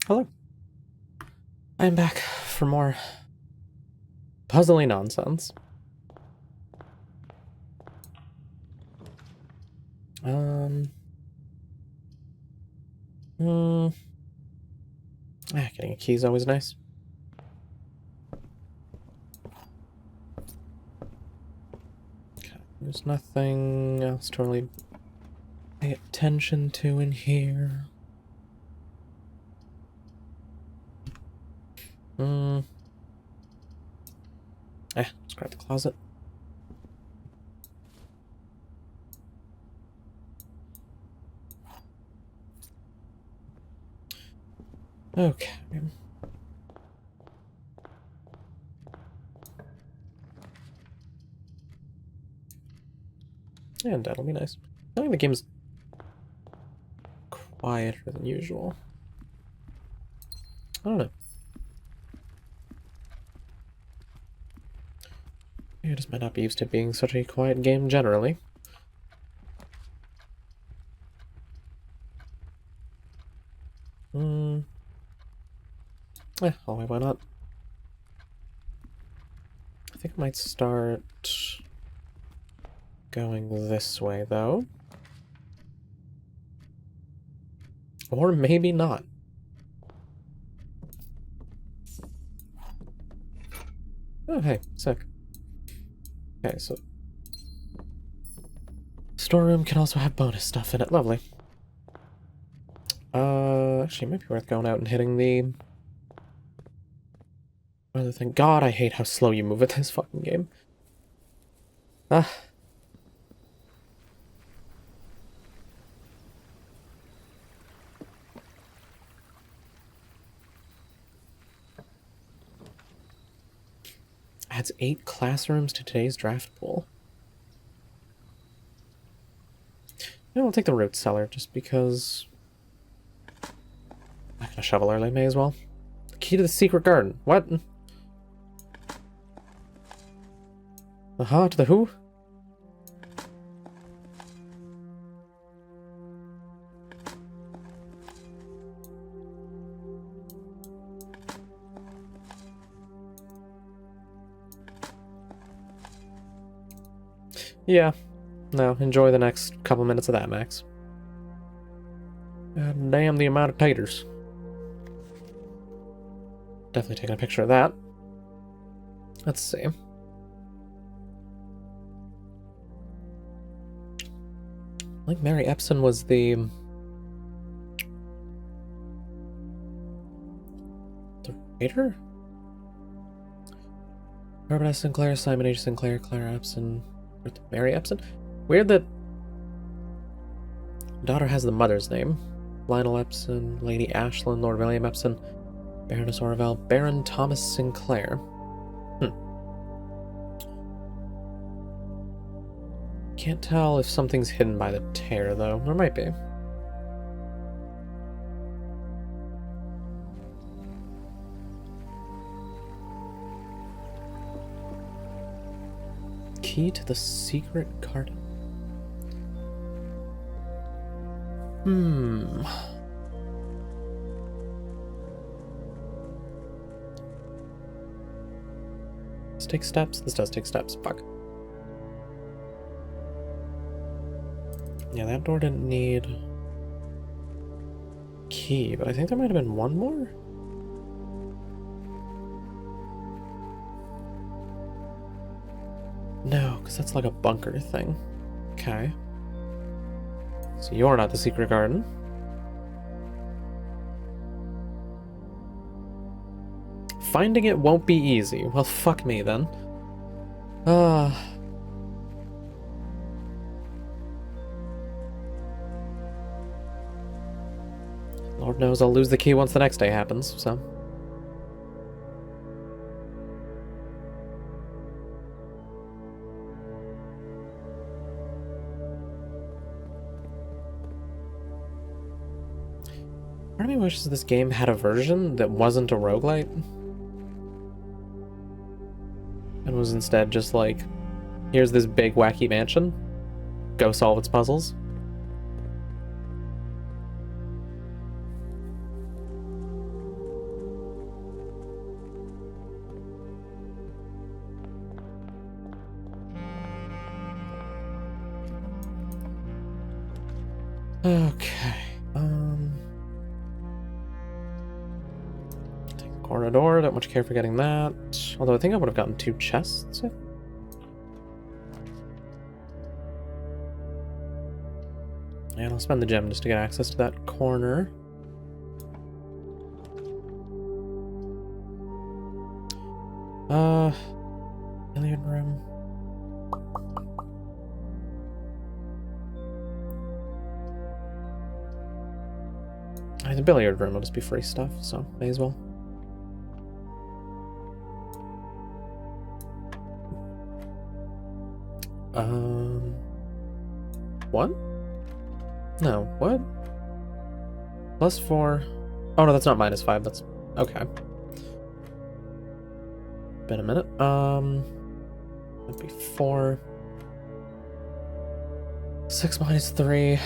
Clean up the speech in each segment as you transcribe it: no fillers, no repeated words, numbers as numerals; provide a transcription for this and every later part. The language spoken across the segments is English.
Hello. I am back for more puzzly nonsense. Getting a key is always nice. Okay, there's nothing else to really pay attention to in here. Let's grab the closet. Okay. And that'll be nice. I think the game's quieter than usual. I don't know. I just might not be used to being such a quiet game generally. Oh, why not? I think I might start going this way, though. Or maybe not. Oh, hey, sick. Okay, so... storeroom can also have bonus stuff in it. Lovely. Actually, it might be worth going out and hitting the... other thing. God, I hate how slow you move at this fucking game. Ah. Adds 8 classrooms to today's draft pool. I will take the root cellar just because... I'm not gonna shovel early, may as well. The key to the secret garden. What? To the who? Yeah. No, enjoy the next couple minutes of that, Max. God damn the amount of taters. Definitely taking a picture of that. Let's see. I think Mary Epson was the writer? Robert S. Sinclair, Simon H. Sinclair, Claire Epson, Mary Epson? Weird that daughter has the mother's name. Lionel Epson, Lady Ashland, Lord William Epson, Baroness Orville, Baron Thomas Sinclair. Can't tell if something's hidden by the tear, though. There might be. Key to the secret garden. This takes steps? This does take steps. Fuck. Yeah, that door didn't need key, but I think there might have been one more? No, because that's like a bunker thing. Okay. So you're not the secret garden. Finding it won't be easy. Well, fuck me then. Lord knows I'll lose the key once the next day happens, so... Part of me wishes this game had a version that wasn't a roguelite. And was instead just like, here's this big wacky mansion. Go solve its puzzles. Okay. Take the corridor. Don't much care for getting that. Although I think I would have gotten 2 chests. And I'll spend the gem just to get access to that corner. Billiard room. The billiard room will just be free stuff, so may as well. What? No, what? +4. Oh no, that's not -5, that's okay. Been a minute. That'd be 4. 6 minus 3.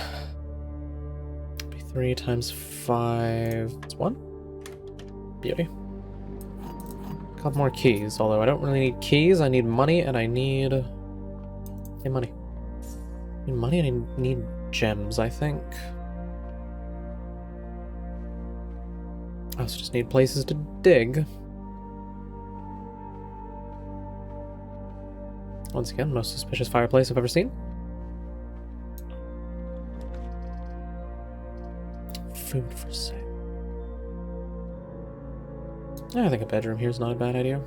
3 times 5. It's 1? Beauty. A couple more keys, although I don't really need keys. I need money, and I need... Hey, money. I need money, and I need gems, I think. I also just need places to dig. Once again, most suspicious fireplace I've ever seen. Food for sale. I think a bedroom here is not a bad idea.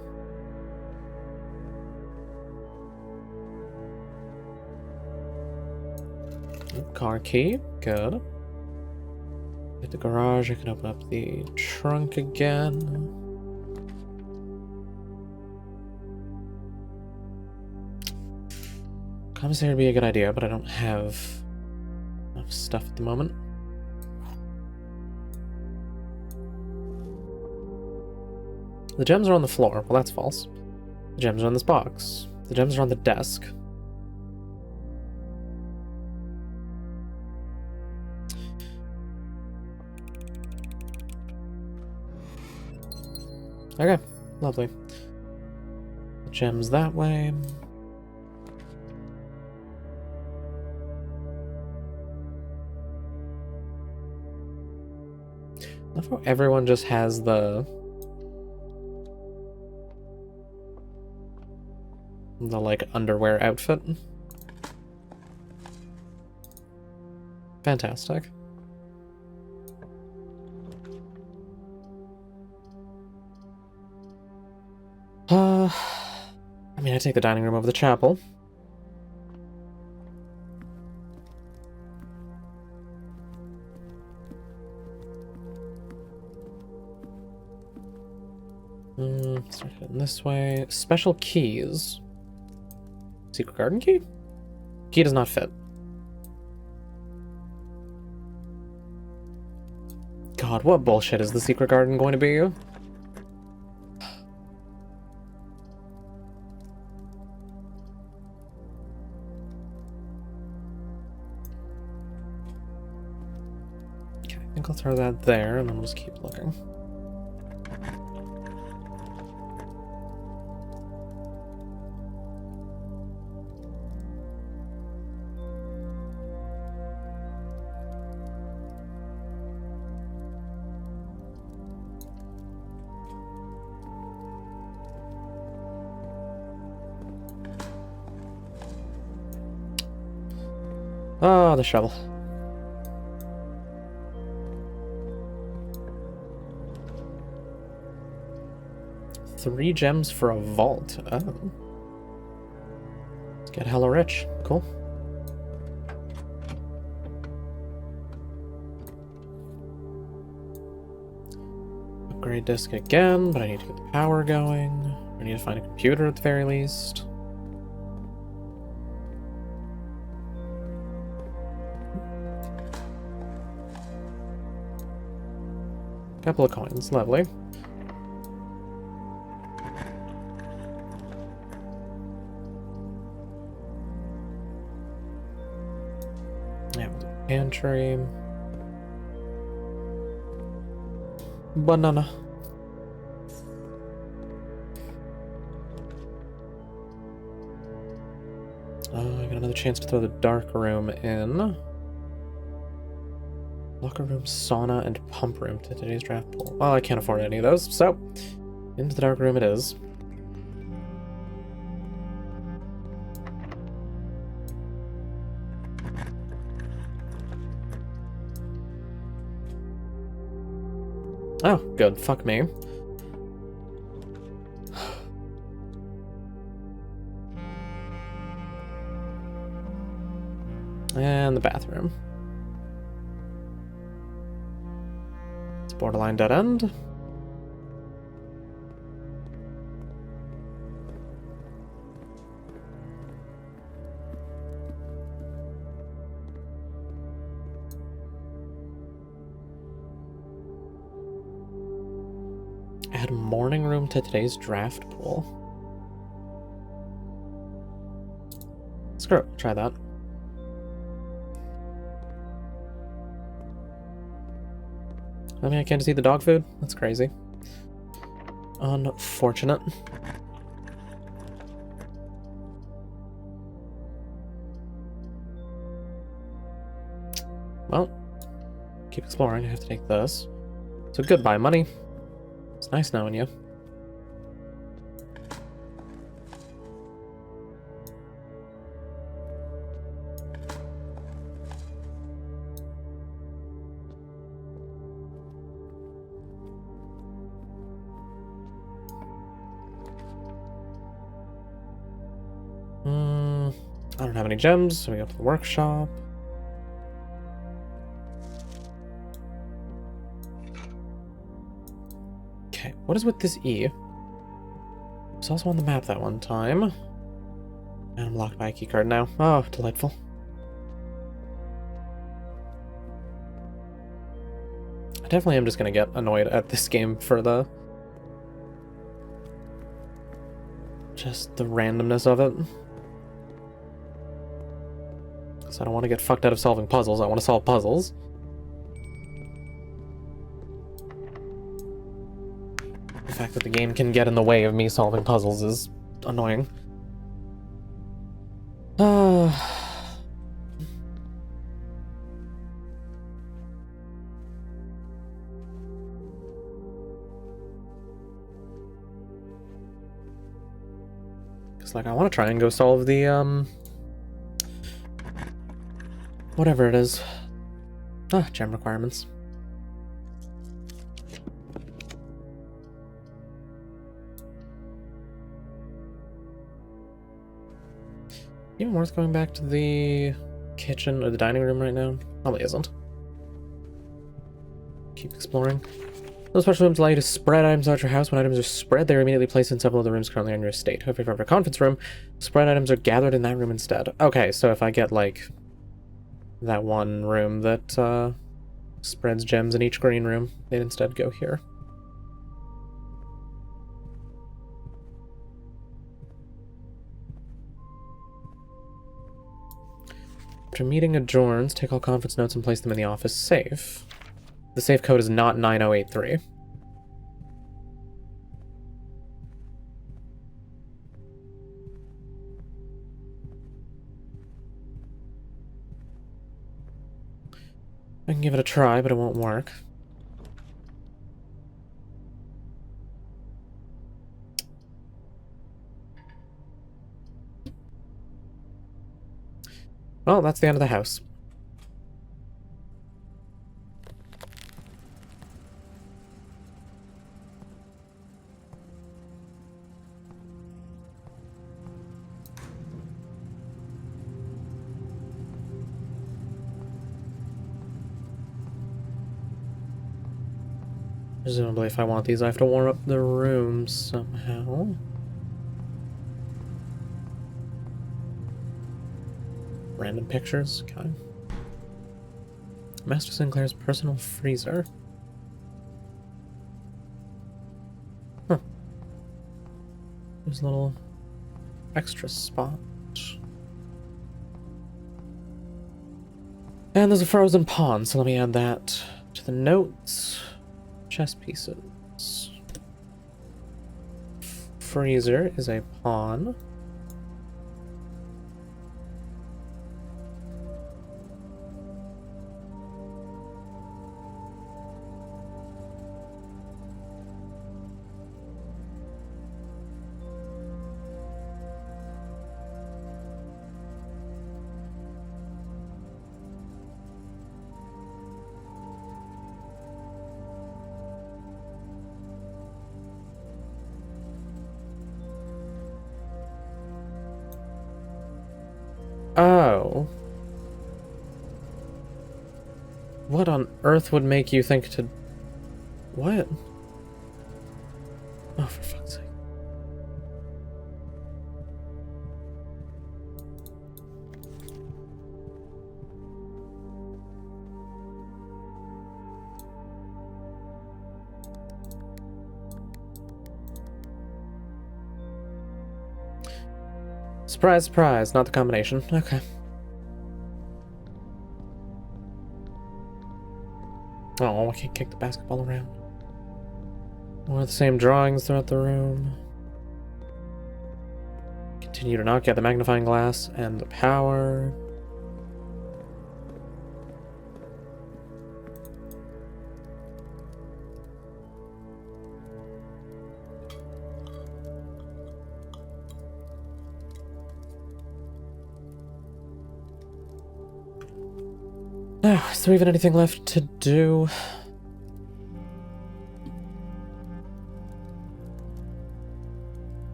Car key, good. Hit the garage, I can open up the trunk again. Commissary would be a good idea, but I don't have enough stuff at the moment. The gems are on the floor. Well, that's false. The gems are on this box. The gems are on the desk. Okay, lovely. The gems that way. I love how everyone just has the like underwear outfit. Fantastic. I mean, I take the dining room over the chapel. Start heading this way. Special keys. Secret garden key? Key does not fit. God, what bullshit is the secret garden going to be? Okay, I think I'll throw that there, and then we'll just keep looking. Oh, the shovel. Three gems for a vault. Oh. Let's get hella rich. Cool. Upgrade disk again, but I need to get the power going. I need to find a computer at the very least. Couple of coins, lovely. Yeah, we'll do pantry. Banana. I got another chance to throw the dark room in. Locker room, sauna, and pump room to today's draft pool. Well, I can't afford any of those, so into the dark room it is. Oh, good. Fuck me. And the bathroom. It's a borderline dead end. Add morning room to today's draft pool. Screw it, try that. I mean, I can't see the dog food? That's crazy. Unfortunate. Well, keep exploring. I have to take this. So goodbye, money. It's nice knowing you. I don't have any gems, so we go to the workshop. Okay, what is with this E? It was also on the map that one time. And I'm locked by a keycard now. Oh, delightful. I definitely am just gonna get annoyed at this game for the... just the randomness of it. Because I don't want to get fucked out of solving puzzles, I want to solve puzzles. The fact that the game can get in the way of me solving puzzles is annoying. Because, like, I want to try and go solve the, whatever it is. Gem requirements. Even worth going back to the kitchen or the dining room right now? Probably isn't. Keep exploring. Those special rooms allow you to spread items out your house. When items are spread, they are immediately placed in several of the rooms currently on your estate. However, if you have a conference room, spread items are gathered in that room instead. Okay, so if I get, like, that one room that spreads gems in each green room, they'd instead go here. After meeting adjourns, take all conference notes and place them in the office safe. The safe code is not 9083. I can give it a try, but it won't work. Well, that's the end of the house. Presumably, if I want these, I have to warm up the room somehow. Random pictures, okay. Master Sinclair's personal freezer. Huh. There's a little extra spot. And there's a frozen pond, so let me add that to the notes. Chess pieces. Freezer is a pawn. Oh. What on earth would make you think to... What? Oh, for fuck's sake. Surprise, surprise, not the combination. Okay. Oh, I can't kick the basketball around. More of the same drawings throughout the room. Continue to knock out the magnifying glass and the power. Now, is there even anything left to do?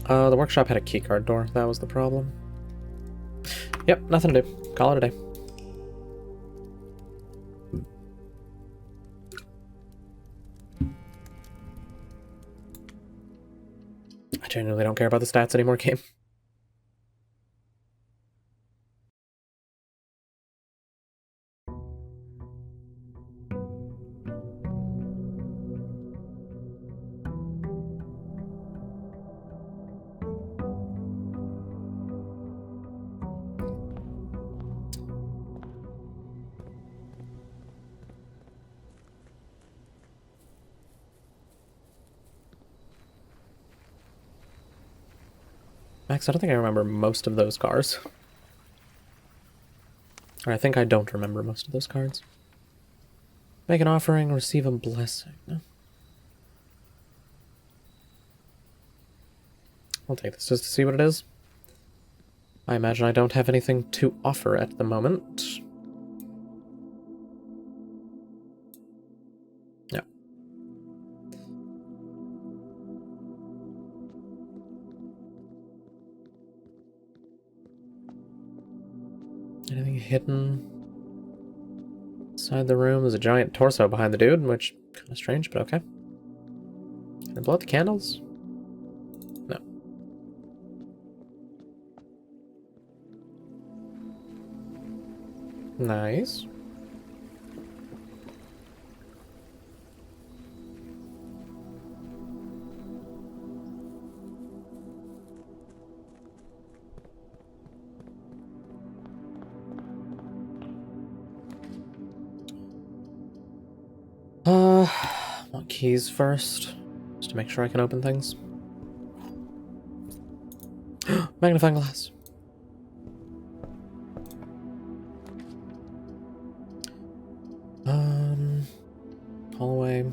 The workshop had a keycard door. That was the problem. Yep, nothing to do. Call it a day. I genuinely don't care about the stats anymore, game. Max, I don't think I remember most of those cars. Or I think I don't remember most of those cards. Make an offering, receive a blessing. I'll take this just to see what it is. I imagine I don't have anything to offer at the moment. Yeah. Anything hidden inside the room? There's a giant torso behind the dude, which kind of strange, but okay. Can I blow out the candles? No. Nice. I want keys first, just to make sure I can open things. Magnifying glass. Hallway.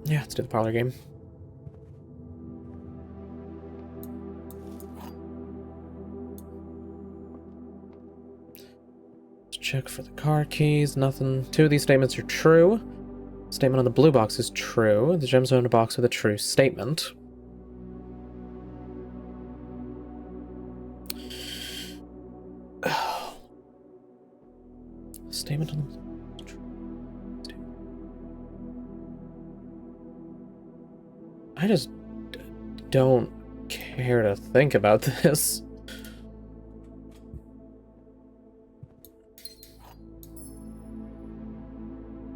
Yeah, let's do the parlor game. Let's check for the car keys. Nothing. Two of these statements are true. Statement on the blue box is true. The gemstone box with a true statement. Oh. Statement on the... I just don't care to think about this.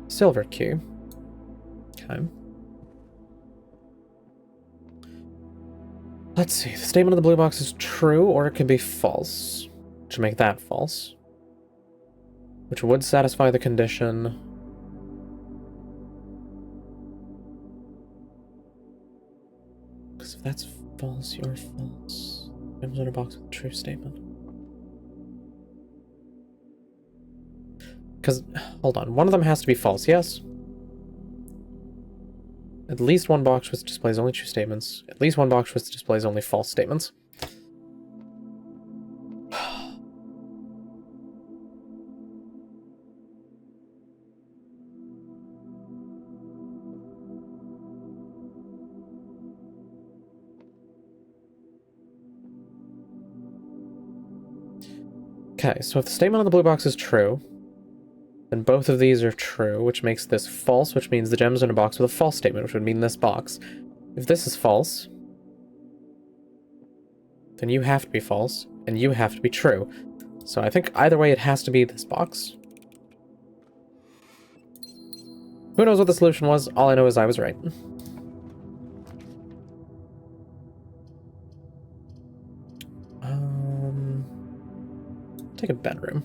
Silver key. Okay. Let's see. The statement of the blue box is true, or it could be false. Which would make that false. Which would satisfy the condition. Because if that's false, you're false. Gems in a box with a true statement. Because, hold on, one of them has to be false, yes? At least one box which displays only true statements. At least one box which displays only false statements. Okay, so if the statement on the blue box is true, then both of these are true, which makes this false, which means the gem's in a box with a false statement, which would mean this box. If this is false, then you have to be false, and you have to be true. So I think either way it has to be this box. Who knows what the solution was? All I know is I was right. Take a bedroom.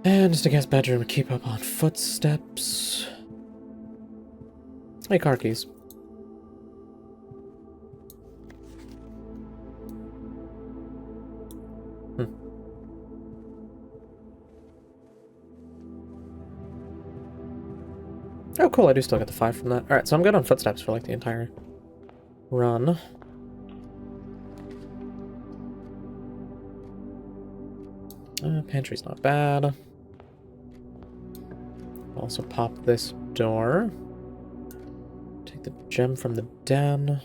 And just a guest bedroom to keep up on footsteps. Hey, car keys. Oh, cool, I do still get the 5 from that. Alright, so I'm good on footsteps for, like, the entire run. Pantry's not bad. Also pop this door. Take the gem from the den.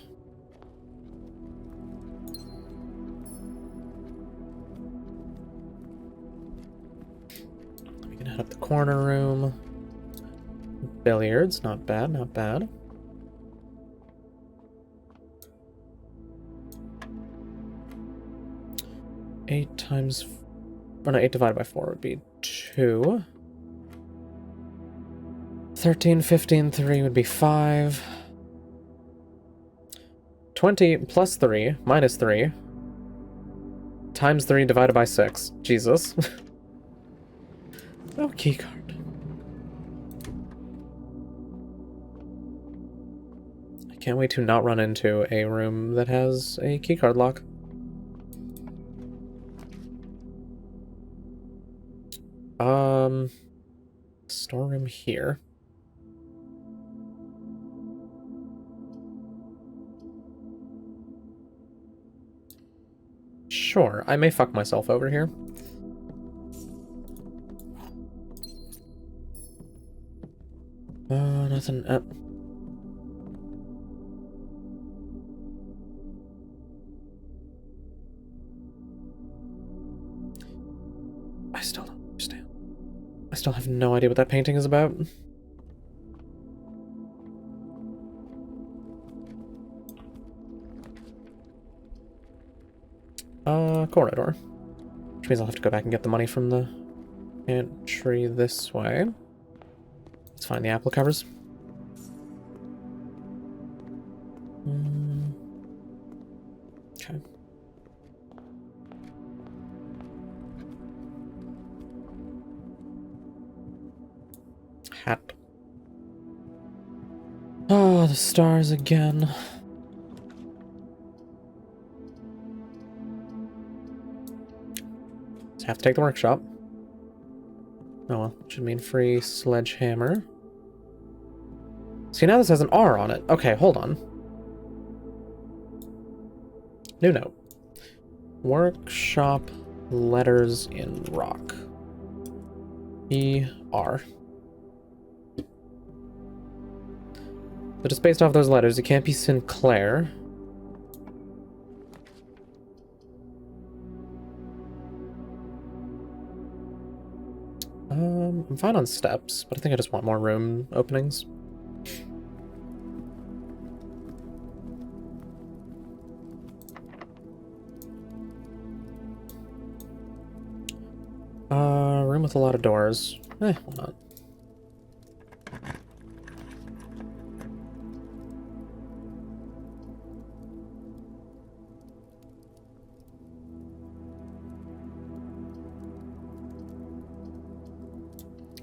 We can head up the corner room. Billiards, not bad, not bad. Eight divided by 4 would be 2. 13, 15, 3 would be 5. 20 plus 3 minus 3 times 3 divided by 6. Jesus. Oh, keycard. I can't wait to not run into a room that has a keycard lock. Storeroom here. Sure, I may fuck myself over here. Nothing. I still don't understand. I still have no idea what that painting is about. Corridor. Which means I'll have to go back and get the money from the pantry this way. Let's find the apple covers. Okay. Hat. Oh, the stars again. Just have to take the workshop. Oh well, should mean free sledgehammer. See, now this has an R on it. Okay, hold on. New note. Workshop letters in rock. E-R. But just based off those letters, it can't be Sinclair. I'm fine on steps, but I think I just want more room openings. Room with a lot of doors. Why not?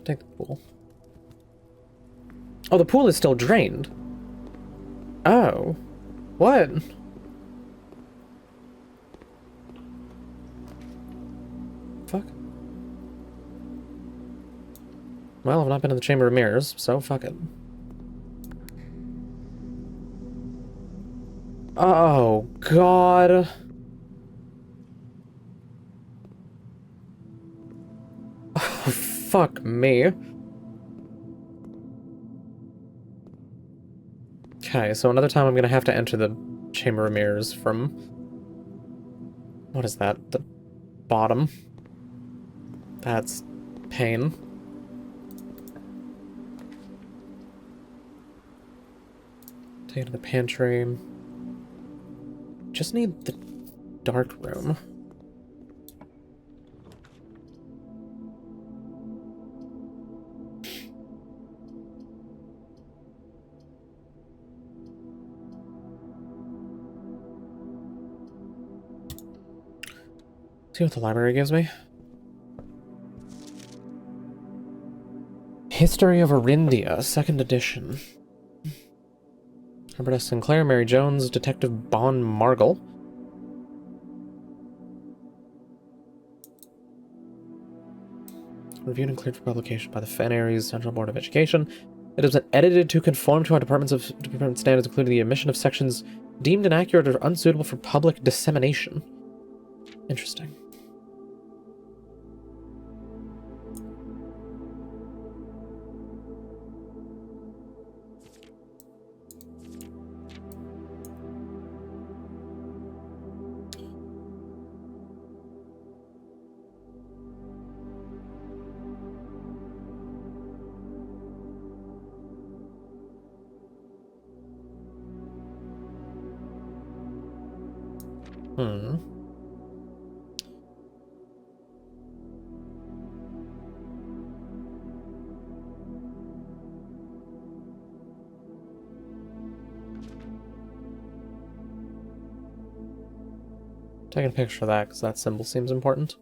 Take the pool. Oh, the pool is still drained. Oh. What? Fuck. Well, I've not been in the Chamber of Mirrors, so fuck it. Oh, God. Fuck me. Okay, so another time I'm gonna have to enter the Chamber of Mirrors from... What is that? The bottom? That's pain. Take it to the pantry. Just need the dark room. See what the library gives me. History of Arindia, 2nd edition. Herbert S. Sinclair, Mary Jones, Detective Bon Margle. Reviewed and cleared for publication by the Fanaries Central Board of Education. It has been edited to conform to our department standards, including the omission of sections deemed inaccurate or unsuitable for public dissemination. Interesting. Taking a picture of that because that symbol seems important.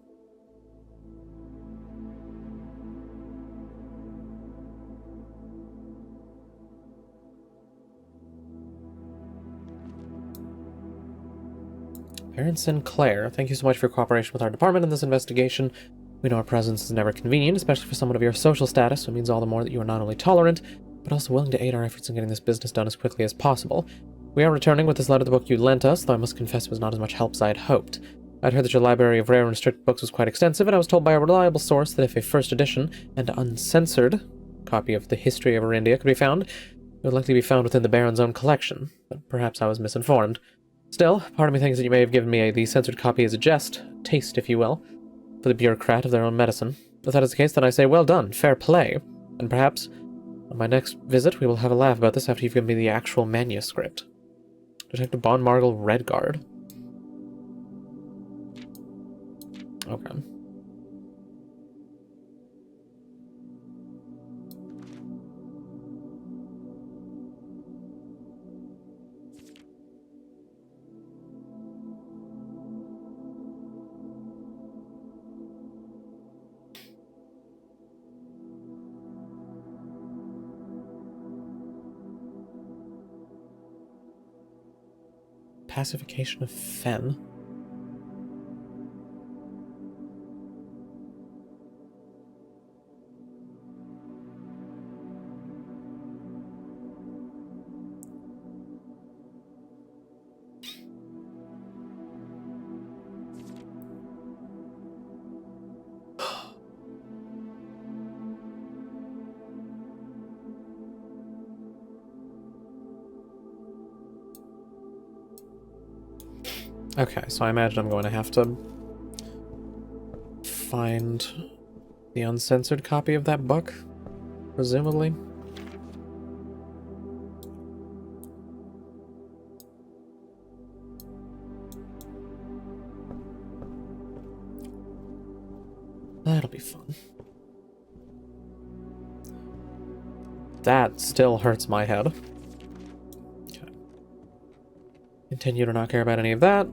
Baron Sinclair, thank you so much for your cooperation with our department in this investigation. We know our presence is never convenient, especially for someone of your social status, so it means all the more that you are not only tolerant, but also willing to aid our efforts in getting this business done as quickly as possible. We are returning with this letter the book you lent us, though I must confess it was not as much help as I had hoped. I'd heard that your library of rare and restricted books was quite extensive, and I was told by a reliable source that if a first edition and uncensored copy of the History of Arindia could be found, it would likely be found within the Baron's own collection, but perhaps I was misinformed. Still, part of me thinks that you may have given me the censored copy as a taste, if you will, for the bureaucrat of their own medicine. If that is the case, then I say well done, fair play, and perhaps on my next visit we will have a laugh about this after you've given me the actual manuscript. Detective Bon Margle Redguard. Okay. Pacification of Fen. Okay, so I imagine I'm going to have to find the uncensored copy of that book, presumably. That'll be fun. That still hurts my head. Okay. Continue to not care about any of that.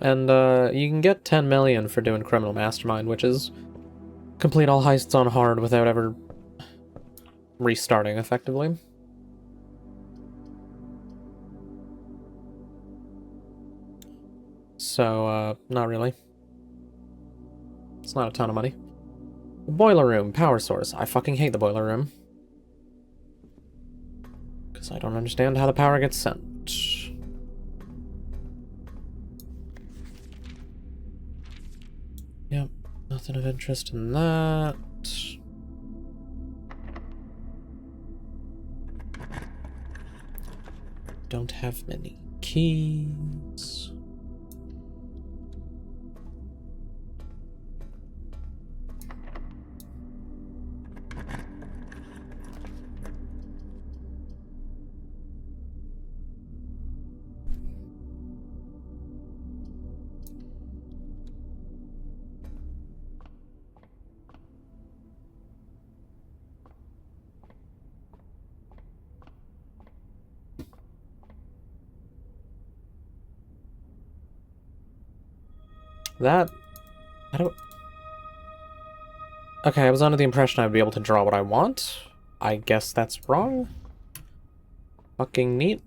And you can get 10 million for doing Criminal Mastermind, which is complete all heists on hard without ever restarting, effectively. So, not really. It's not a ton of money. The boiler room, power source. I fucking hate the boiler room. Because I don't understand how the power gets sent. Yep, nothing of interest in that. Don't have many keys. That... I don't... Okay, I was under the impression I'd be able to draw what I want. I guess that's wrong. Fucking neat.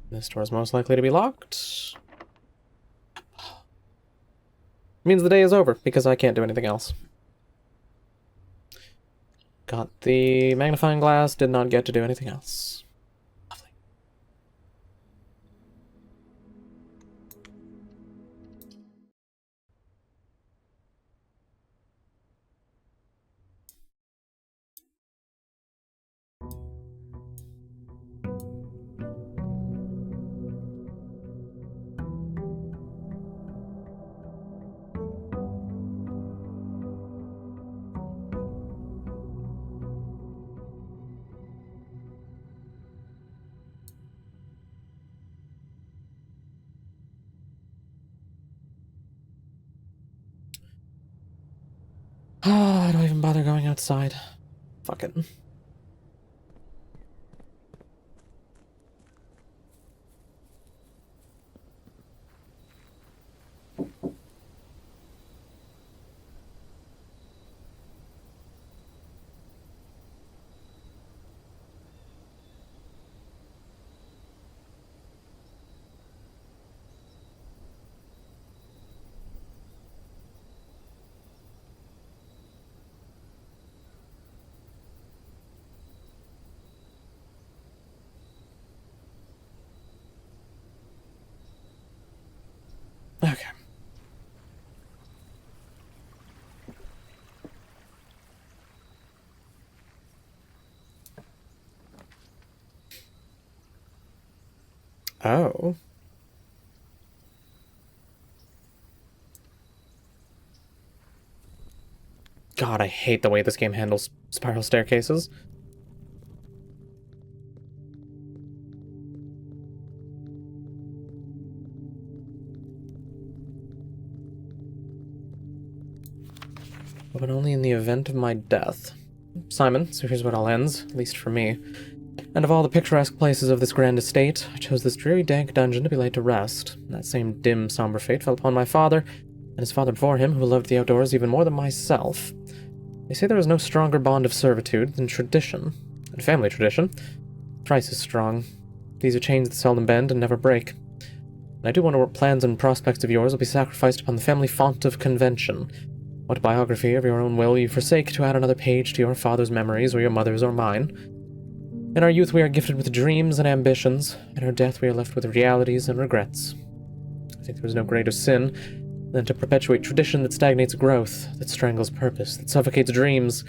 This door is most likely to be locked. Means the day is over, because I can't do anything else. Got the magnifying glass, did not get to do anything else. I don't even bother going outside. Fuck it. Okay. Oh. God, I hate the way this game handles spiral staircases. But only in the event of my death. Simon, so here's what all ends, at least for me. And of all the picturesque places of this grand estate, I chose this dreary, dank dungeon to be laid to rest. That same dim, somber fate fell upon my father, and his father before him, who loved the outdoors even more than myself. They say there is no stronger bond of servitude than tradition, and family tradition. Thrice is strong. These are chains that seldom bend and never break. And I do wonder what plans and prospects of yours will be sacrificed upon the family font of convention. What biography of your own will you forsake to add another page to your father's memories, or your mother's, or mine? In our youth we are gifted with dreams and ambitions. In our death we are left with realities and regrets. I think there is no greater sin than to perpetuate tradition that stagnates growth, that strangles purpose, that suffocates dreams.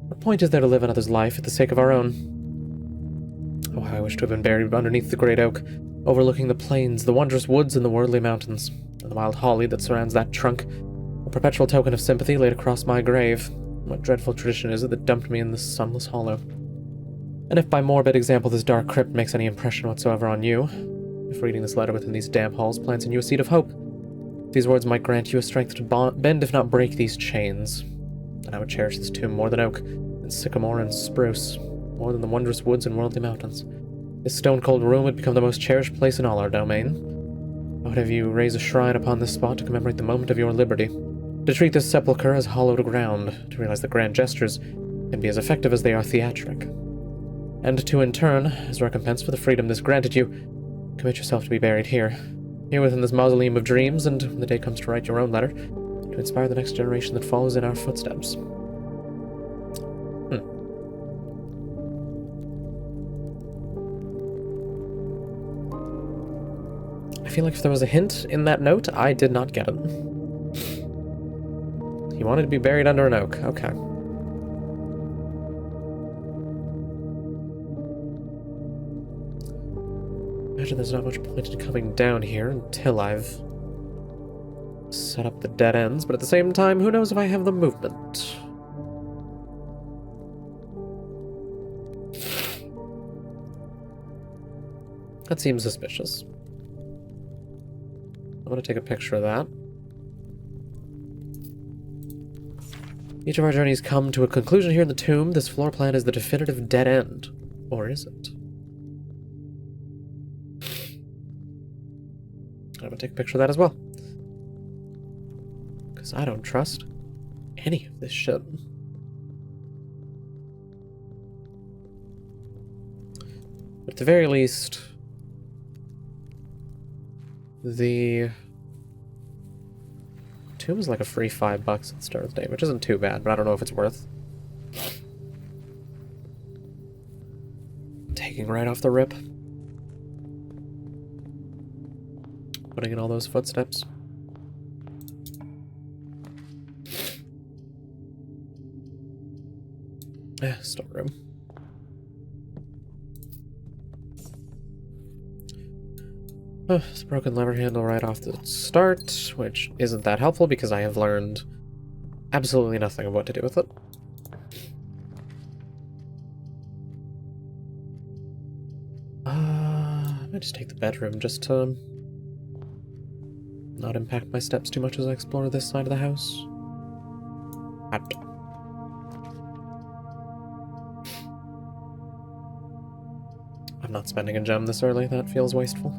What point is there to live another's life at the sake of our own? Oh, how I wish to have been buried underneath the great oak, overlooking the plains, the wondrous woods, and the worldly mountains, and the wild holly that surrounds that trunk. A perpetual token of sympathy laid across my grave. What dreadful tradition is it that dumped me in this sunless hollow? And if by morbid example this dark crypt makes any impression whatsoever on you, if reading this letter within these damp halls plants in you a seed of hope, these words might grant you a strength to bend if not break these chains. And I would cherish this tomb more than oak, and sycamore and spruce, more than the wondrous woods and worldly mountains. This stone-cold room would become the most cherished place in all our domain. I would have you raise a shrine upon this spot to commemorate the moment of your liberty. To treat this sepulchre as hallowed ground, to realize that grand gestures can be as effective as they are theatric. And to, in turn, as recompense for the freedom this granted you, commit yourself to be buried here, Here within this mausoleum of dreams, and when the day comes to write your own letter, to inspire the next generation that follows in our footsteps. I feel like if there was a hint in that note, I did not get it. He wanted to be buried under an oak. Okay. Imagine there's not much point in coming down here until I've set up the dead ends, but at the same time, who knows if I have the movement. That seems suspicious. I'm gonna take a picture of that. Each of our journeys come to a conclusion here in the tomb. This floor plan is the definitive dead end. Or is it? I'm gonna take a picture of that as well. Because I don't trust any of this shit. But at the very least, the tomb is like a free $5 at the start of the day, which isn't too bad, but I don't know if it's worth taking right off the rip. Putting in all those footsteps. Storeroom. It's a broken lever handle right off the start, which isn't that helpful because I have learned absolutely nothing of what to do with it. I might just take the bedroom just to not impact my steps too much as I explore this side of the house. I'm not spending a gem this early, that feels wasteful.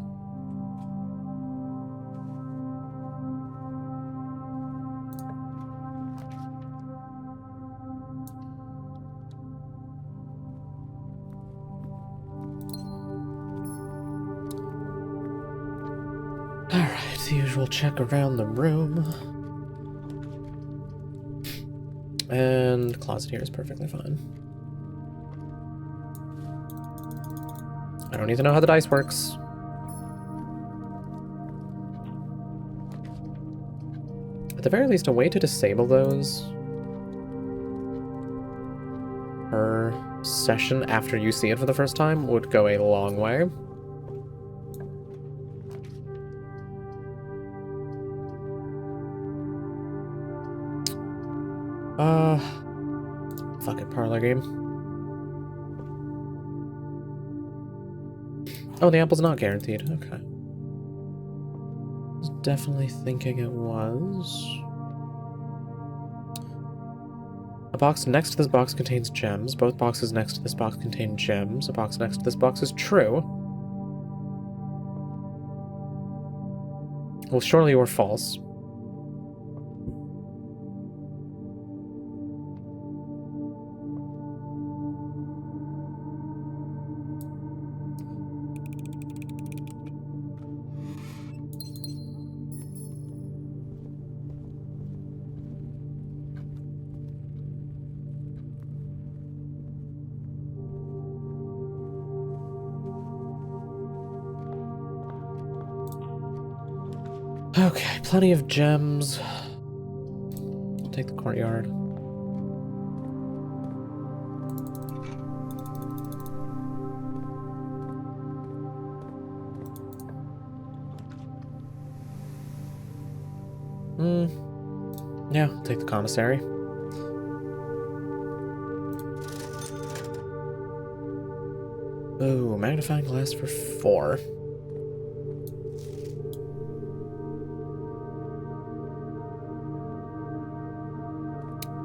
Alright, the usual check around the room. And closet here is perfectly fine. I don't need to know how the dice works. At the very least, a way to disable those per session after you see it for the first time would go a long way. Fuck it, parlor game. Oh, the apple's not guaranteed. Okay. I was definitely thinking it was. A box next to this box contains gems. Both boxes next to this box contain gems. A box next to this box is true. Well, surely you were false. Okay, plenty of gems. I'll take the courtyard. Yeah, I'll take the commissary. Oh, magnifying glass for 4.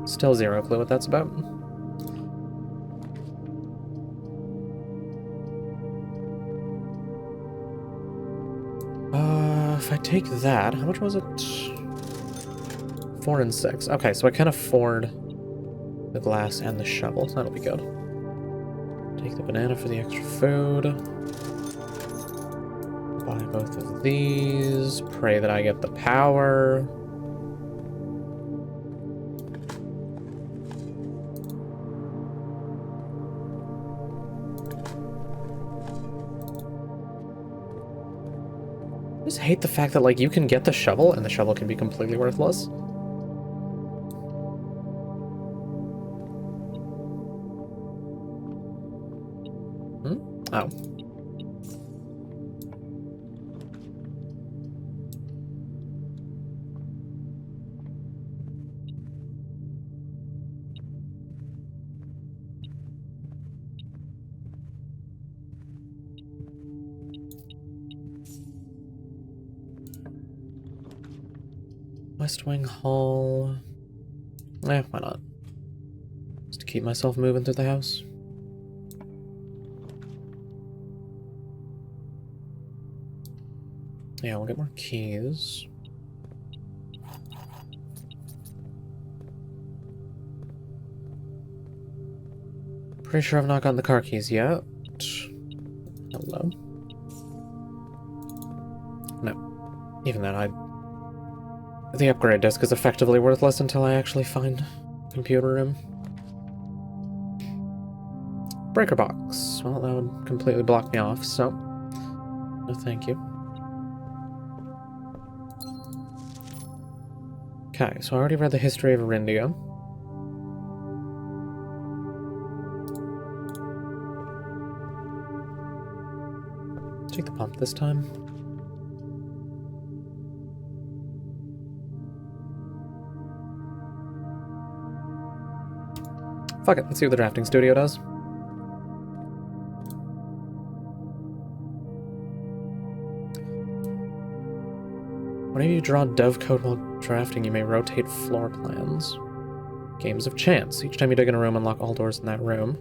Still zero clue what that's about. If I take that, how much was it? 4 and 6. Okay, so I can afford the glass and the shovel. That'll be good. Take the banana for the extra food. Buy both of these. Pray that I get the power. I just hate the fact that, like, you can get the shovel and the shovel can be completely worthless. Oh. West Wing Hall. Eh, why not? Just to keep myself moving through the house. Yeah, we'll get more keys. Pretty sure I've not gotten the car keys yet. Hello. No. Even then, the upgrade disc is effectively worthless until I actually find a computer room. Breaker box. Well, that would completely block me off, so no thank you. Okay, so I already read the history of Arindia. Take the pump this time. Fuck it, let's see what the drafting studio does. Whenever you draw dove code while drafting, you may rotate floor plans. Games of chance. Each time you dig in a room, unlock all doors in that room.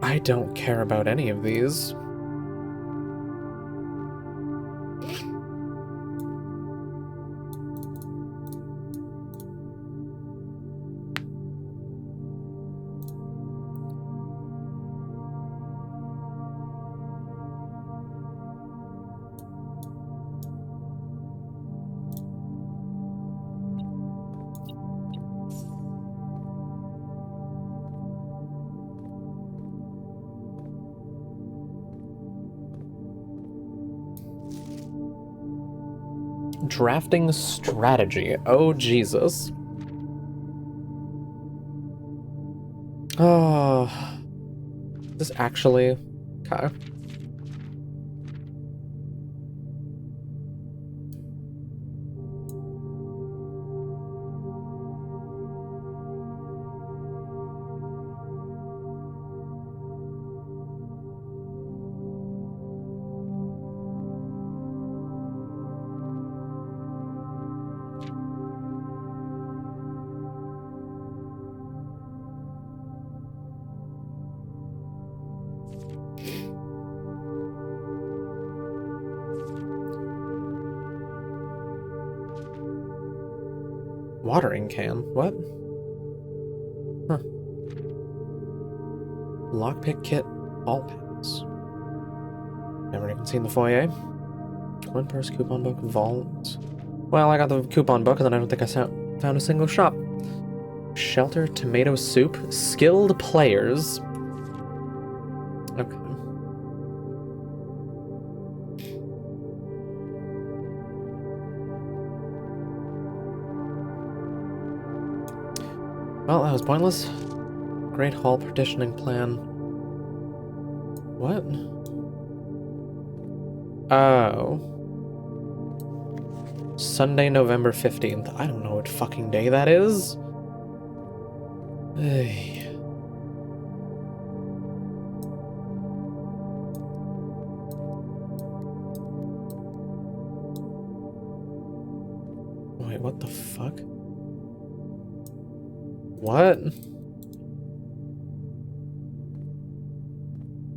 I don't care about any of these. Drafting strategy. Oh, Jesus. Oh. This actually... Okay. Watering can? What? Huh. Lockpick kit, all packs. Never even seen the foyer. One purse, coupon book, vault. Well, I got the coupon book, and then I don't think I found a single shop. Shelter, tomato soup, skilled players. Okay. Well, that was pointless. Great Hall partitioning plan. What? Oh. Sunday, November 15th. I don't know what fucking day that is. Hey. Wait, what the fuck? What?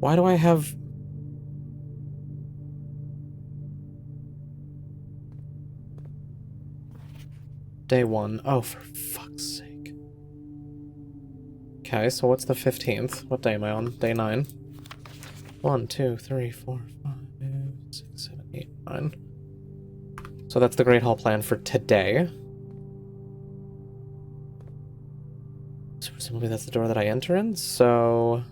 Why do I have... Day 1. Oh, for fuck's sake. Okay, so what's the 15th? What day am I on? Day 9. 1, 2, 3, 4, 5, 6, 7, 8, 9. So that's the Great Hall plan for today. So presumably that's the door that I enter in, so...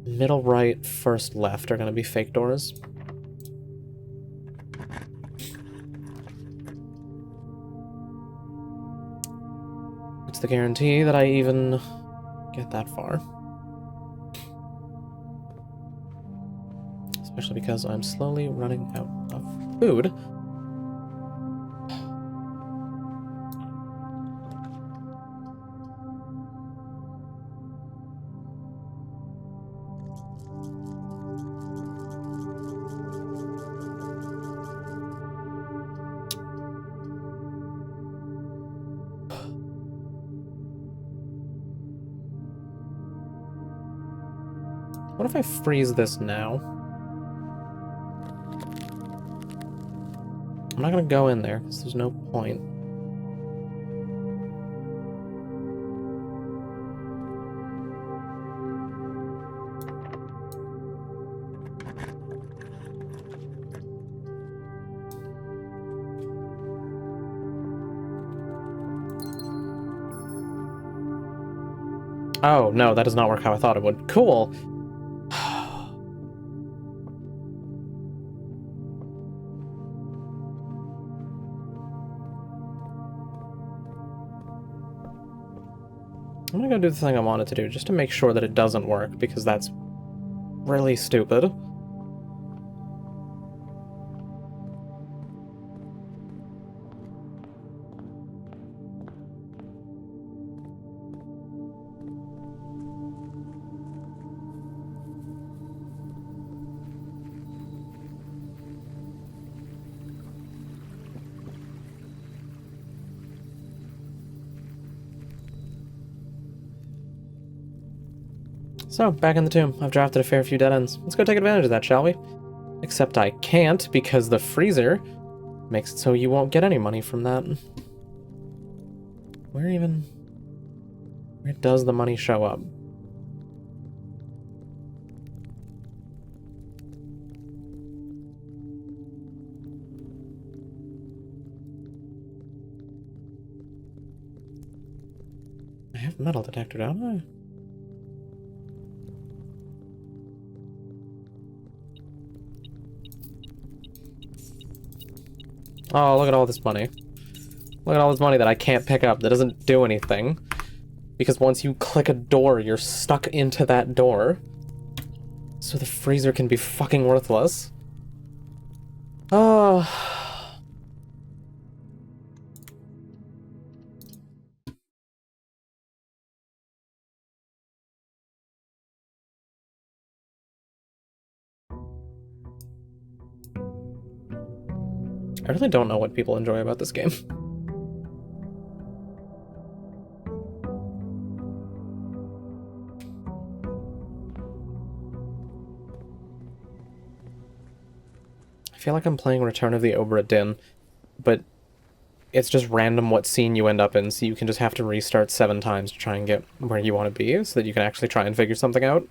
Middle right, first left are going to be fake doors. What's the guarantee that I even get that far? Especially because I'm slowly running out of food. What if I freeze this now? I'm not gonna go in there, because there's no point. Oh, no, that does not work how I thought it would. Cool! I'm gonna go do the thing I wanted to do, just to make sure that it doesn't work, because that's really stupid. So, back in the tomb. I've drafted a fair few dead ends. Let's go take advantage of that, shall we? Except I can't, because the freezer makes it so you won't get any money from that. Where does the money show up? I have a metal detector, don't I? Oh, look at all this money. Look at all this money that I can't pick up, that doesn't do anything. Because once you click a door, you're stuck into that door. So the freezer can be fucking worthless. Oh. I really don't know what people enjoy about this game. I feel like I'm playing Return of the Obra Dinn, but it's just random what scene you end up in, so you can just have to restart 7 times to try and get where you want to be, so that you can actually try and figure something out.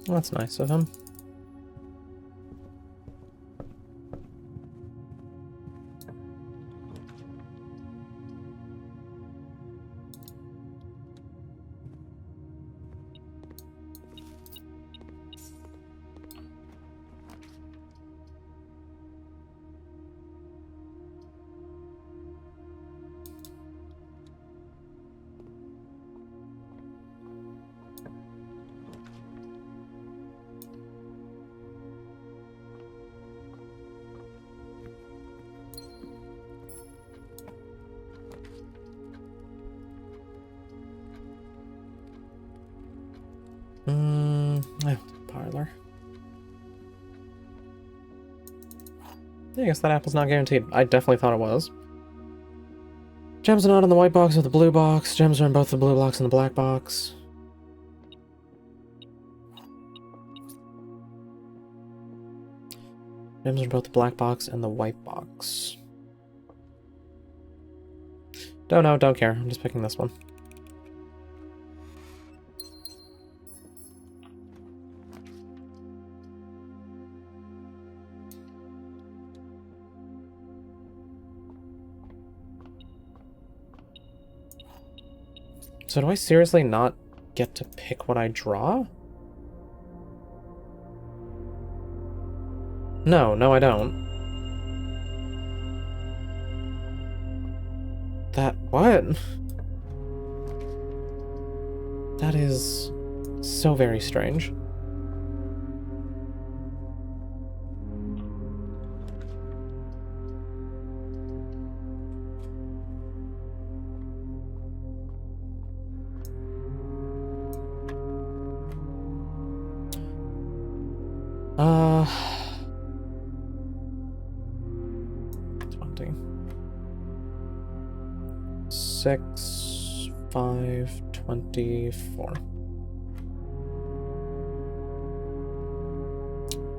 Well, that's nice of him. Parlor. Yeah, I guess that apple's not guaranteed. I definitely thought it was. Gems are not in the white box or the blue box. Gems are in both the blue box and the black box. Gems are in both the black box and the white box. Don't know, don't care. I'm just picking this one. So do I seriously not get to pick what I draw? No, I don't. What? That is so very strange. Uh... 20. 6, 5, 24.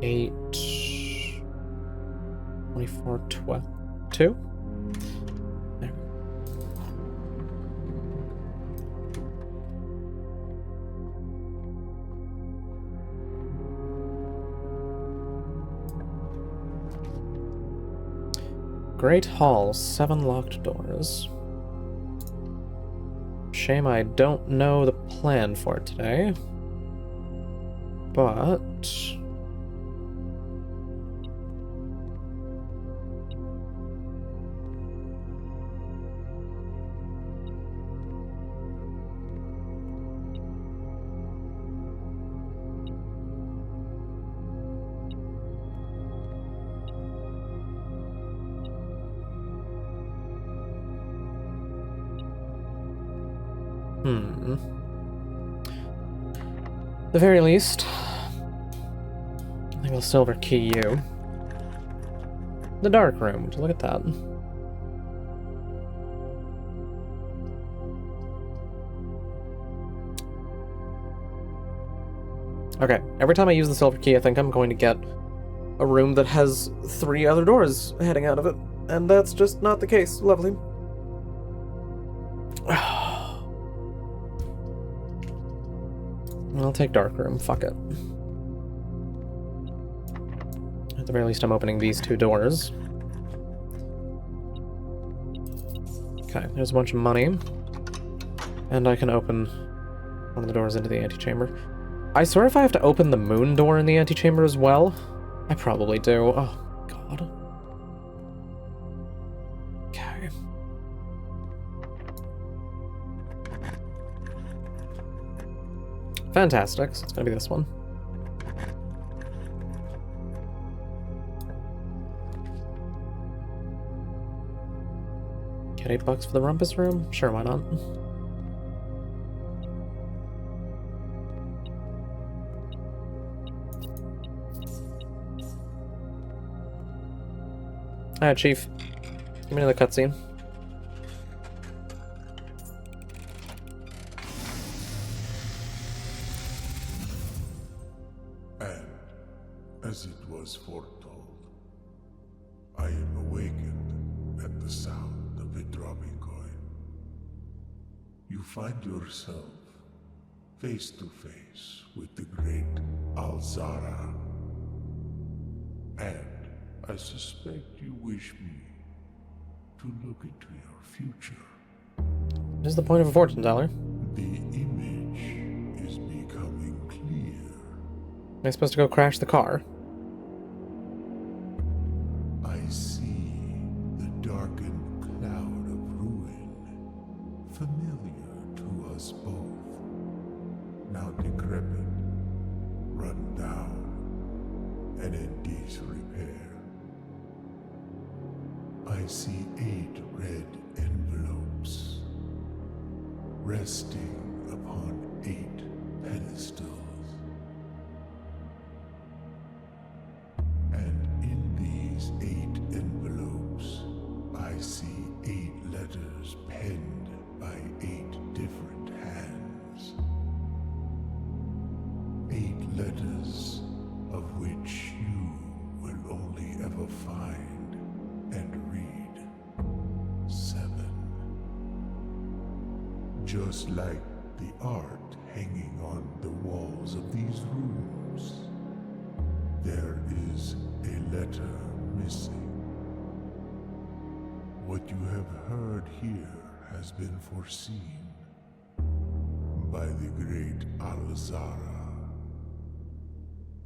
8, 24, 12, 2? There. Great Hall, 7 locked doors. Shame I don't know the plan for it today. But... At the very least, I think I'll silver key you. The dark room, look at that. Okay, every time I use the silver key, I think I'm going to get a room that has 3 other doors heading out of it, and that's just not the case. Lovely. I'll take dark room, fuck it. At the very least, I'm opening these 2 doors. Okay, there's a bunch of money. And I can open one of the doors into the antechamber. I swear if I have to open the moon door in the antechamber as well. I probably do. Oh, God. Okay. Fantastic, so it's gonna be this one. Get $8 for the rumpus room? Sure, why not? Alright, Chief. Give me another cutscene. As it was foretold, I am awakened at the sound of a dropping coin. You find yourself face to face with the great Alzara. And I suspect you wish me to look into your future. What is the point of a fortune teller? The image is becoming clear. Am I supposed to go crash the car? I see the darkened cloud of ruin, familiar to us both, now decrepit, run down, and in disrepair. I see 8 red envelopes, resting upon 8 pedestals, letters of which you will only ever find and read 7. Just like the art hanging on the walls of these rooms, there is a letter missing. What you have heard here has been foreseen by the great Alzara.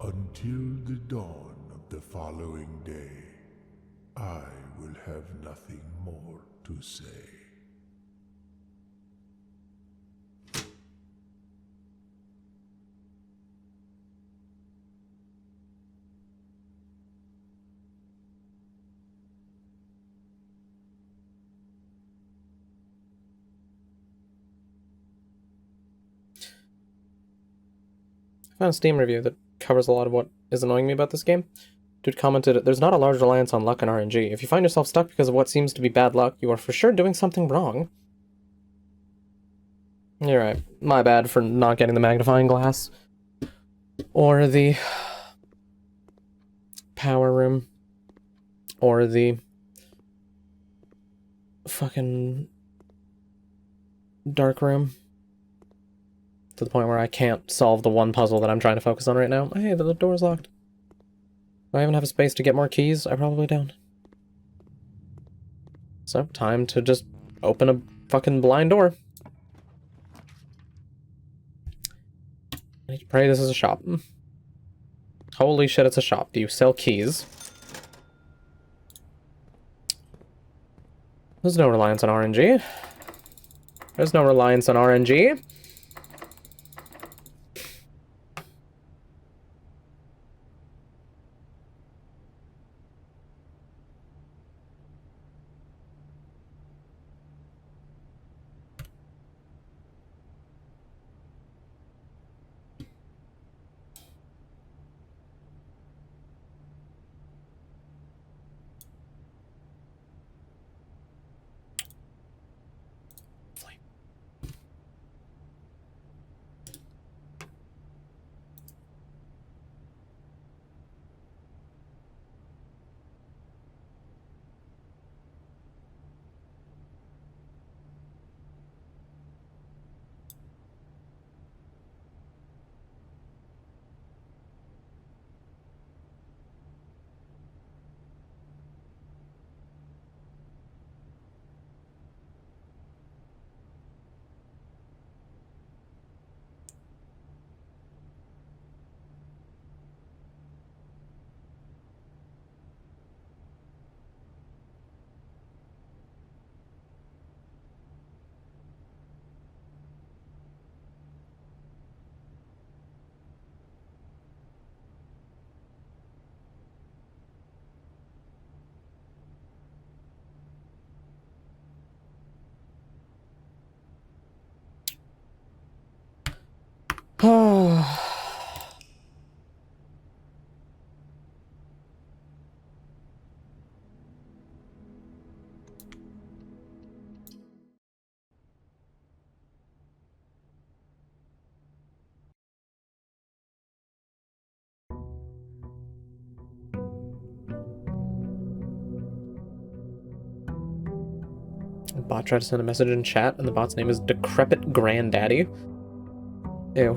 Until the dawn of the following day, I will have nothing more to say. I found a Steam review that covers a lot of what is annoying me about this game. Dude commented, "There's not a large reliance on luck and RNG. If you find yourself stuck because of what seems to be bad luck, you are for sure doing something wrong." You're right. My bad for not getting the magnifying glass. Or the power room. Or the fucking dark room. To the point where I can't solve the one puzzle that I'm trying to focus on right now. Hey, the door's locked. Do I even have a space to get more keys? I probably don't. So, time to just open a fucking blind door. I need to pray this is a shop. Holy shit, it's a shop. Do you sell keys? There's no reliance on RNG. There's no reliance on RNG. The bot tried to send a message in chat, and the bot's name is Decrepit Granddaddy. Ew.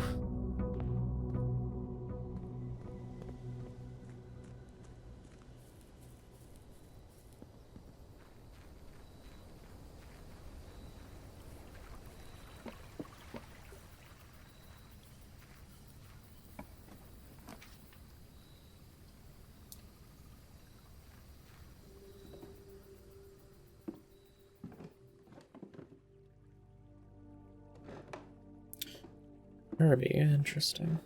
Herbie, interesting.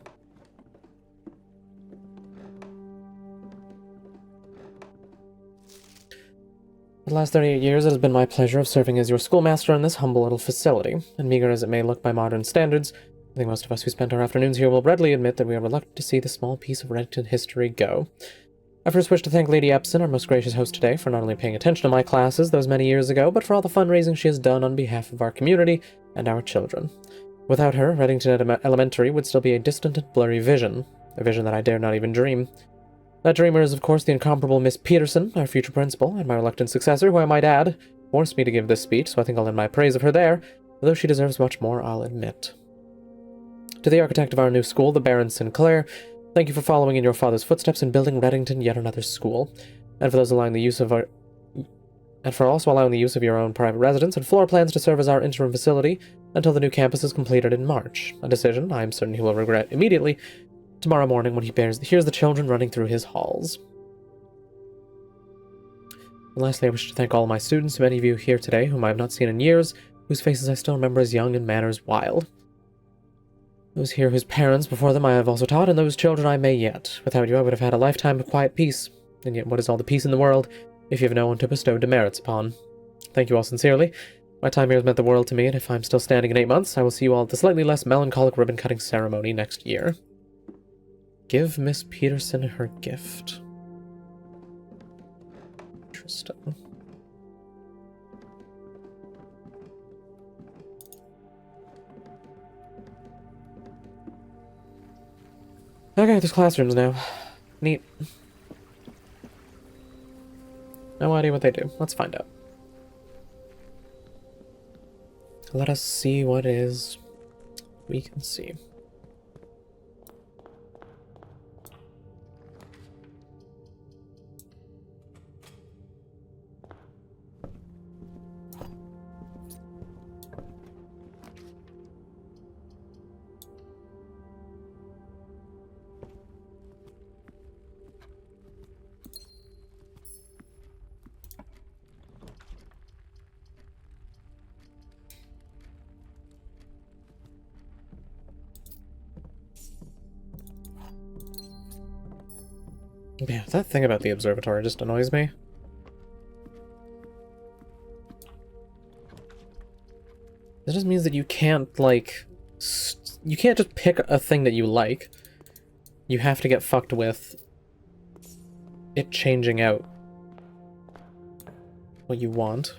For the last 38 years, it has been my pleasure of serving as your schoolmaster in this humble little facility, and meager as it may look by modern standards, I think most of us who spent our afternoons here will readily admit that we are reluctant to see the small piece of rented history go. I first wish to thank Lady Epson, our most gracious host today, for not only paying attention to my classes those many years ago, but for all the fundraising she has done on behalf of our community and our children. Without her, Reddington Elementary would still be a distant and blurry vision. a vision that I dare not even dream. That dreamer is, of course, the incomparable Miss Peterson, our future principal, and my reluctant successor, who I might add, forced me to give this speech, so I think I'll end my praise of her there, although she deserves much more, I'll admit. To the architect of our new school, the Baron Sinclair, thank you for following in your father's footsteps and building Reddington yet another school, and for also allowing the use of your own private residence and floor plans to serve as our interim facility until the new campus is completed in March, a decision I am certain he will regret immediately tomorrow morning when he hears the children running through his halls. And lastly, I wish to thank all my students, many of you here today whom I have not seen in years, whose faces I still remember as young and manners wild. Those here whose parents before them I have also taught, and those children I may yet. Without you I would have had a lifetime of quiet peace, and yet what is all the peace in the world if you have no one to bestow demerits upon? Thank you all sincerely. My time here has meant the world to me, and if I'm still standing in 8 months, I will see you all at the slightly less melancholic ribbon-cutting ceremony next year. Give Miss Peterson her gift. Interesting. Okay, there's classrooms now. Neat. No idea what they do. Let's find out. Let us see what is we can see. Yeah, that thing about the observatory just annoys me. That just means that you can't, like... you can't just pick a thing that you like. You have to get fucked with it changing out what you want.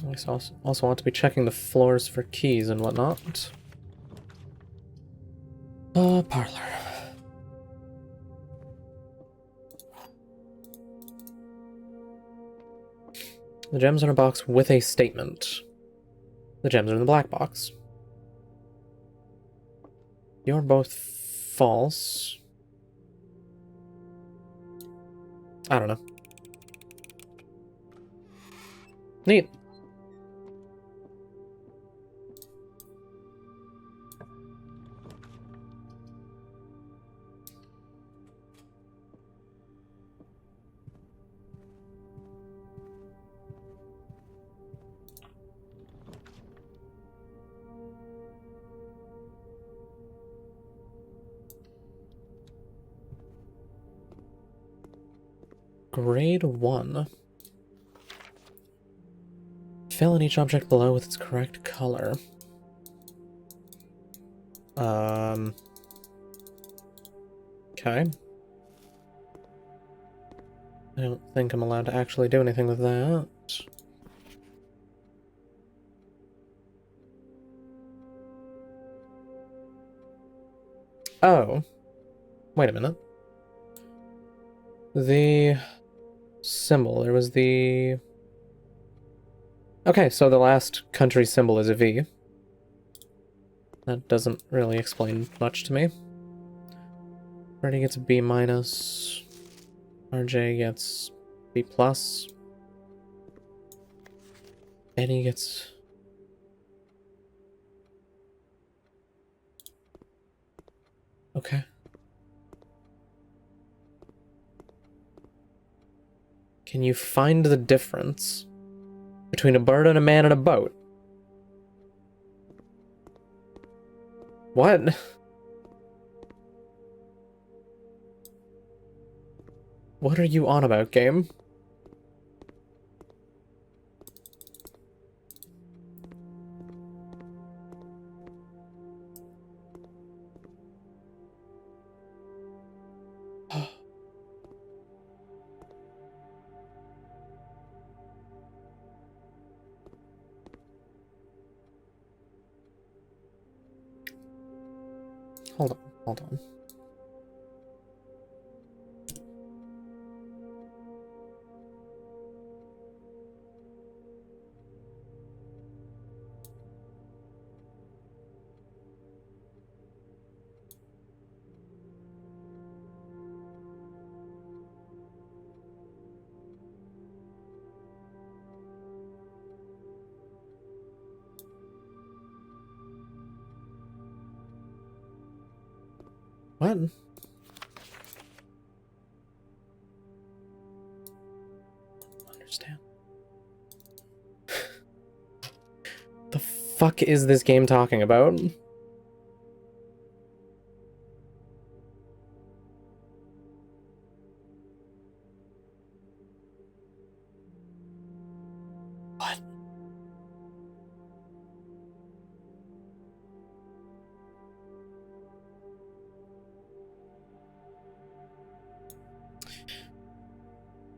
I also want to be checking the floors for keys and whatnot. Parlor. The gems are in a box with a statement. The gems are in the black box. You're both false. I don't know. Neat. Grade 1. Fill in each object below with its correct color. Okay. I don't think I'm allowed to actually do anything with that. Oh. Wait a minute. The symbol, there was the... Okay, so the last country symbol is a V. That doesn't really explain much to me. Freddy gets a B minus. RJ gets B plus. Eddie gets... Okay. Can you find the difference between a bird and a man and a boat? What? What are you on about, game? Hold on, hold on. What? Understand. The fuck is this game talking about? What?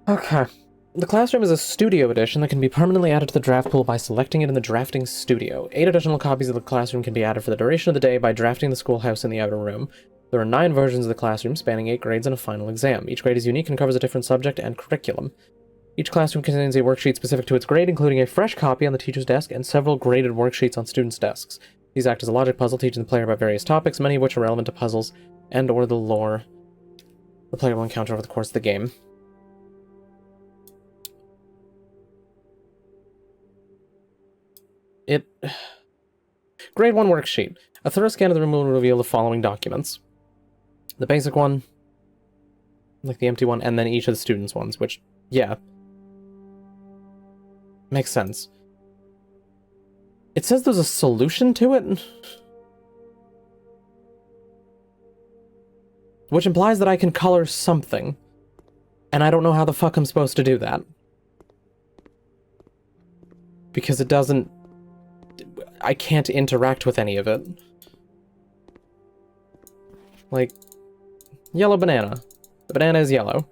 Okay. The Classroom is a studio edition that can be permanently added to the draft pool by selecting it in the drafting studio. 8 additional copies of the Classroom can be added for the duration of the day by drafting the schoolhouse in the outer room. There are 9 versions of the Classroom, spanning 8 grades and a final exam. Each grade is unique and covers a different subject and curriculum. Each classroom contains a worksheet specific to its grade, including a fresh copy on the teacher's desk and several graded worksheets on students' desks. These act as a logic puzzle, teaching the player about various topics, many of which are relevant to puzzles and or the lore the player will encounter over the course of the game. Grade 1 worksheet. A thorough scan of the room will reveal the following documents. The basic one, like the empty one, and then each of the students' ones, which, yeah, makes sense. It says there's a solution to it, which implies that I can color something, and I don't know how the fuck I'm supposed to do that. Because it doesn't... I can't interact with any of it. Like, yellow banana. The banana is yellow.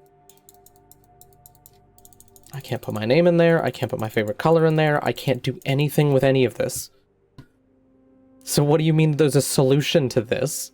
I can't put my name in there, I can't put my favorite color in there, I can't do anything with any of this. So what do you mean there's a solution to this?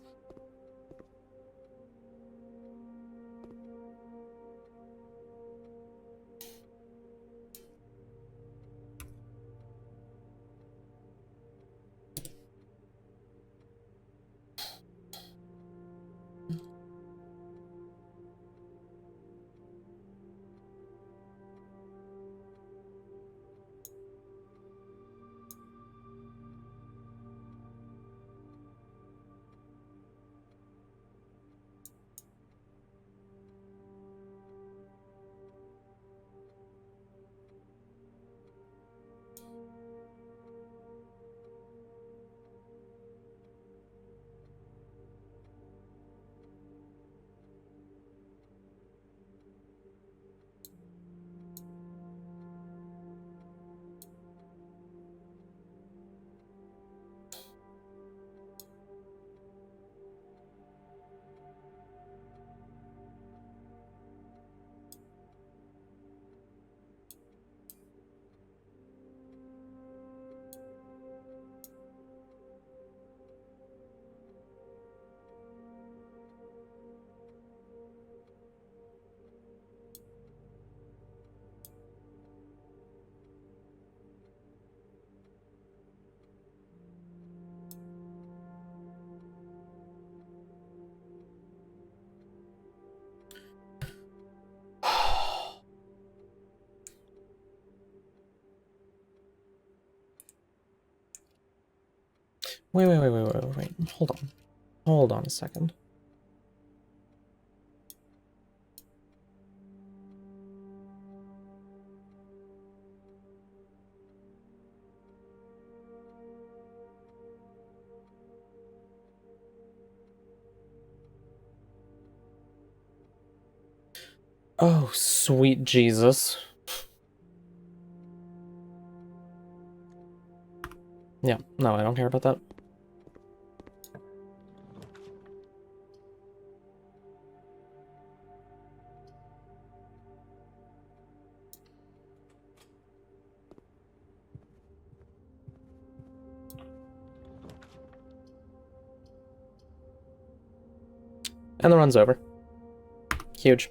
Wait. Hold on. Hold on a second. Oh, sweet Jesus. Yeah, no, I don't care about that. And the run's over. Huge.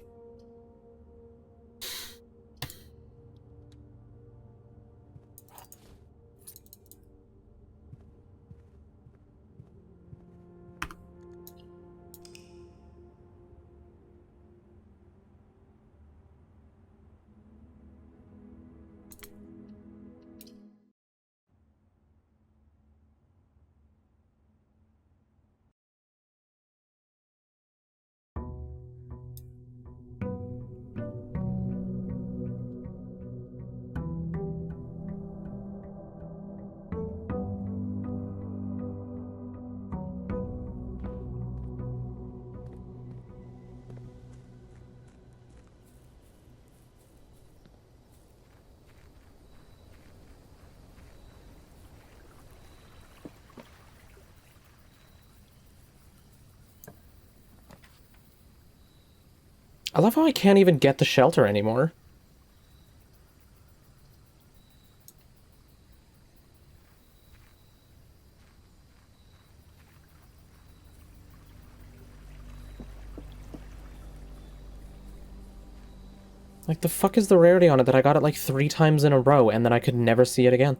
I love how I can't even get the shelter anymore. Like, the fuck is the rarity on it that I got it like 3 times in a row and then I could never see it again?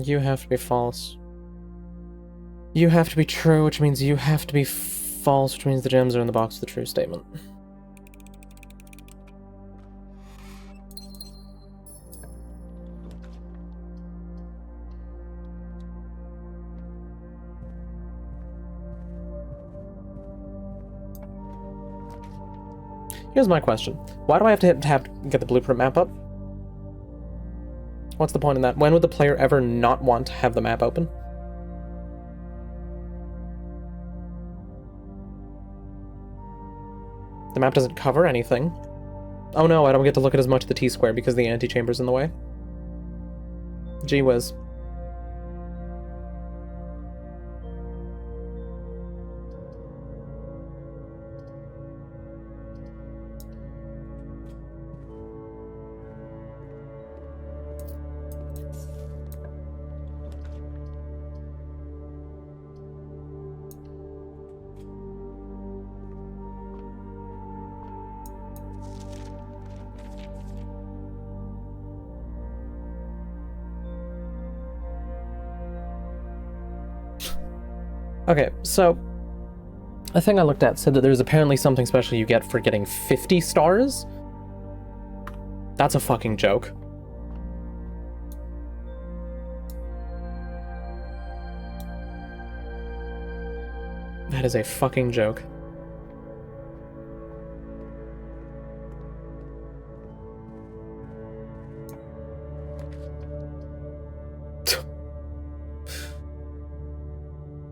You have to be false. You have to be true, which means you have to be false, which means the gems are in the box of the true statement. Here's my question. Why do I have to get the blueprint map up? What's the point in that? When would the player ever not want to have the map open? The map doesn't cover anything. Oh no, I don't get to look at as much of the T-square because the antechamber's in the way. Gee whiz. Okay, so a thing I looked at said that there's apparently something special you get for getting 50 stars. That's a fucking joke. That is a fucking joke.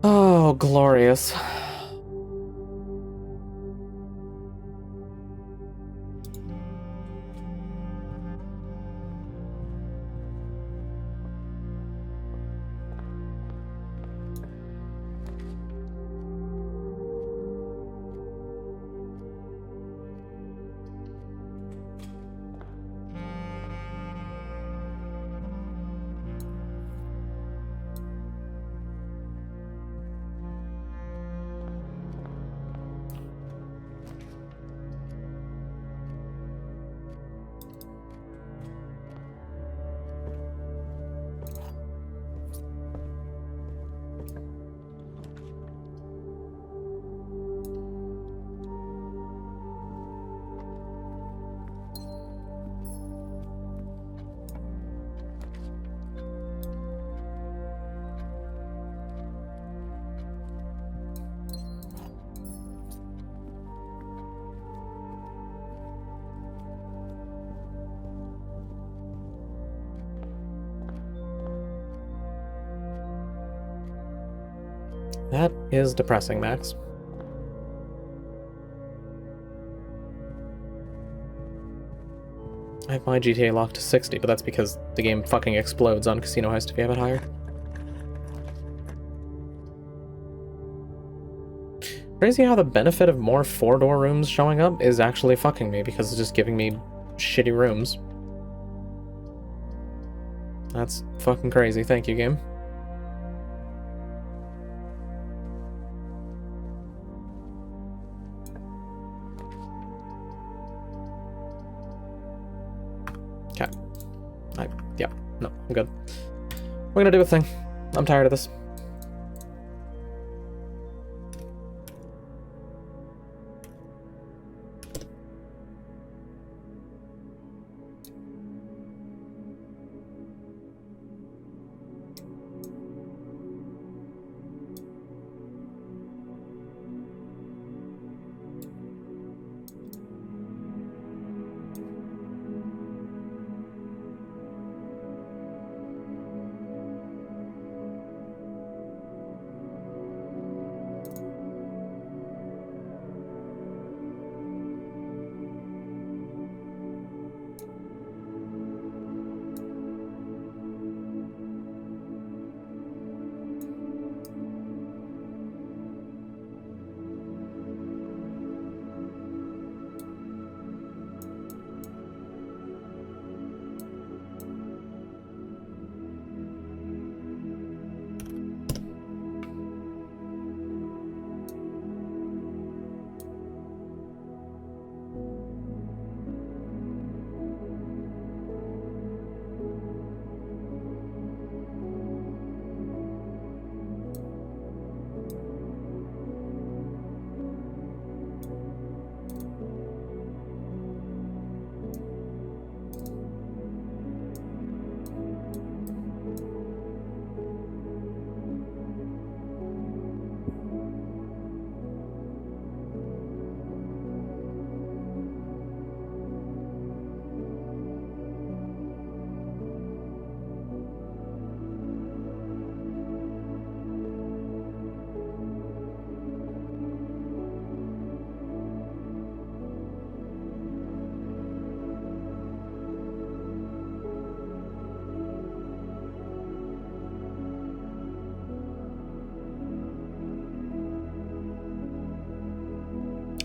Oh, glorious. That is depressing, Max. I have my GTA locked to 60, but that's because the game fucking explodes on Casino Heist if you have it higher. Crazy how the benefit of more 4-door rooms showing up is actually fucking me, because it's just giving me shitty rooms. That's fucking crazy. Thank you, game. Okay. Yeah, no, I'm good. We're gonna do a thing. I'm tired of this.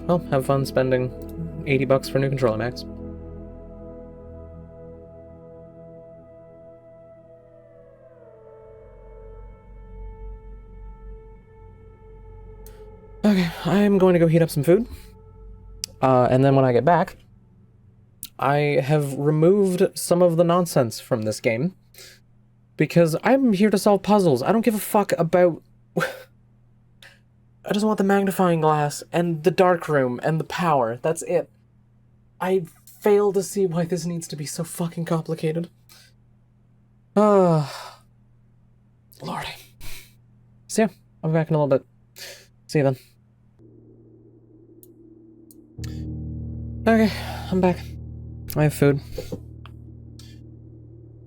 Well, have fun spending 80 bucks for a new controller, Max. Okay, I'm going to go heat up some food. And then when I get back, I have removed some of the nonsense from this game. Because I'm here to solve puzzles. I don't give a fuck about... I just want the magnifying glass, and the dark room, and the power. That's it. I fail to see why this needs to be so fucking complicated. Lordy. So yeah, I'll be back in a little bit. See you then. Okay, I'm back. I have food.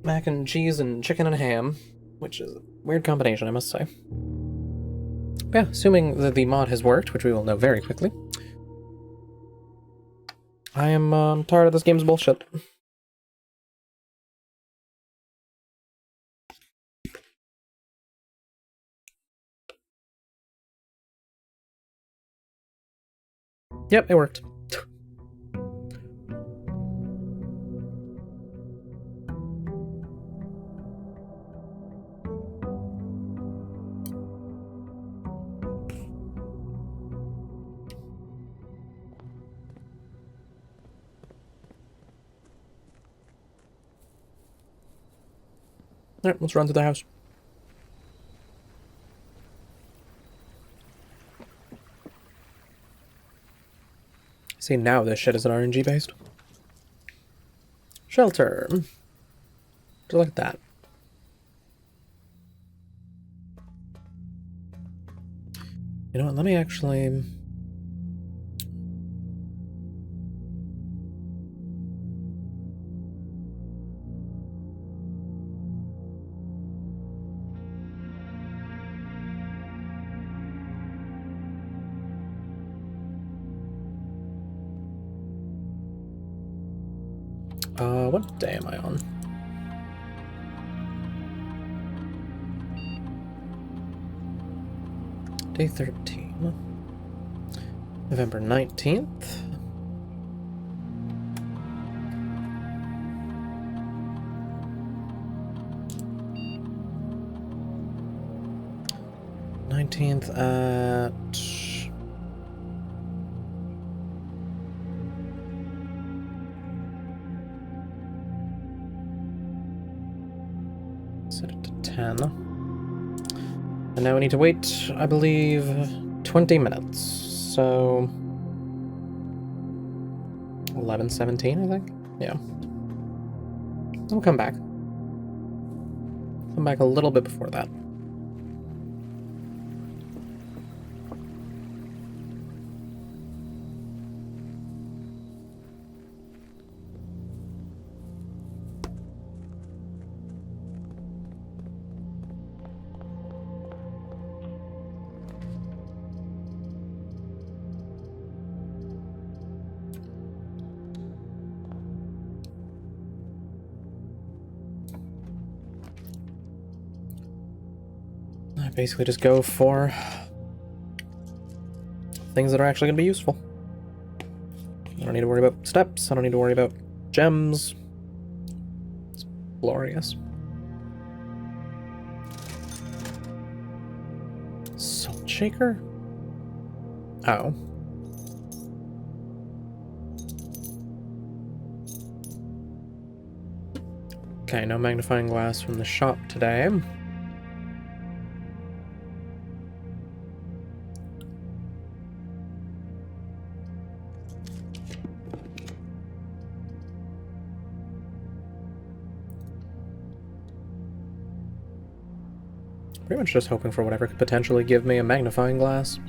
Mac and cheese and chicken and ham, which is a weird combination, I must say. But yeah, assuming that the mod has worked, which we will know very quickly, I am tired of this game's bullshit. Yep, it worked. Alright, let's run to the house. See, now this shit is an RNG based. Shelter. Just look at that. You know what, let me actually... What day am I on? Day 13. November 19th. At 10. And now we need to wait, I believe, 20 minutes. So 11:17, I think. Yeah. We'll come back. Come back a little bit before that. I basically just go for things that are actually going to be useful. I don't need to worry about steps. I don't need to worry about gems. It's glorious. Salt shaker? Oh. Okay, no magnifying glass from the shop today. Pretty much just hoping for whatever could potentially give me a magnifying glass.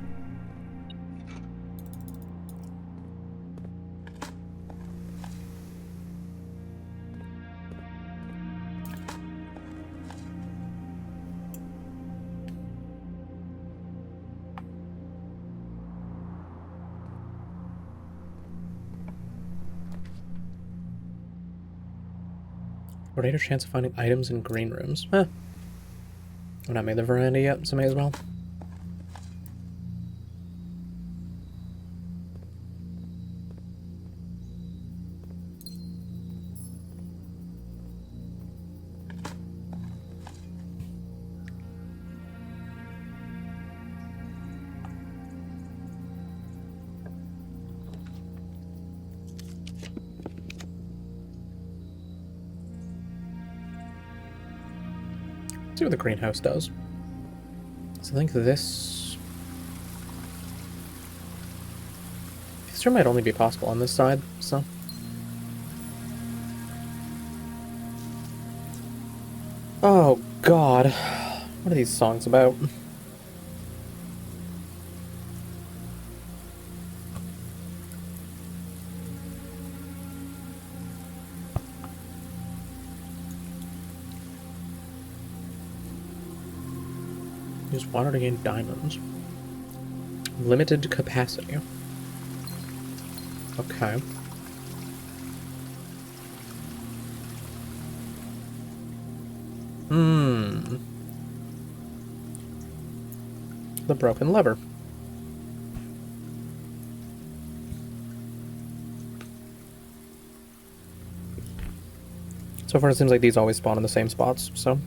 Greater chance of finding items in green rooms. Huh. I've not made the veranda yet, so may as well. See what the greenhouse does. So I think this room might only be possible on this side, so. Oh god. What are these songs about? Use water to gain diamonds. Limited capacity. Okay. The broken lever. So far it seems like these always spawn in the same spots, so.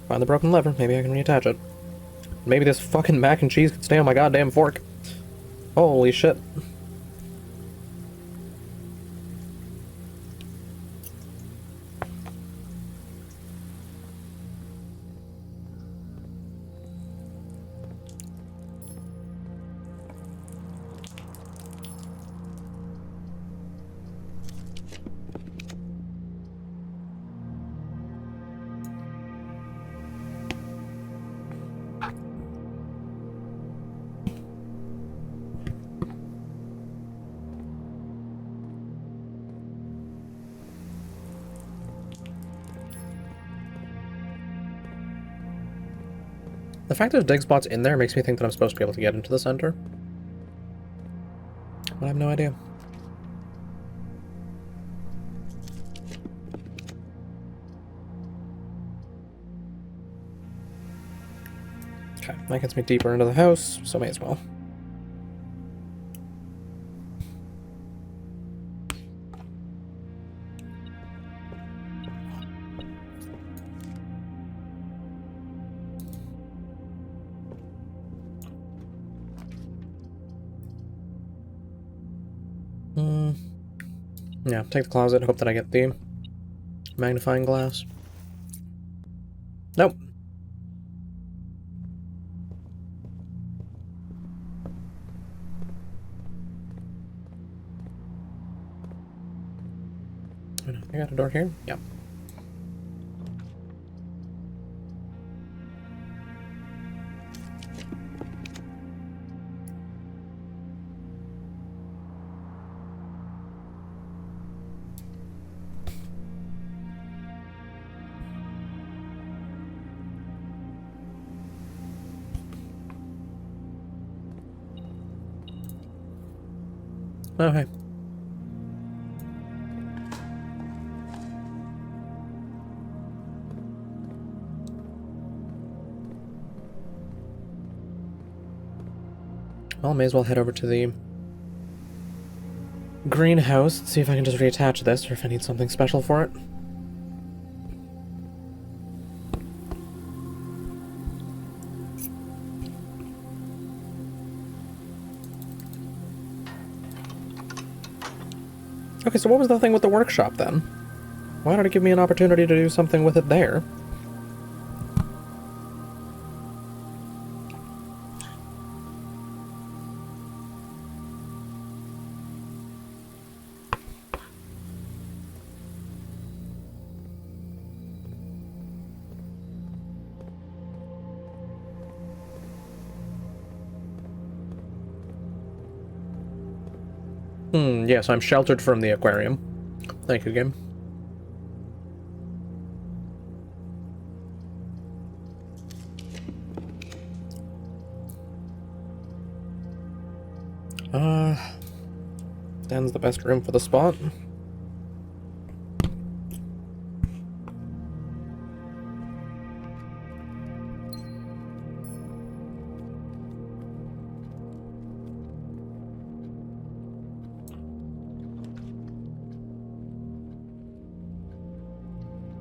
Find the broken lever, maybe I can reattach it. Maybe this fucking mac and cheese can stay on my goddamn fork. Holy shit. The fact that dig spot's in there makes me think that I'm supposed to be able to get into the center. But I have no idea. Okay, that gets me deeper into the house, so may as well. Yeah, take the closet, hope that I get the magnifying glass. Nope. I got a door here? Yep. Oh, hey. Well, may as well head over to the greenhouse and see if I can just reattach this, or if I need something special for it. Okay, so what was the thing with the workshop, then? Why did it give me an opportunity to do something with it there? Yes, I'm sheltered from the aquarium. Thank you, game. Dan's the best room for the spot.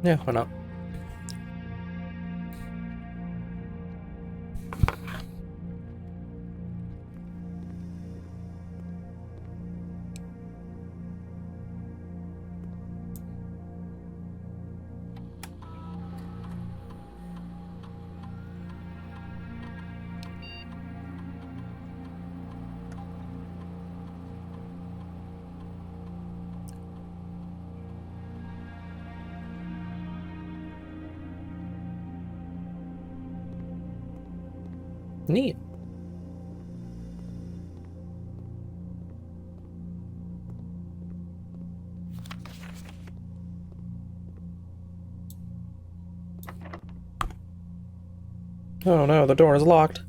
Yeah, why not? Neat. Oh no, the door is locked.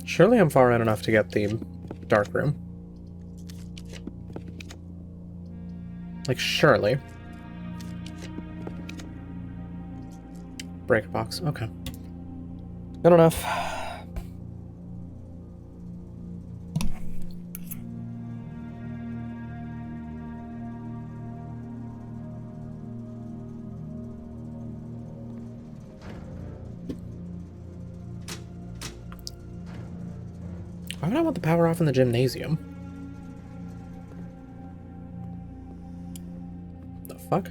Surely I'm far in enough to get the dark room. Like, surely. Break box, okay. Good enough. Why would I want the power off in the gymnasium? The fuck?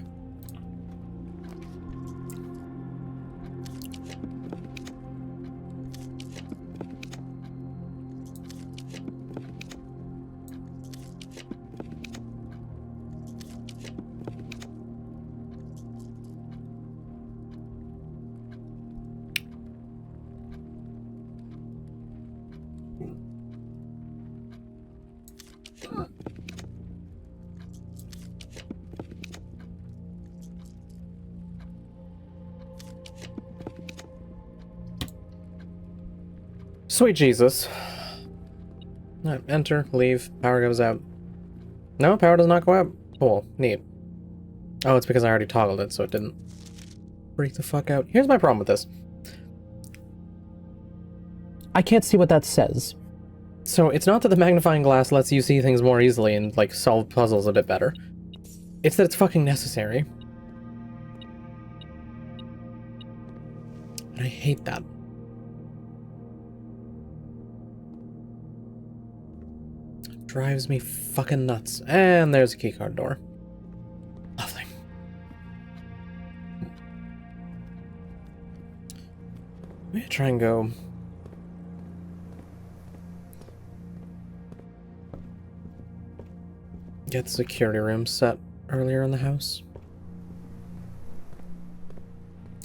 Sweet Jesus. Alright, enter, leave, power goes out. No, power does not go out. Cool, neat. Oh, it's because I already toggled it, so it didn't freak the fuck out. Here's my problem with this. I can't see what that says. So it's not that the magnifying glass lets you see things more easily and, like, solve puzzles a bit better. It's that it's fucking necessary. And I hate that. It drives me fucking nuts. And there's a keycard door. Lovely. I'm gonna try and go... get the security room set earlier in the house.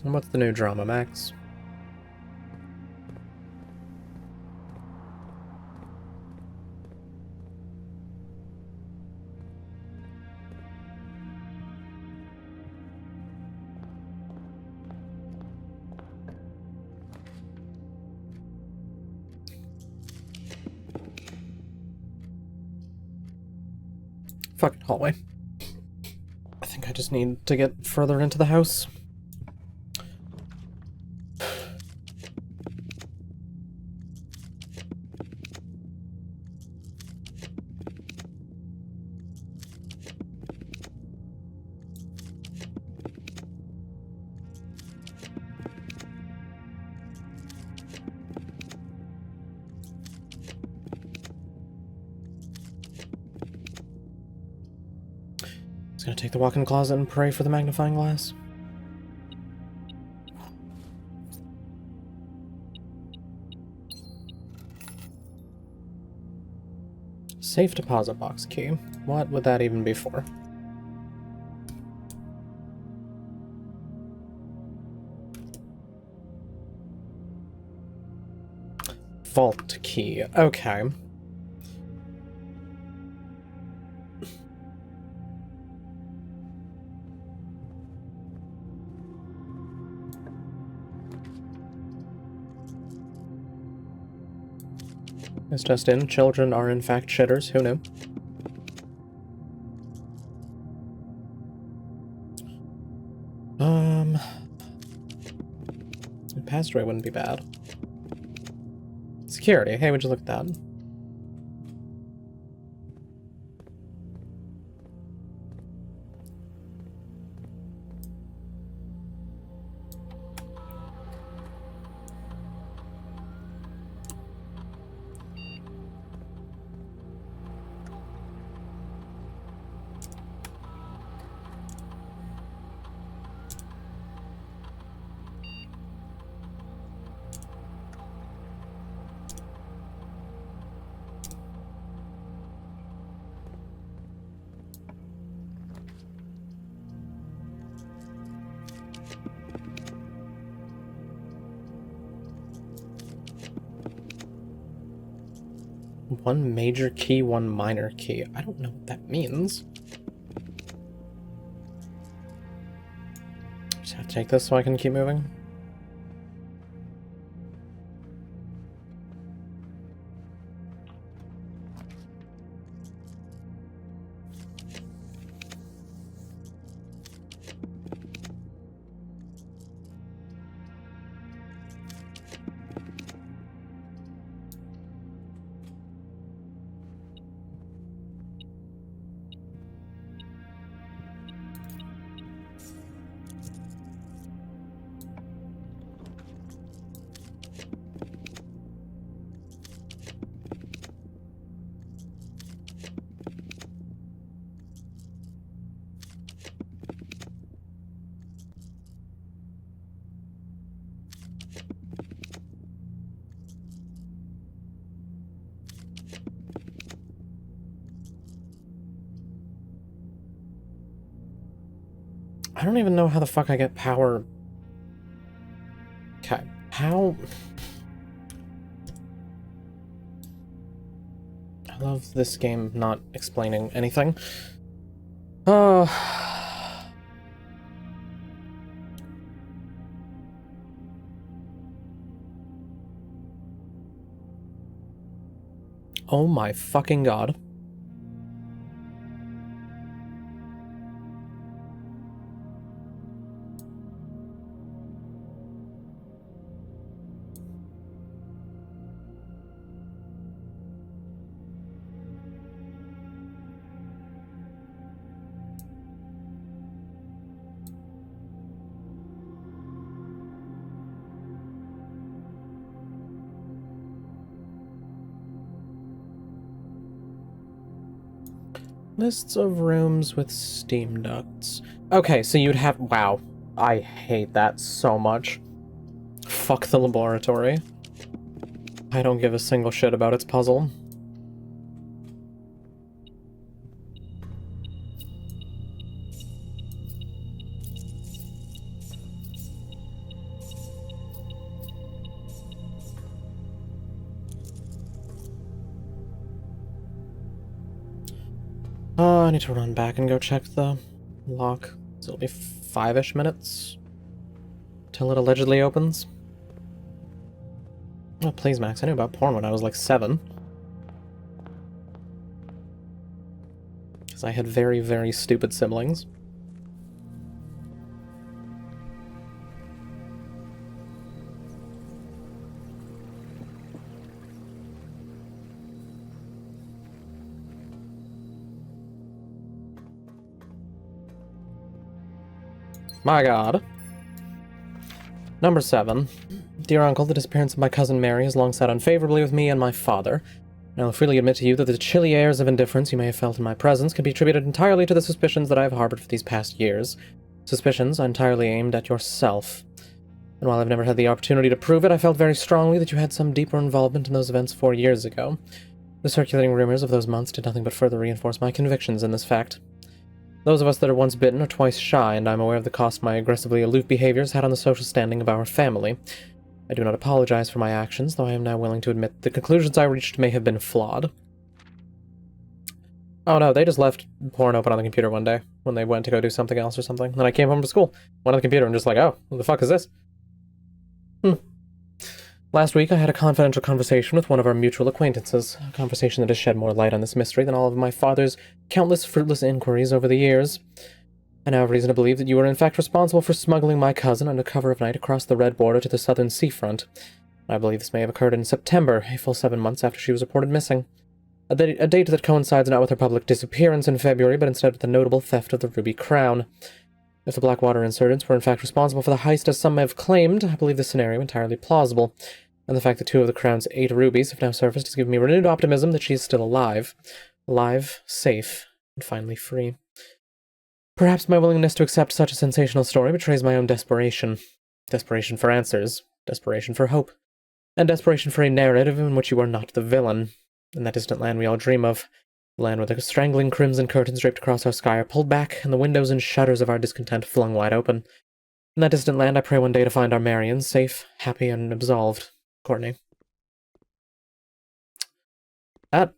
And what's the new drama, Max? Fucking hallway. I think I just need to get further into the house. Gonna take the walk-in closet and pray for the magnifying glass. Safe deposit box key. What would that even be for? Vault key. Okay. It's just in. Children are in fact shitters. Who knew? Passageway wouldn't be bad. Security. Hey, would you look at that? One major key, one minor key. I don't know what that means. Just have to take this so I can keep moving. I don't even know how the fuck I get power. Okay, how? I love this game not explaining anything. Oh. Oh my fucking god. Lists of rooms with steam ducts. Okay, so you'd have... Wow. I hate that so much. Fuck the laboratory. I don't give a single shit about its puzzle. I need to run back and go check the lock. So it'll be 5-ish minutes till it allegedly opens. Oh, please, Max. I knew about porn when I was like 7. Because I had very, very stupid siblings. My god. Number 7. Dear Uncle, the disappearance of my cousin Mary has long sat unfavorably with me and my father. I will freely admit to you that the chilly airs of indifference you may have felt in my presence can be attributed entirely to the suspicions that I have harbored for these past years. Suspicions entirely aimed at yourself. And while I've never had the opportunity to prove it, I felt very strongly that you had some deeper involvement in those events 4 years ago. The circulating rumors of those months did nothing but further reinforce my convictions in this fact. Those of us that are once bitten are twice shy, and I am aware of the cost my aggressively aloof behaviors had on the social standing of our family. I do not apologize for my actions, though I am now willing to admit the conclusions I reached may have been flawed. Oh no, they just left porn open on the computer one day, when they went to go do something else or something. Then I came home from school, went on the computer, and just like, oh, what the fuck is this? Last week I had a confidential conversation with one of our mutual acquaintances, a conversation that has shed more light on this mystery than all of my father's countless fruitless inquiries over the years. I now have reason to believe that you were in fact responsible for smuggling my cousin under cover of night across the Red Border to the southern seafront. I believe this may have occurred in September, a full 7 months after she was reported missing. A date that coincides not with her public disappearance in February, but instead with the notable theft of the Ruby Crown. If the Blackwater insurgents were in fact responsible for the heist as some have claimed, I believe this scenario entirely plausible. And the fact that 2 of the Crown's 8 rubies have now surfaced has given me renewed optimism that she is still alive. Alive, safe, and finally free. Perhaps my willingness to accept such a sensational story betrays my own desperation. Desperation for answers, desperation for hope, and desperation for a narrative in which you are not the villain. In that distant land we all dream of, the land where the strangling crimson curtains draped across our sky are pulled back, and the windows and shutters of our discontent flung wide open. In that distant land I pray one day to find our Marion safe, happy, and absolved. Courtney. That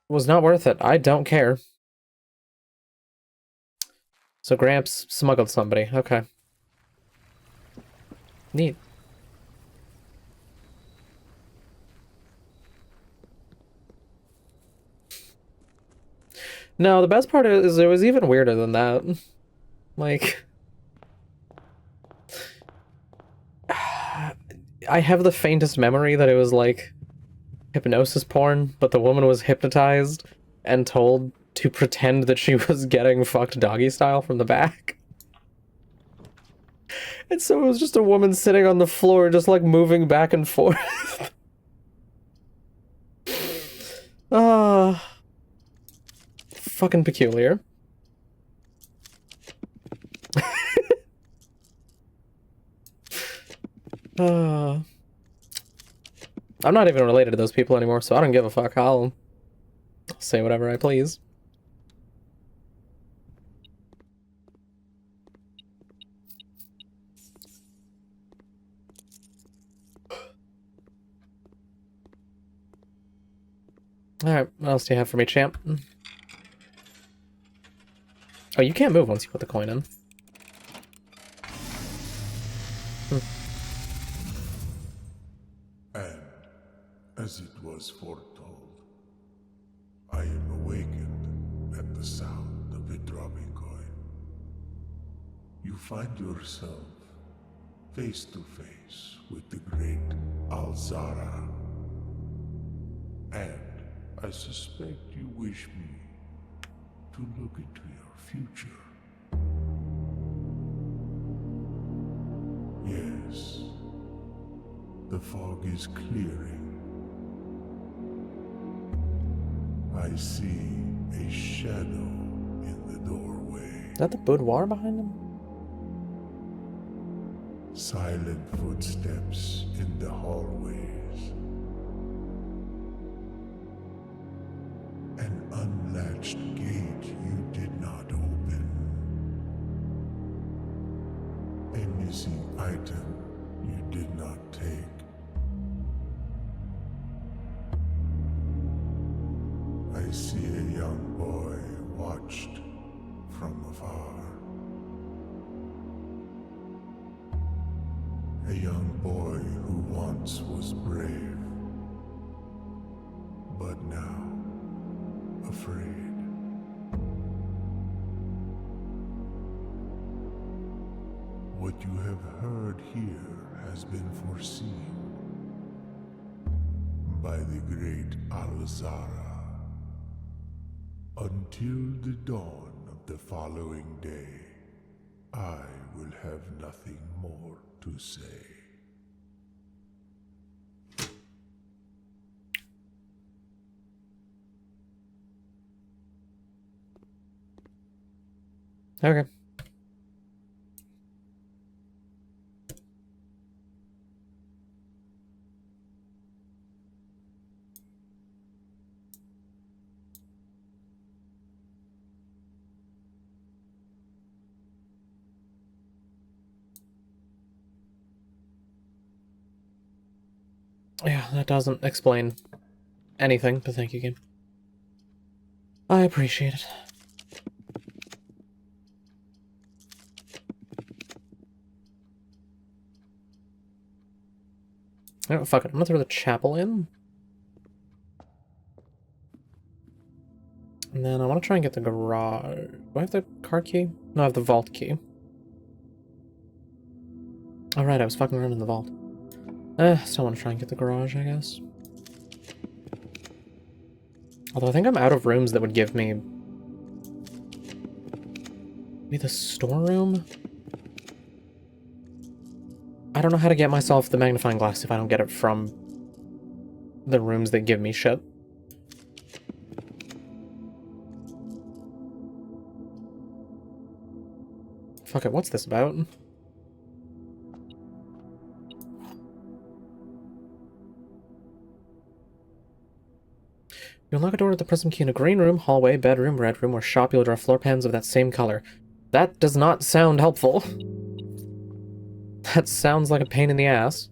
was not worth it. I don't care. So Gramps smuggled somebody. Okay. Neat. No, the best part is it was even weirder than that. Like... I have the faintest memory that it was like hypnosis porn, but the woman was hypnotized and told to pretend that she was getting fucked doggy style from the back. And so it was just a woman sitting on the floor just like moving back and forth. Fucking peculiar. I'm not even related to those people anymore, so I don't give a fuck. I'll say whatever I please. Alright, what else do you have for me, champ? Oh, you can't move once you put the coin in. And, as it was foretold, you find yourself face to face with the great Alzara. And I suspect you wish me to look into your future. Yes, the fog is clearing. I see a shadow in the doorway. Is that the boudoir behind him? Silent footsteps in the hallways. An unlatched gate you did not open. A missing item you did not take. I see a young boy watched from afar. A young boy who once was brave, but now afraid. What you have heard here has been foreseen by the great Alzara. Until the dawn of the following day, I will have nothing more to say. Okay. Yeah, that doesn't explain anything, but thank you, game. I appreciate it. Oh, fuck it. I'm gonna throw the chapel in. And then I want to try and get the garage. Do I have the car key? No, I have the vault key. Alright, I was fucking around in the vault. Still want to try and get the garage, I guess. Although I think I'm out of rooms that would give me... Maybe the storeroom? I don't know how to get myself the magnifying glass if I don't get it from the rooms that give me shit. Fuck it, what's this about? You unlock a door with the prism key in a green room, hallway, bedroom, red room, or shop. You'll draw floor pans of that same color. That does not sound helpful. That sounds like a pain in the ass.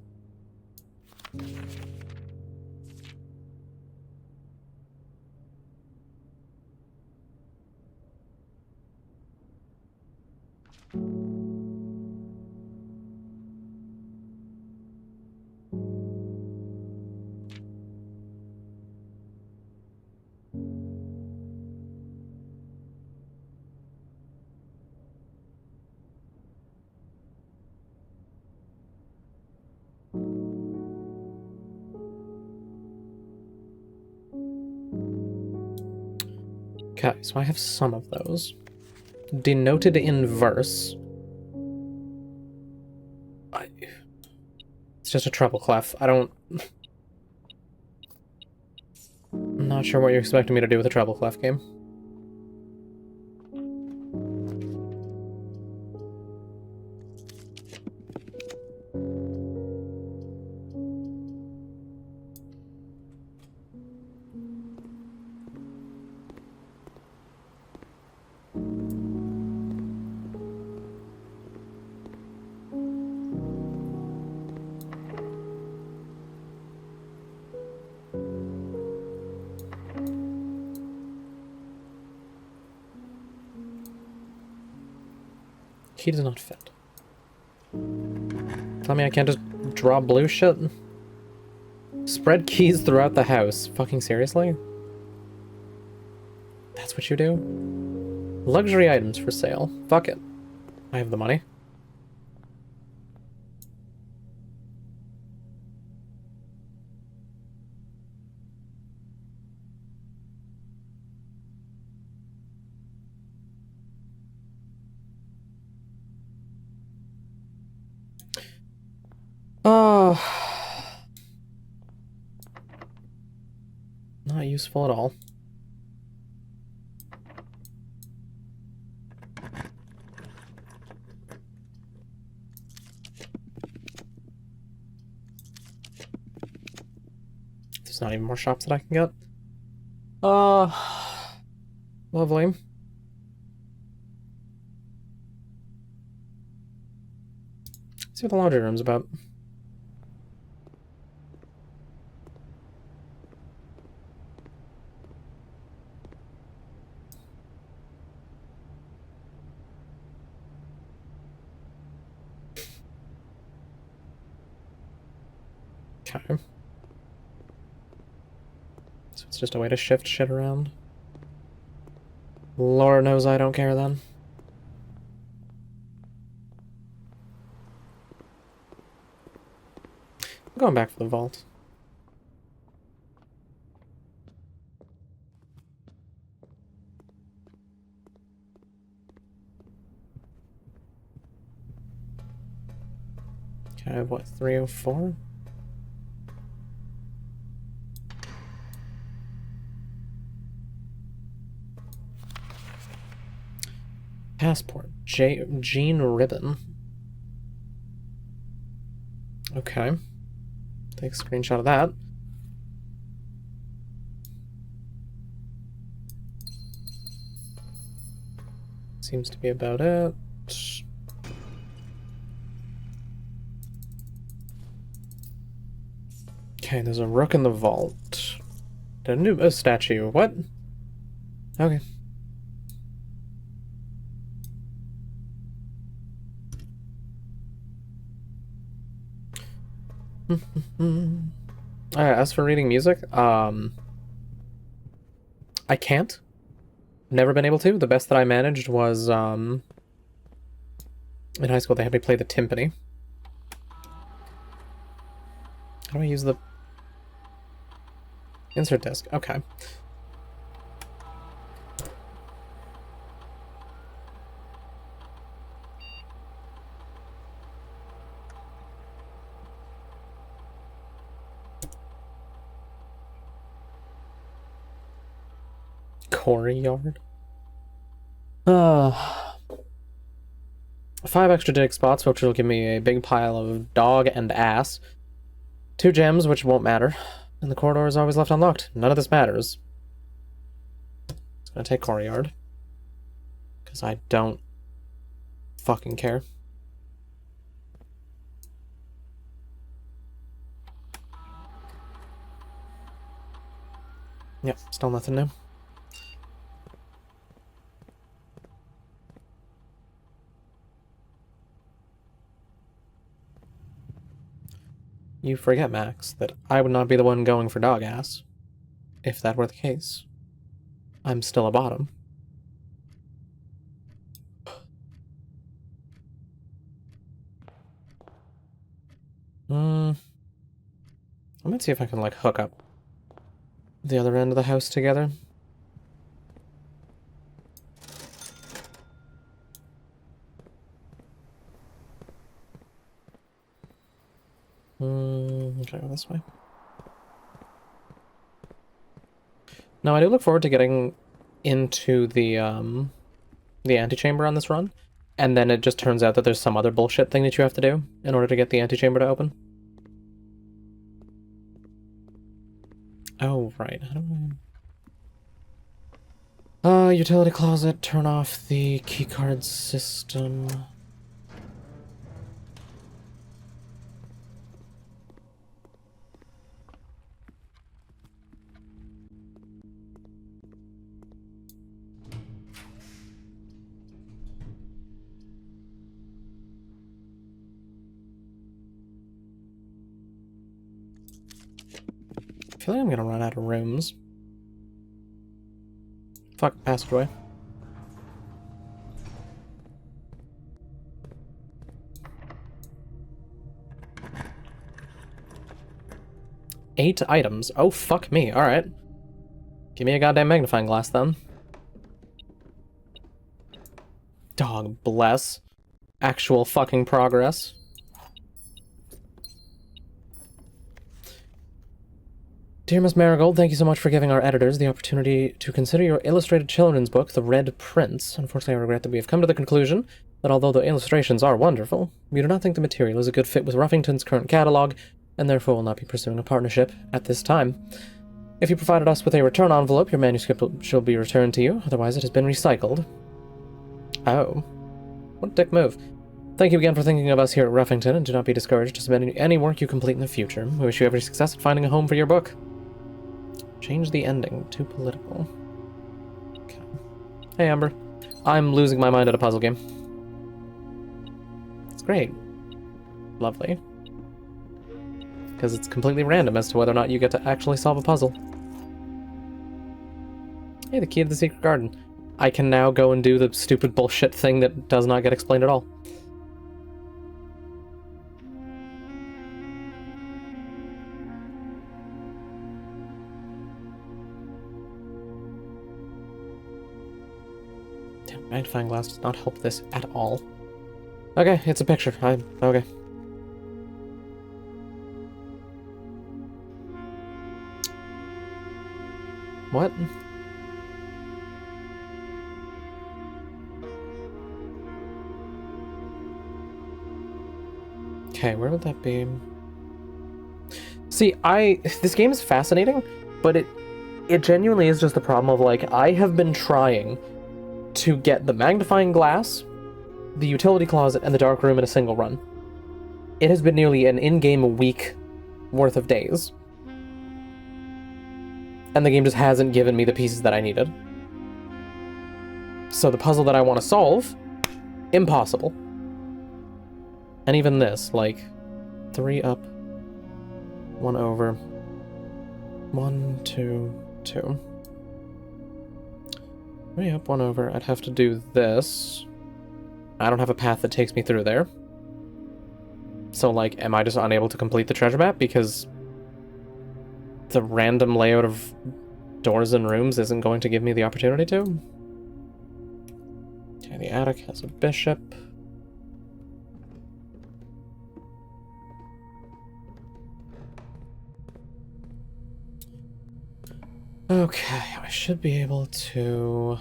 Okay, so I have some of those. Denoted in verse. It's just a treble clef. I don't... I'm not sure what you're expecting me to do with a treble clef game. Key does not fit. Tell me I can't just draw blue shit? Spread keys throughout the house. Fucking seriously? That's what you do? Luxury items for sale. Fuck it. I have the money. Oh, not useful at all. There's not even more shops that I can get. Lovely. See what the laundry room's about. Okay. So it's just a way to shift shit around. Lord knows I don't care then. I'm going back for the vault. Okay, what, 304? Passport. Jean Ribbon. Okay. Take a screenshot of that. Seems to be about it. Okay, there's a rook in the vault. A new statue. What? Okay. As for reading music, I can't. Never been able to. The best that I managed was, in high school they had me play the timpani. How do I use the... Insert disc. Okay. Quarry yard. 5 extra dig spots, which will give me a big pile of dog and ass. 2 gems, which won't matter. And the corridor is always left unlocked. None of this matters. It's gonna take quarry yard. Because I don't fucking care. Yep, still nothing new. You forget, Max, that I would not be the one going for dog ass. If that were the case. I'm still a bottom. I might see if I can, like, hook up the other end of the house together. Okay, go this way. Now, I do look forward to getting into the antechamber on this run, and then it just turns out that there's some other bullshit thing that you have to do in order to get the antechamber to open. Oh, right. How do I... utility closet, turn off the keycard system. I feel like I'm gonna run out of rooms. Fuck, passageway. Eight items. Oh, fuck me. Alright. Give me a goddamn magnifying glass, then. Dog bless. Actual fucking progress. Dear Miss Marigold, thank you so much for giving our editors the opportunity to consider your illustrated children's book, The Red Prince. Unfortunately, I regret that we have come to the conclusion that although the illustrations are wonderful, we do not think the material is a good fit with Ruffington's current catalog, and therefore will not be pursuing a partnership at this time. If you provided us with a return envelope, your manuscript shall be returned to you, otherwise it has been recycled. Oh. What a dick move. Thank you again for thinking of us here at Ruffington, and do not be discouraged to submit any work you complete in the future. We wish you every success at finding a home for your book. Change the ending to political. Okay. Hey, Amber. I'm losing my mind at a puzzle game. It's great. Lovely. Because it's completely random as to whether or not you get to actually solve a puzzle. Hey, the key to the secret garden. I can now go and do the stupid bullshit thing that does not get explained at all. Damn, magnifying glass does not help this at all. Okay, it's a picture. Okay. What? Okay, where would that be? See, this game is fascinating, but it genuinely is just the problem of, like, I have been trying to get the magnifying glass, the utility closet, and the dark room in a single run. It has been nearly an in-game week worth of days. And the game just hasn't given me the pieces that I needed. So the puzzle that I want to solve, impossible. And even this, like, 3 up, 1 over, 1, 2, 2. 3 up, 1 over, I'd have to do this. I don't have a path that takes me through there. So, like, am I just unable to complete the treasure map because the random layout of doors and rooms isn't going to give me the opportunity to? Okay, the attic has a bishop. Okay, I should be able to...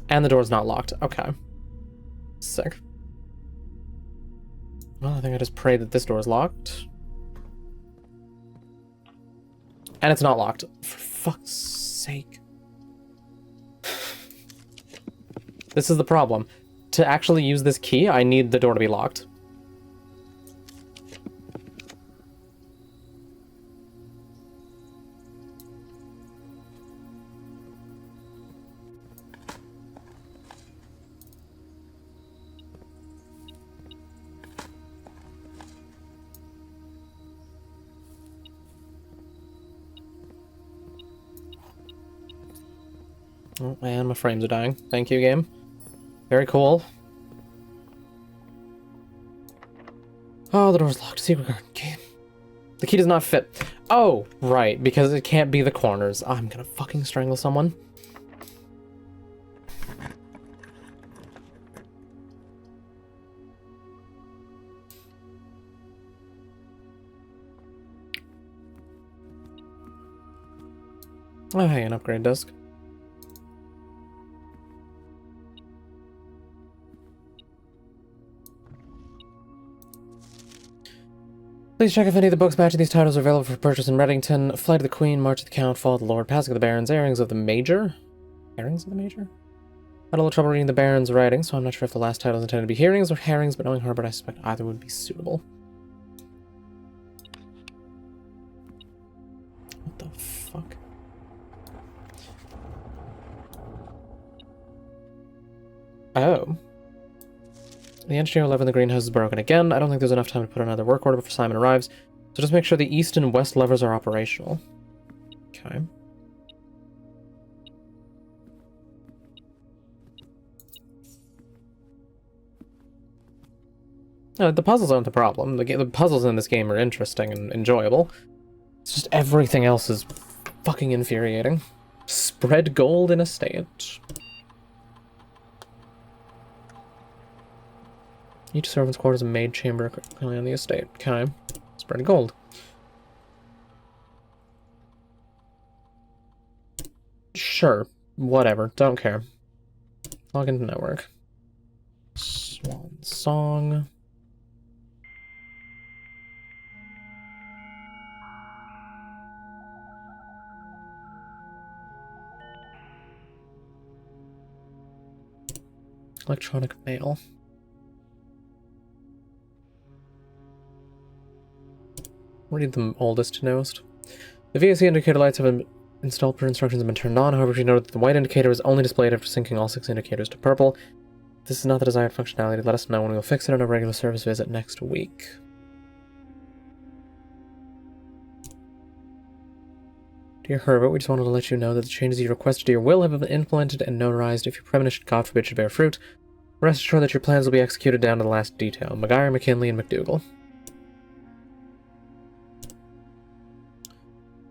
And the door's not locked. Okay. Sick. Well, I think I just pray that this door is locked. And it's not locked. For fuck's sake. This is the problem. To actually use this key, I need the door to be locked. Oh, and my frames are dying. Thank you, game. Very cool. Oh, the door's locked. Secret garden key. The key does not fit. Oh, right, because it can't be the corners. I'm gonna fucking strangle someone. Oh, hey, an upgrade disc. Please check if any of the books matching these titles are available for purchase in Reddington. Flight of the Queen, March of the Count, Fall of the Lord, Passing of the Barons, Airings of the Major? Airings of the Major? I had a little trouble reading the Baron's writing, so I'm not sure if the last title is intended to be Hearings or Herrings, but knowing Herbert, I suspect either would be suitable. What the fuck? Oh. The engineer 11 in the greenhouse is broken again. I don't think there's enough time to put another work order before Simon arrives. So just make sure the east and west levers are operational. Okay. The puzzles aren't the problem. The puzzles in this game are interesting and enjoyable. It's just everything else is fucking infuriating. Spread gold in a stage. Each servant's quarters a maid chamber currently on the estate. Okay. Spread gold. Sure. Whatever. Don't care. Log into network. Swan Song. Electronic mail. Read the oldest to newest. The VAC indicator lights have been installed per instructions have been turned on. However, you note that the white indicator is only displayed after syncing all 6 indicators to purple. If this is not the desired functionality, let us know when we will fix it on a regular service visit next week. Dear Herbert, we just wanted to let you know that the changes you requested to your will have been implemented and notarized. If your premonition, God forbid, should bear fruit, rest assured that your plans will be executed down to the last detail. McGuire, McKinley, and McDougal.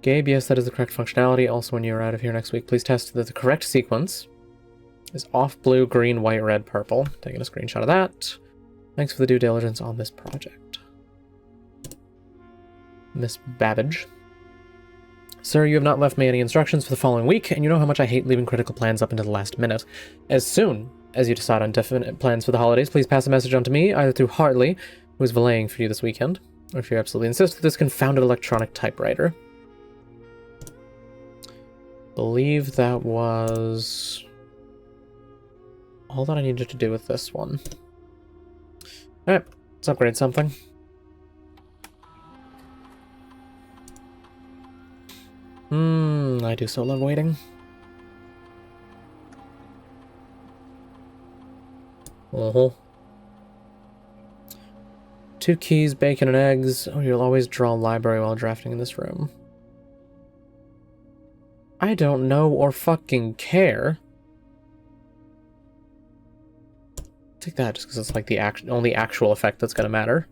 Gabe, yes, that is the correct functionality. Also, when you're out of here next week, please test that the correct sequence is off blue, green, white, red, purple. Taking a screenshot of that. Thanks for the due diligence on this project. Miss Babbage. Sir, you have not left me any instructions for the following week, and you know how much I hate leaving critical plans up until the last minute. As soon as you decide on definite plans for the holidays, please pass a message on to me, either through Hartley, who is valeting for you this weekend, or if you absolutely insist, with this confounded electronic typewriter. Believe that was all that I needed to do with this one. Alright, let's upgrade something. I do so love waiting. Uh-huh. 2 keys, bacon, and eggs. Oh, you'll always draw a library while drafting in this room. I don't know or fucking care. Take that just because it's like the only actual effect that's gonna matter.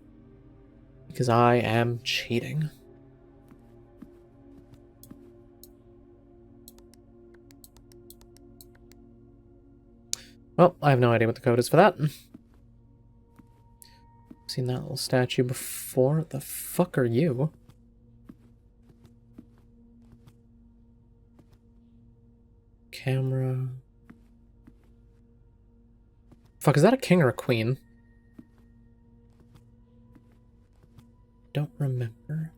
Because I am cheating. Well, I have no idea what the code is for that. Seen that little statue before. What the fuck are you? Camera. Fuck, is that a king or a queen? Don't remember.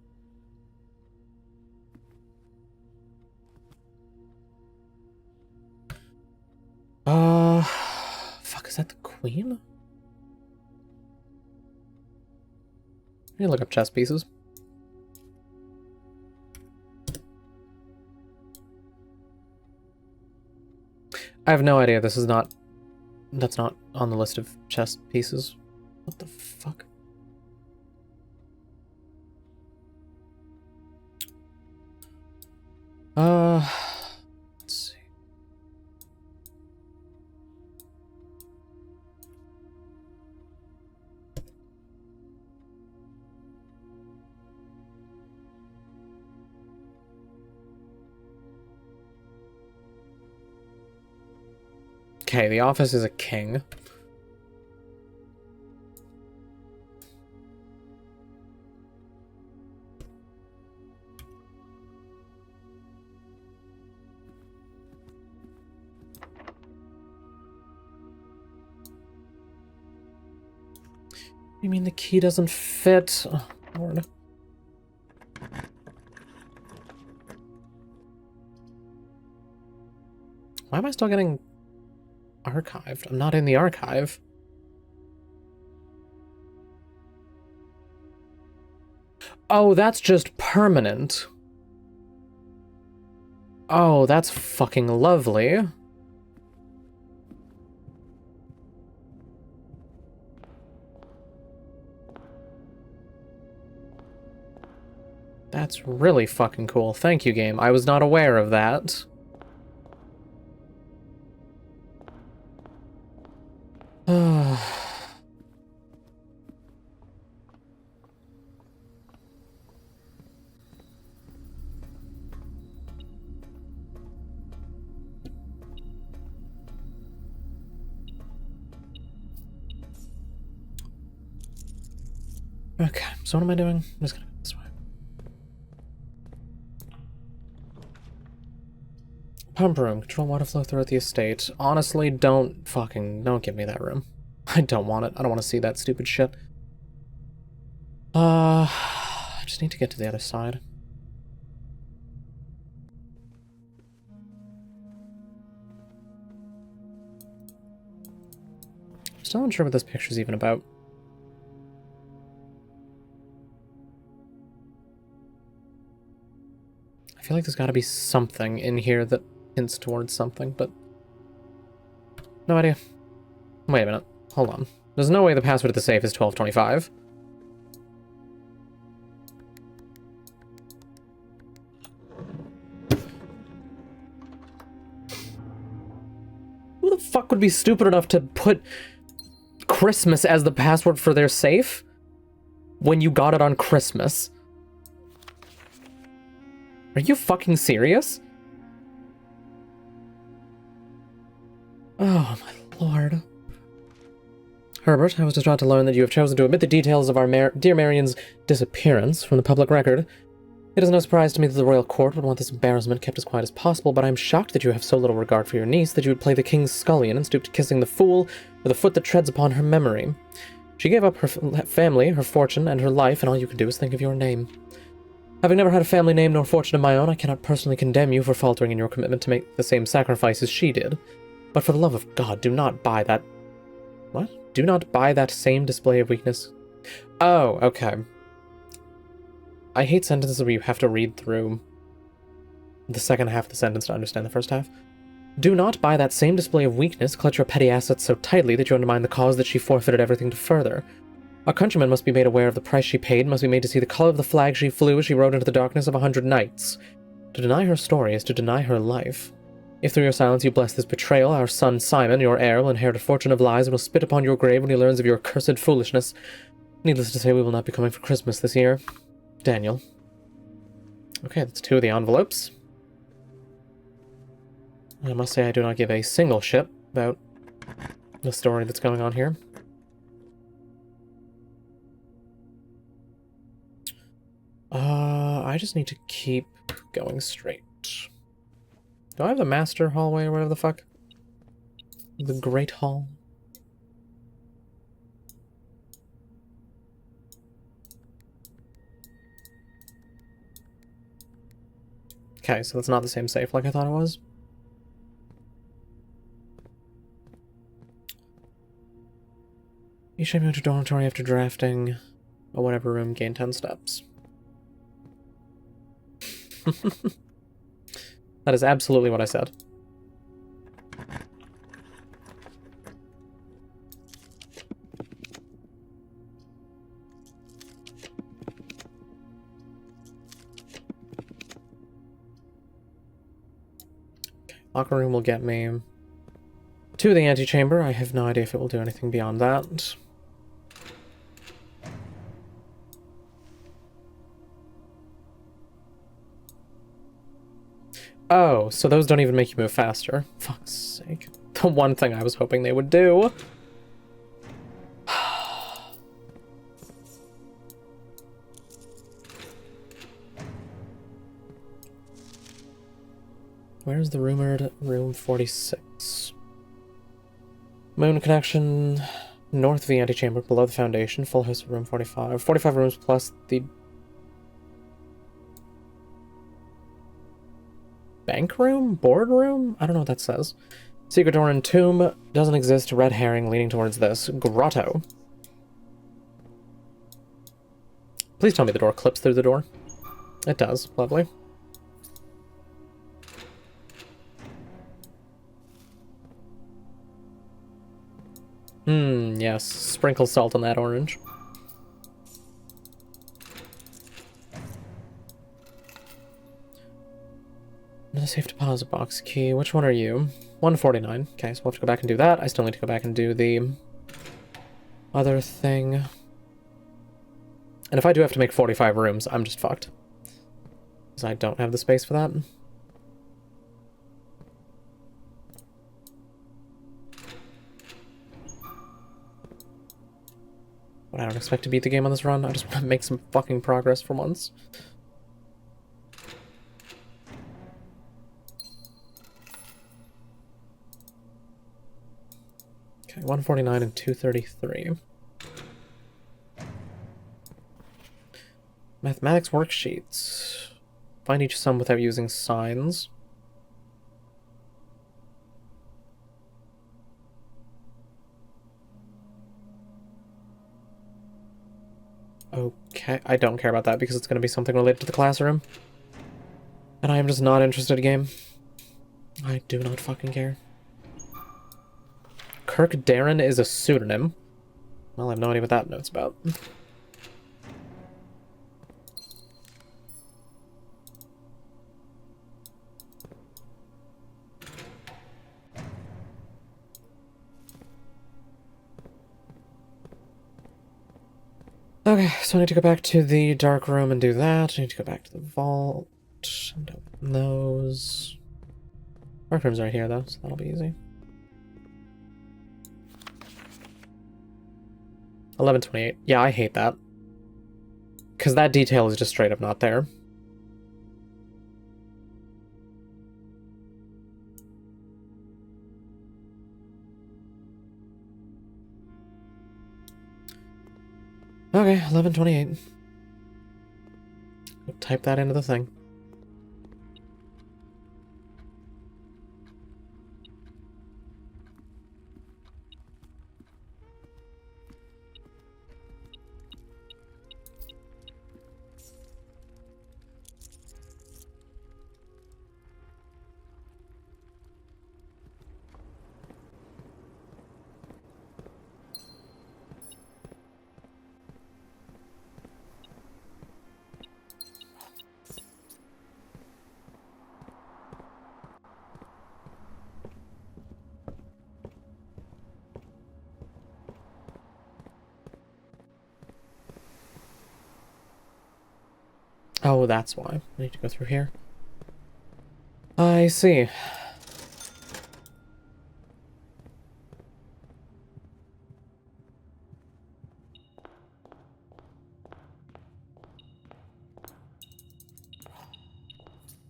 Fuck, is that the queen? I need to look up chess pieces. I have no idea. This is not... That's not on the list of chess pieces. What the fuck? Let's see. Okay, the office is a king. You mean the key doesn't fit? Oh, Lord. Why am I still getting archived? I'm not in the archive. Oh, that's just permanent. Oh, that's fucking lovely. That's really fucking cool. Thank you, game. I was not aware of that. Okay, so what am I doing? I'm just gonna go this way. Pump room. Control water flow throughout the estate. Honestly, don't give me that room. I don't want it. I don't want to see that stupid shit. I just need to get to the other side. Still unsure what this picture's even about. I feel like there's got to be something in here that hints towards something, but no idea. Wait a minute. Hold on. There's no way the password to the safe is 1225. Who the fuck would be stupid enough to put Christmas as the password for their safe when you got it on Christmas? Are you fucking serious? Oh my lord. Herbert, I was distraught to learn that you have chosen to omit the details of our dear Marion's disappearance from the public record. It is no surprise to me that the royal court would want this embarrassment kept as quiet as possible, but I am shocked that you have so little regard for your niece that you would play the king's scullion and stoop to kissing the fool with a foot that treads upon her memory. She gave up her family, her fortune, and her life, and all you can do is think of your name. Having never had a family name nor fortune of my own, I cannot personally condemn you for faltering in your commitment to make the same sacrifices she did. But for the love of God, do not buy that... What? Do not buy that same display of weakness. Oh, okay. I hate sentences where you have to read through the second half of the sentence to understand the first half. Do not by that same display of weakness clutch your petty assets so tightly that you undermine the cause that she forfeited everything to further. Our countrymen must be made aware of the price she paid, must be made to see the color of the flag she flew as she rode into the darkness of 100 nights. To deny her story is to deny her life. If through your silence you bless this betrayal, our son Simon, your heir, will inherit a fortune of lies and will spit upon your grave when he learns of your accursed foolishness. Needless to say, we will not be coming for Christmas this year. Daniel. Okay, that's 2 of the envelopes. I must say I do not give a single shit about the story that's going on here. I just need to keep going straight. Do I have the master hallway or whatever the fuck? The Great Hall? Okay, so that's not the same safe like I thought it was. You should move to dormitory after drafting or whatever room, gain 10 steps. That is absolutely what I said. Locker room will get me to the antechamber. I have no idea if it will do anything beyond that. Oh, so those don't even make you move faster. Fuck's sake. The one thing I was hoping they would do. Where's the rumored room 46? Moon connection, north of the antechamber, below the foundation, full house of room 45. 45 rooms plus the bank room? Board room? I don't know what that says. Secret door in tomb. Doesn't exist. Red herring leading towards this. Grotto. Please tell me the door clips through the door. It does. Lovely. Yes. Sprinkle salt on that orange. Another safe deposit box key. Which one are you? 149. Okay, so we'll have to go back and do that. I still need to go back and do the other thing. And if I do have to make 45 rooms, I'm just fucked. Because I don't have the space for that. But I don't expect to beat the game on this run. I just want to make some fucking progress for once. Okay, 149 and 233. Mathematics worksheets. Find each sum without using signs. Okay, I don't care about that because it's going to be something related to the classroom. And I am just not interested in game. I do not fucking care. Kirk Darren is a pseudonym. Well, I have no idea what that note's about. Okay, so I need to go back to the dark room and do that. I need to go back to the vault and open those. Dark room's right here, though, so that'll be easy. 1128. Yeah, I hate that. Because that detail is just straight up not there. Okay, 1128. Type that into the thing. Oh, that's why. I need to go through here. I see.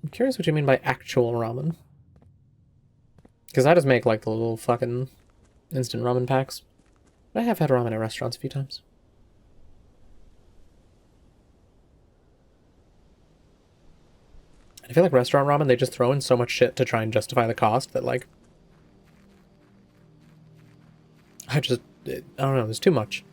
I'm curious what you mean by actual ramen. Because I just make, like, the little fucking instant ramen packs. But I have had ramen at restaurants a few times. I feel like restaurant ramen, they just throw in so much shit to try and justify the cost that, like... I don't know, there's too much.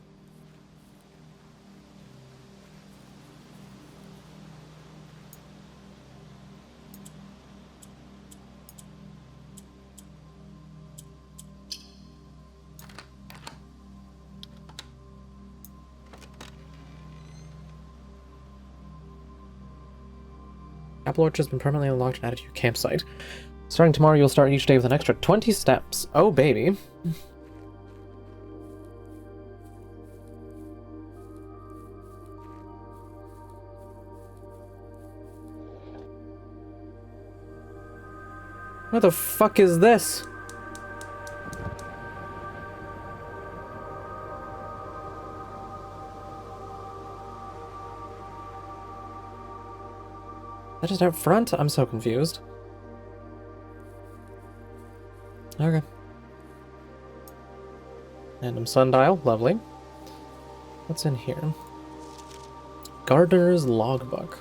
Apple Orchard has been permanently unlocked and added to your campsite. Starting tomorrow, you'll start each day with an extra 20 steps. Oh, baby. What the fuck is this? That just out front? I'm so confused. Okay. Random sundial, lovely. What's in here? Gardener's logbook.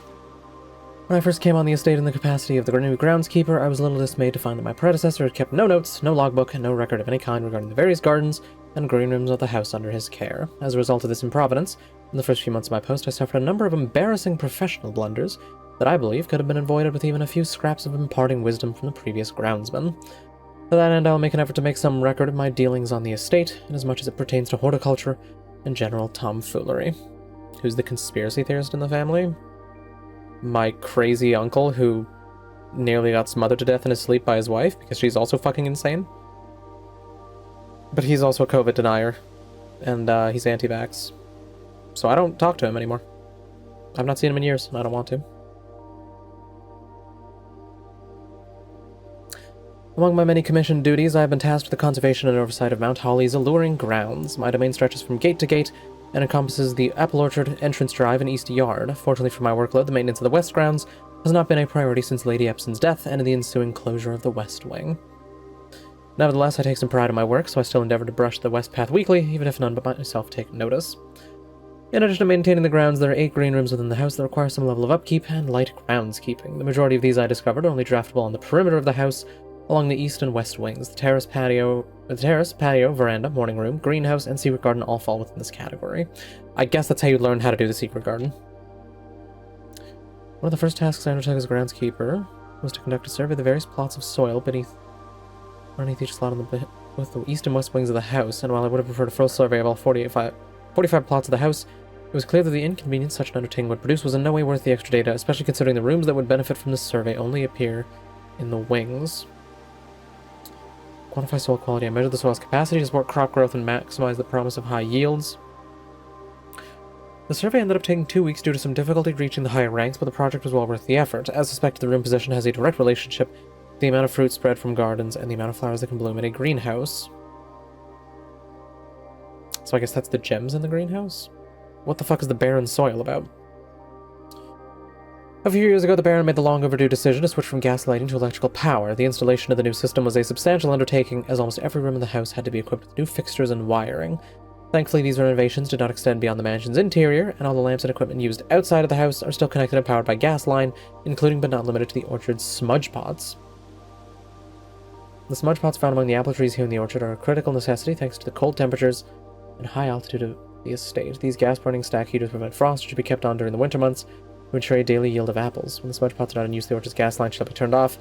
When I first came on the estate in the capacity of the new groundskeeper, I was a little dismayed to find that my predecessor had kept no notes, no logbook, and no record of any kind regarding the various gardens and green rooms of the house under his care. As a result of this improvidence, in the first few months of my post, I suffered a number of embarrassing professional blunders that I believe could have been avoided with even a few scraps of imparting wisdom from the previous groundsman. To that end, I'll make an effort to make some record of my dealings on the estate, in as much as it pertains to horticulture and general tomfoolery. Who's the conspiracy theorist in the family? My crazy uncle who nearly got smothered to death in his sleep by his wife because she's also fucking insane? But he's also a COVID denier, and he's anti-vax. So I don't talk to him anymore. I've not seen him in years, and I don't want to. Among my many commissioned duties, I have been tasked with the conservation and oversight of Mount Holly's alluring grounds. My domain stretches from gate to gate, and encompasses the apple orchard, entrance drive, and east yard. Fortunately for my workload, the maintenance of the west grounds has not been a priority since Lady Epson's death and the ensuing closure of the west wing. Nevertheless, I take some pride in my work, so I still endeavor to brush the west path weekly, even if none but myself take notice. In addition to maintaining the grounds, there are 8 green rooms within the house that require some level of upkeep and light groundskeeping. The majority of these I discovered are only draftable on the perimeter of the house, along the east and west wings. The terrace, patio, veranda, morning room, greenhouse, and secret garden all fall within this category. I guess that's how you learn how to do the secret garden. One of the first tasks I undertook as groundskeeper was to conduct a survey of the various plots of soil underneath each slot on both the east and west wings of the house, and while I would have preferred a full survey of all 45 plots of the house, it was clear that the inconvenience such an undertaking would produce was in no way worth the extra data, especially considering the rooms that would benefit from this survey only appear in the wings. Quantify soil quality. I measured the soil's capacity to support crop growth and maximize the promise of high yields. The survey ended up taking 2 weeks due to some difficulty reaching the higher ranks, but the project was well worth the effort. As suspected, the room position has a direct relationship with the amount of fruit spread from gardens and the amount of flowers that can bloom in a greenhouse. So I guess that's the gems in the greenhouse? What the fuck is the barren soil about? A few years ago, the Baron made the long overdue decision to switch from gas lighting to electrical power. The installation of the new system was a substantial undertaking, as almost every room in the house had to be equipped with new fixtures and wiring. Thankfully, these renovations did not extend beyond the mansion's interior, and all the lamps and equipment used outside of the house are still connected and powered by gas line, including but not limited to the orchard's smudge pots. The smudge pots found among the apple trees here in the orchard are a critical necessity thanks to the cold temperatures and high altitude of the estate. These gas-burning stack heaters prevent frost, which should be kept on during the winter months to ensure a daily yield of apples. When the smudge pots are not in use, the orchard's gas line shall be turned off,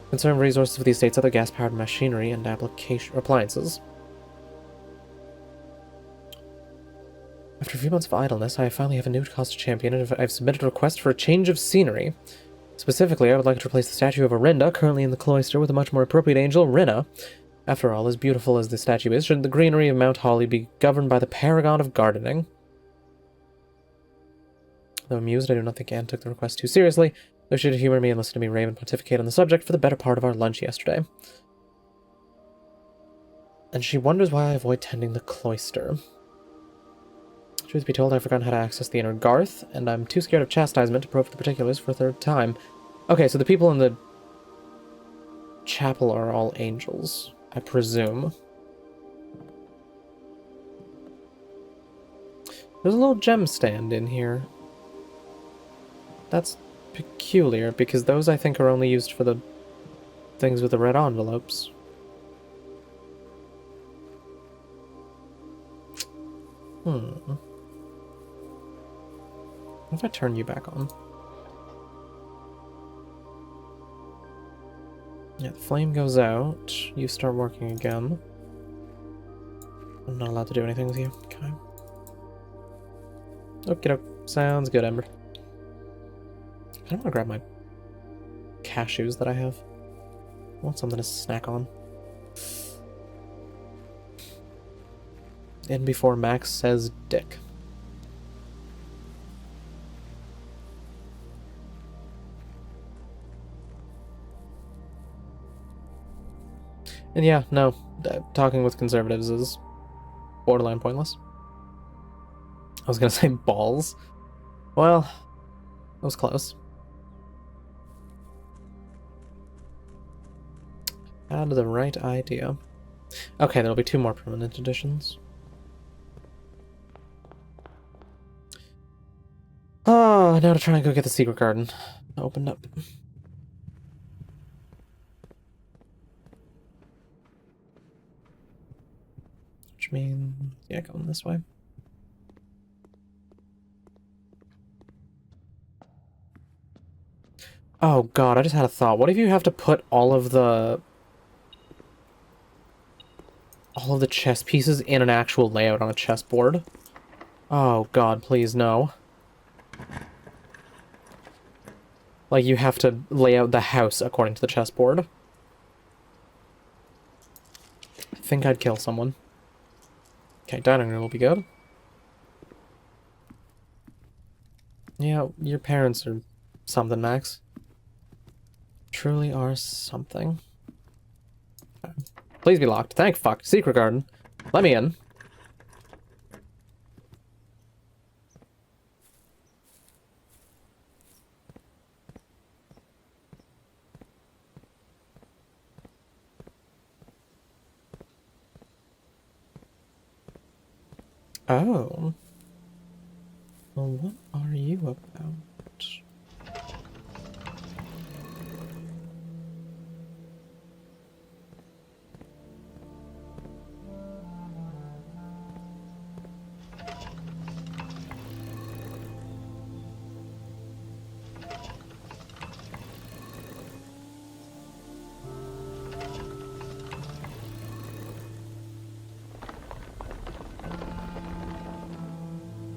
conserving resources for the estate's other gas-powered machinery and appliances. After a few months of idleness, I finally have a new cause to champion, and I've submitted a request for a change of scenery. Specifically, I would like to replace the statue of Orinda, currently in the cloister, with a much more appropriate angel, Rinna. After all, as beautiful as the statue is, shouldn't the greenery of Mount Holly be governed by the paragon of gardening? Though amused, I do not think Anne took the request too seriously, though she did humor me and listen to me rave and pontificate on the subject for the better part of our lunch yesterday. And she wonders why I avoid tending the cloister. Truth be told, I've forgotten how to access the inner Garth, and I'm too scared of chastisement to probe the particulars for a third time. Okay, so the people in the chapel are all angels, I presume. There's a little gem stand in here. That's peculiar, because those I think are only used for the things with the red envelopes. What if I turn you back on? Yeah, the flame goes out. You start working again. I'm not allowed to do anything with you. Okay. Okie doke. Sounds good, Ember. I don't want to grab my cashews that I have. I want something to snack on. In before Max says dick. And yeah, no, talking with conservatives is borderline pointless. I was gonna say balls. Well, that was close. Had the right idea. Okay, there'll be 2 more permanent additions. Oh, now to try and go get the secret garden opened up. Which means, yeah, going this way. Oh god, I just had a thought. What if you have to put all of the chess pieces in an actual layout on a chessboard? Oh god, please no. Like, you have to lay out the house according to the chessboard. I think I'd kill someone. Okay, dining room will be good. Yeah, your parents are something, Max. Truly are something. Okay. Please be locked. Thank fuck. Secret garden. Let me in. Oh. Well, what are you about?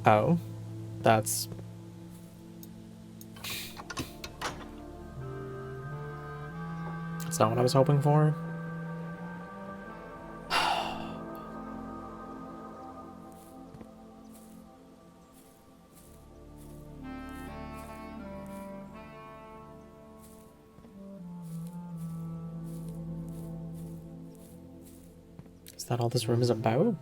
Oh, that's... That's not what I was hoping for. Is that all this room is about?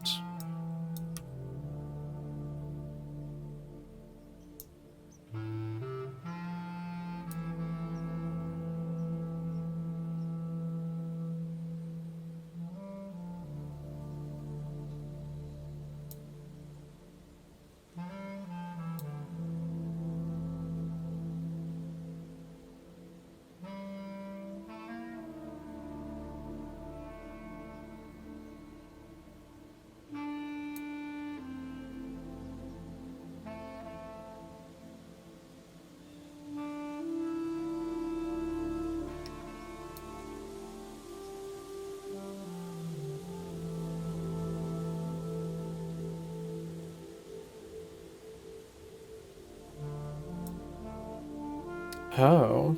Oh.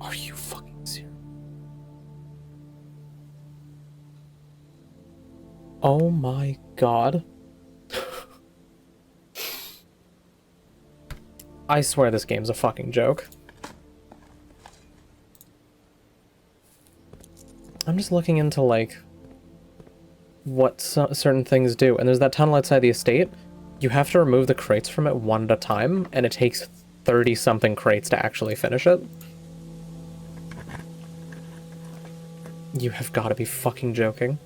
Are you fucking serious? Oh my god. I swear this game's a fucking joke. I'm just looking into, like, what certain things do. And there's that tunnel outside the estate. You have to remove the crates from it one at a time, and it takes 30-something crates to actually finish it. You have got to be fucking joking.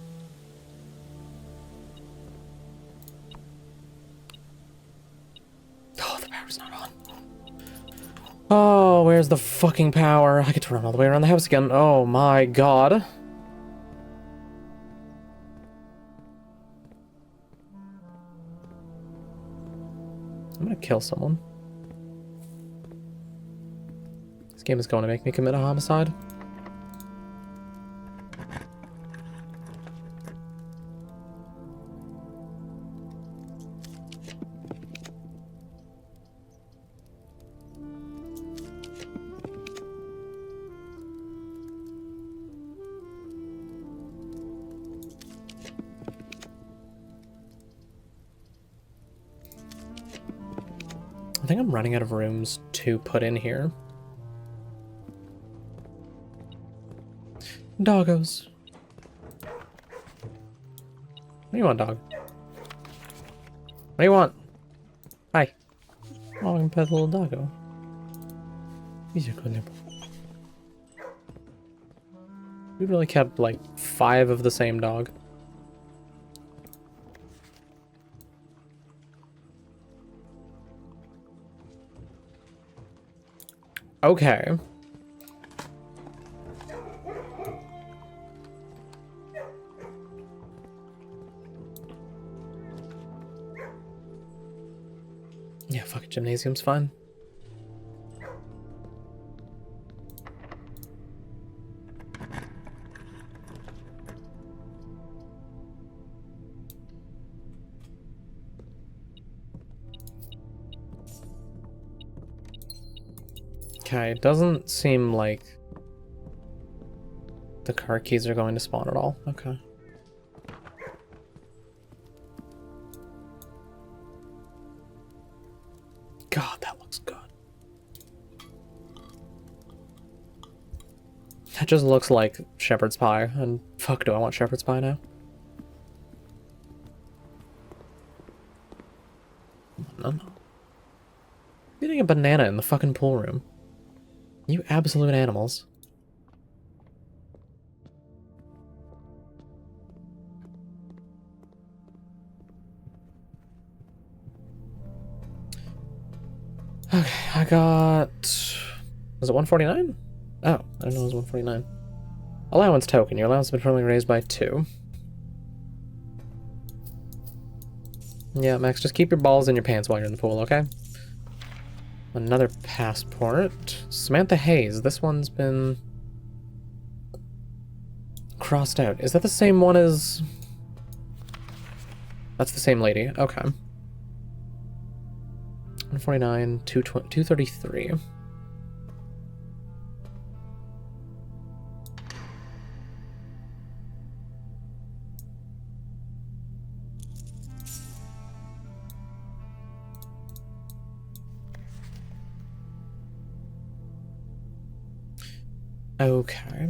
Oh, the power's not on. Oh, where's the fucking power? I get to run all the way around the house again. Oh my god. I'm gonna kill someone. This game is going to make me commit a homicide. I think I'm running out of rooms to put in here. Doggos. What do you want, dog? What do you want? Hi. Oh, I can pet the little doggo. He's a good nipple. We really kept like 5 of the same dog. Okay. Yeah, fuck it, gymnasium's fine. Okay, it doesn't seem like the car keys are going to spawn at all. Okay. That just looks like shepherd's pie, and fuck, do I want shepherd's pie now? No. Eating a banana in the fucking pool room. You absolute animals. Okay, I got... Was it 149? Oh, I didn't know it was 149. Allowance token. Your allowance has been permanently raised by 2. Yeah, Max, just keep your balls in your pants while you're in the pool, okay? Another passport. Samantha Hayes. This one's been crossed out. Is that the same one as... That's the same lady. Okay. 149, 233. Okay.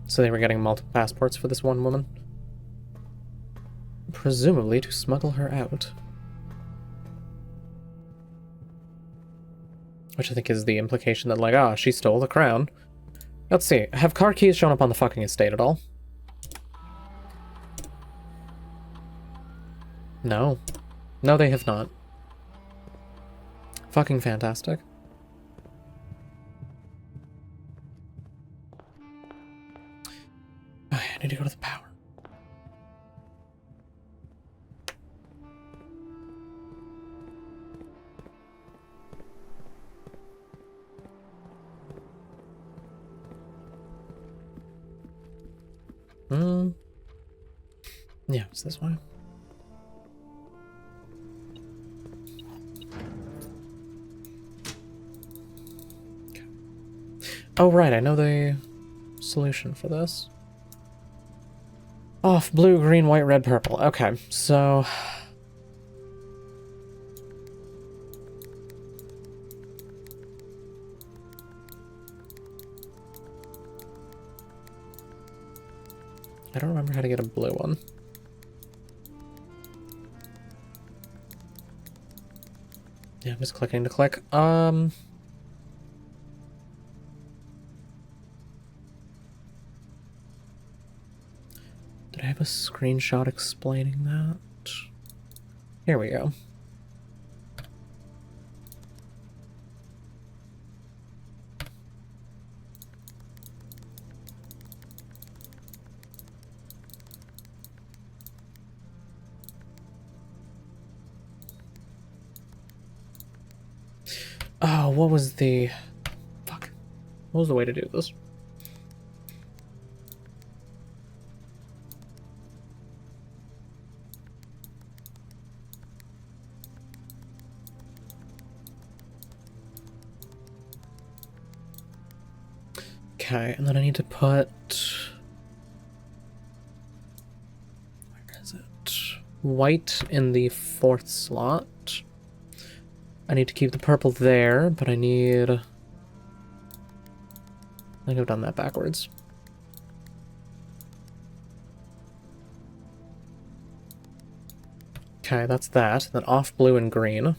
So they were getting multiple passports for this one woman? Presumably to smuggle her out. Which I think is the implication that, like, ah, she stole the crown. Let's see. Have car keys shown up on the fucking estate at all? No. No, they have not. Fucking fantastic. Okay, I need to go to the power. Yeah, it's this way. Okay. Oh, right, I know the solution for this. Off, blue, green, white, red, purple. Okay, so... I don't remember how to get a blue one. Yeah, I'm just clicking to click. Did I have a screenshot explaining that? Here we go. Oh, what was the... Fuck. What was the way to do this? Okay, and then I need to put... Where is it? White in the 4th slot. I need to keep the purple there, but I need... I think I've done that backwards. Okay, that's that. Then off blue and green. Have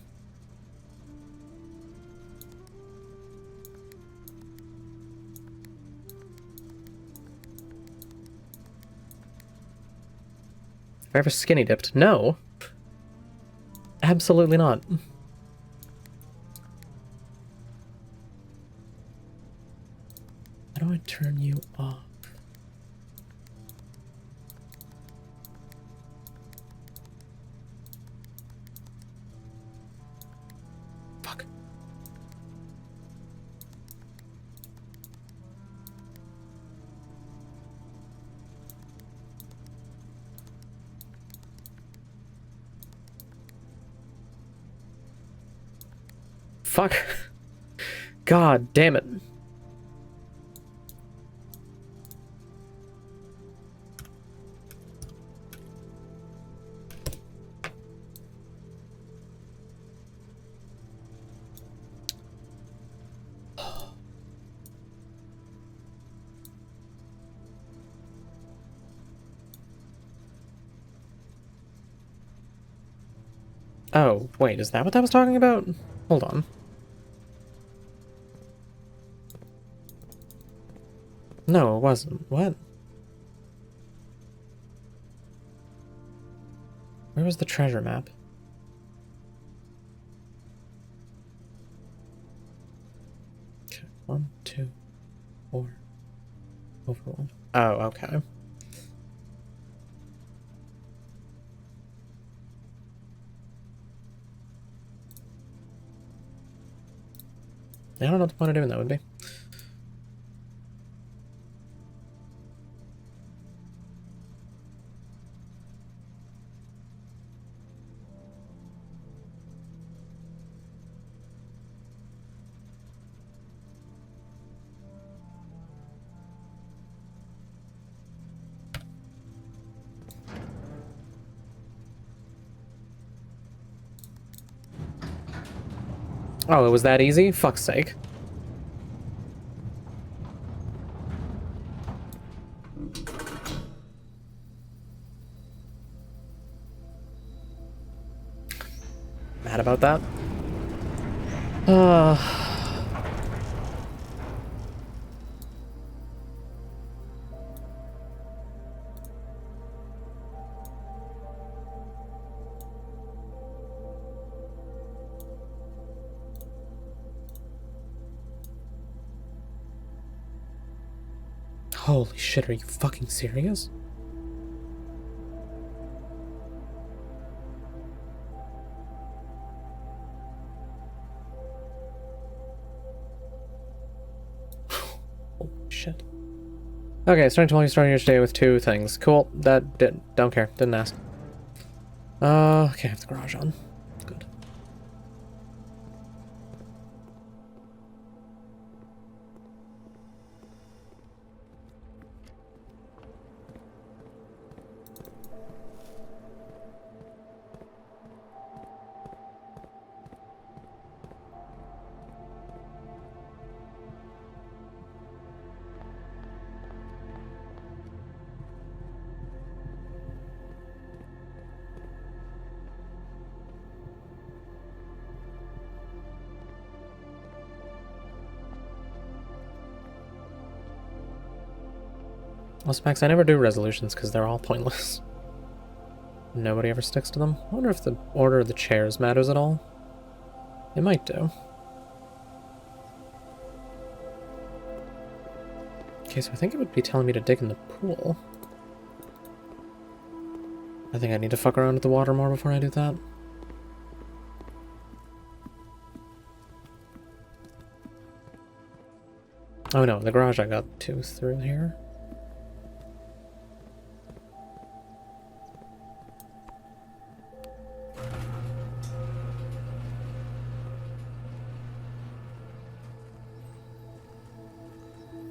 I ever skinny dipped? No. Absolutely not. How do I turn you off? Fuck. Fuck. God damn it. Oh, wait, is that what that was talking about? Hold on. No, it wasn't. What? Where was the treasure map? Okay, 1, 2, 4. Over 1. Oh, okay. I don't know what the point of doing that would be. Oh, it was that easy? Fuck's sake. Mad about that? Holy shit, are you fucking serious? Holy shit. Okay, starting to starting your day with 2 things. Cool. Don't care. Didn't ask. Okay, I have the garage on. Good. Well, Specs, I never do resolutions because they're all pointless. Nobody ever sticks to them. I wonder if the order of the chairs matters at all. It might do. Okay, so I think it would be telling me to dig in the pool. I think I need to fuck around with the water more before I do that. Oh no, the garage I got 2 through here.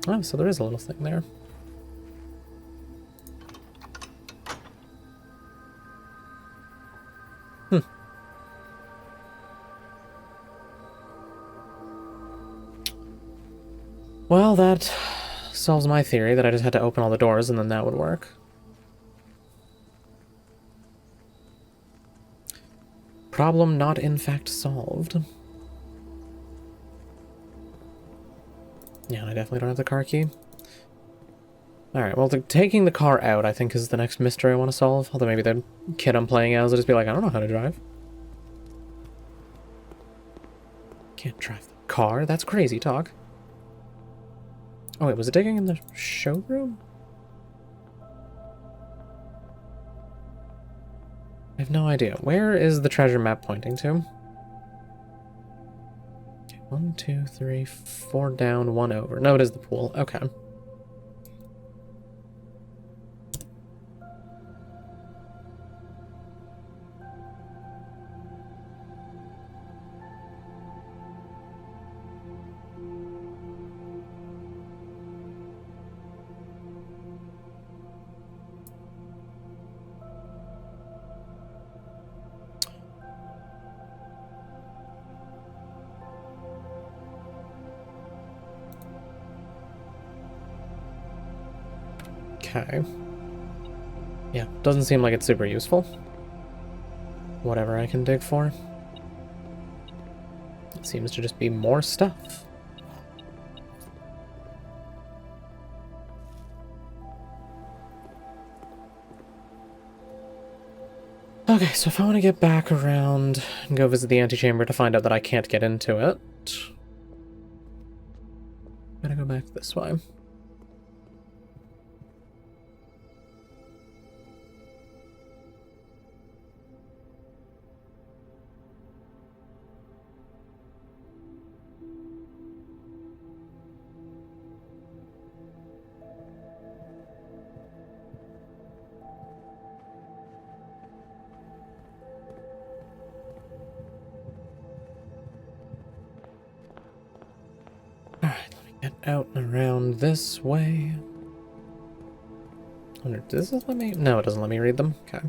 Oh, so there is a little thing there. Well, that solves my theory that I just had to open all the doors and then that would work. Problem not in fact solved. Yeah, and I definitely don't have the car key. Alright, well, taking the car out, I think, is the next mystery I want to solve. Although maybe the kid I'm playing as will just be like, I don't know how to drive. Can't drive the car? That's crazy talk. Oh, wait, was it digging in the showroom? I have no idea. Where is the treasure map pointing to? Okay, 1, 2, 3, 4 down, 1 over. No, it is the pool. Okay. Okay. Yeah, doesn't seem like it's super useful. whatever I can dig for. It seems to just be more stuff. Okay, so if I want to get back around and go visit the antechamber to find out that I can't get into it, I'm gonna go back this way. Alright, let me get out and around this way. I wonder, does this let me? No, it doesn't let me read them. Okay.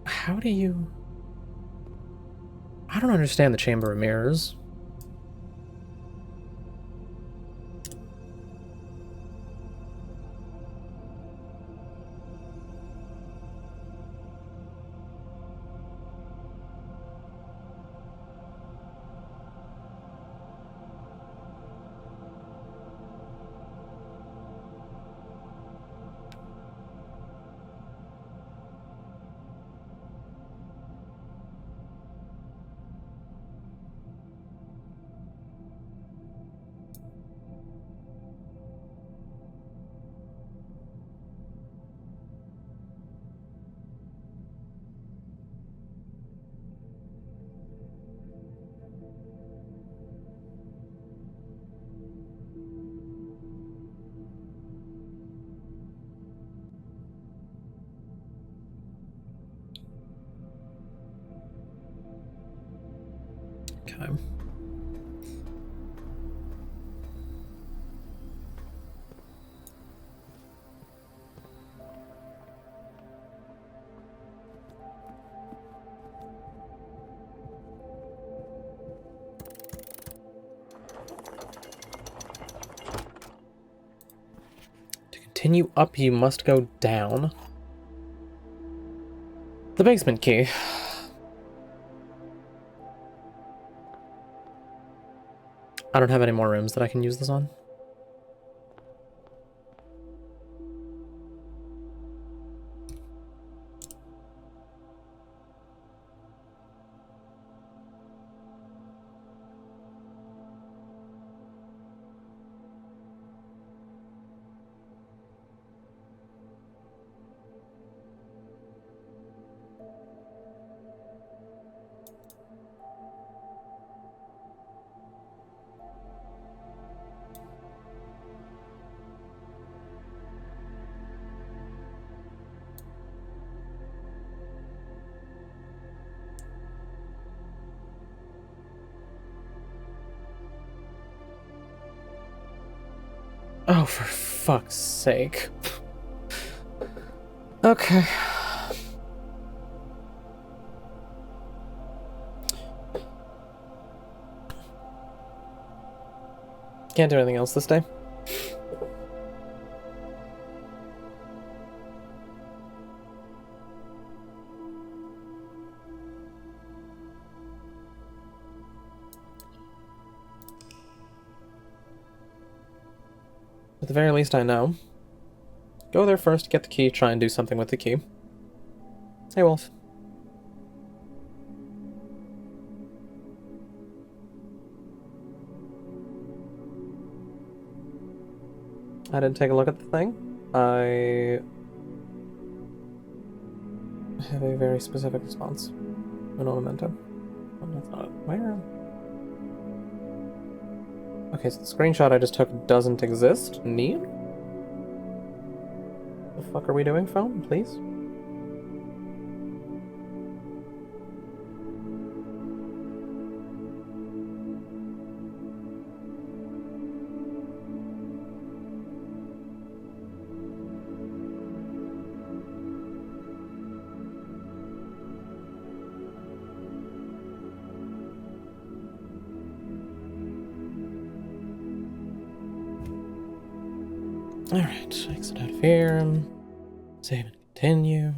How do you... I don't understand the Chamber of Mirrors. Okay. To continue up, you must go down. The basement key. I don't have any more rooms that I can use this on. Oh, for fuck's sake. Okay. Can't do anything else this day. At the very least, I know. Go there first, get the key, try and do something with the key. Hey, Wolf. I didn't take a look at the thing. I have a very specific response. Un ornamento. Oh, that's not it. Where? Okay, so the screenshot I just took doesn't exist. Neat. The fuck are we doing, phone? Please? Alright, exit out of here. Save and continue.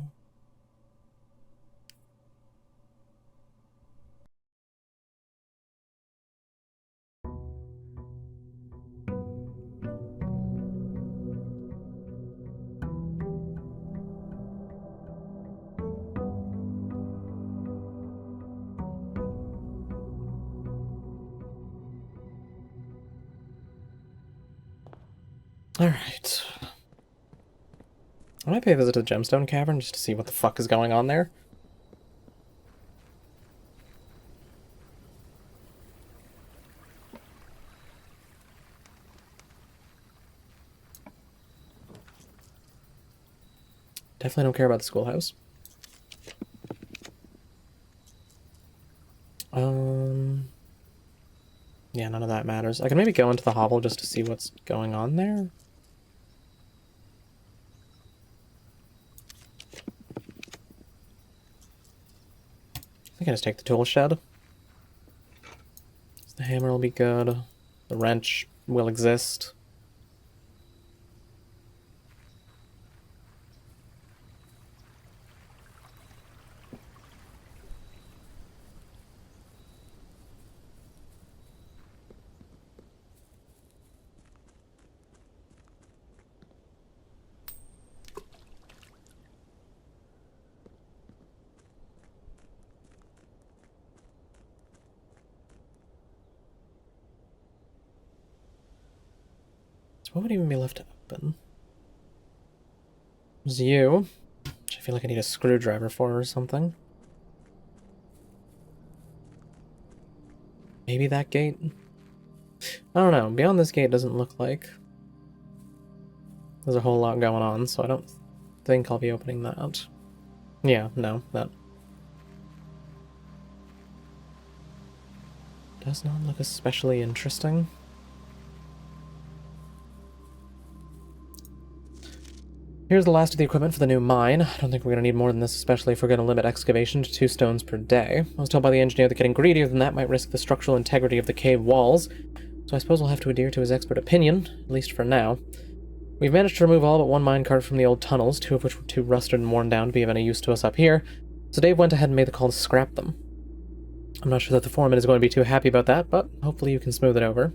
Alright. I might pay a visit to the Gemstone Cavern just to see what the fuck is going on there. Definitely don't care about the schoolhouse. Yeah, none of that matters. I can maybe go into the hovel just to see what's going on there. I think I just take the tool shed. The hammer will be good. The wrench will exist. What would even be left to open? There's you, which I feel like I need a screwdriver for or something. Maybe that gate? I don't know. Beyond this gate doesn't look like there's a whole lot going on, so I don't think I'll be opening that. Yeah, no, that does not look especially interesting. Here's the last of the equipment for the new mine. I don't think we're going to need more than this, especially if we're going to limit excavation to 2 stones per day. I was told by the engineer that getting greedier than that might risk the structural integrity of the cave walls, so I suppose we'll have to adhere to his expert opinion, at least for now. We've managed to remove all but 1 minecart from the old tunnels, 2 of which were too rusted and worn down to be of any use to us up here, so Dave went ahead and made the call to scrap them. I'm not sure that the foreman is going to be too happy about that, but hopefully you can smooth it over.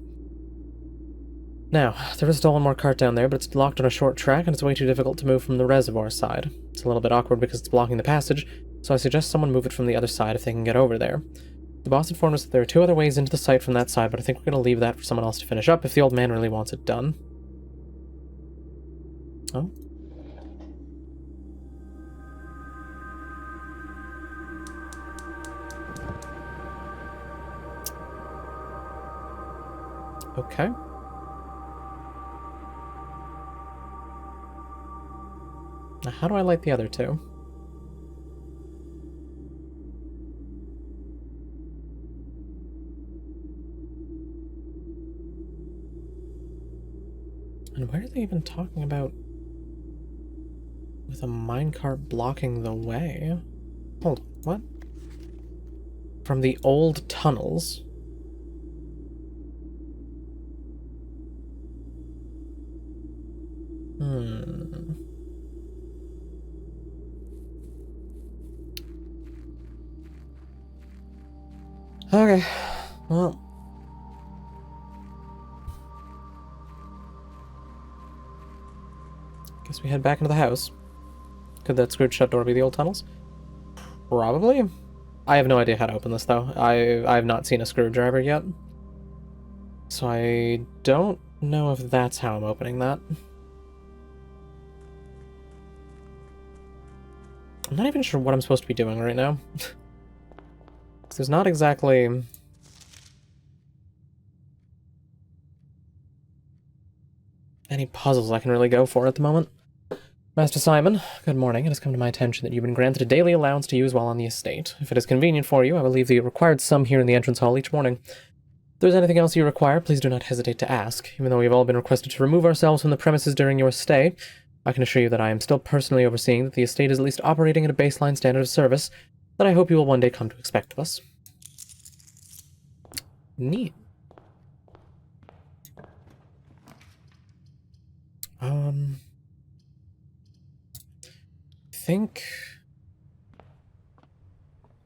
Now, there is still 1 more cart down there, but it's locked on a short track and it's way too difficult to move from the reservoir side. It's a little bit awkward because it's blocking the passage, so I suggest someone move it from the other side if they can get over there. The boss informed us that there are 2 other ways into the site from that side, but I think we're going to leave that for someone else to finish up if the old man really wants it done. Oh. Okay. Now, how do I light the other 2? And where are they even talking about with a minecart blocking the way? Hold on, what? From the old tunnels? Okay, well. Guess we head back into the house. Could that screwed shut door be the old tunnels? Probably. I have no idea how to open this, though. I've not seen a screwdriver yet. So I don't know if that's how I'm opening that. I'm not even sure what I'm supposed to be doing right now. There's not exactly any puzzles I can really go for at the moment. Master Simon, good morning. It has come to my attention that you've been granted a daily allowance to use while on the estate. If it is convenient for you, I will leave the required sum here in the entrance hall each morning. If there is anything else you require, please do not hesitate to ask. Even though we have all been requested to remove ourselves from the premises during your stay, I can assure you that I am still personally overseeing that the estate is at least operating at a baseline standard of service that I hope you will one day come to expect of us. Neat. I think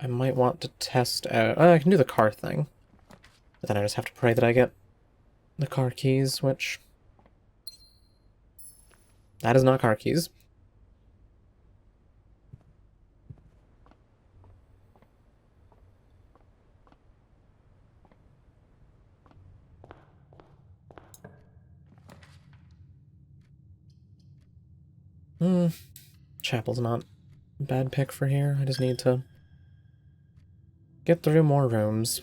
I might want to test out... I can do the car thing. But then I just have to pray that I get the car keys, which... That is not car keys. Chapel's not a bad pick for here. I just need to get through more rooms.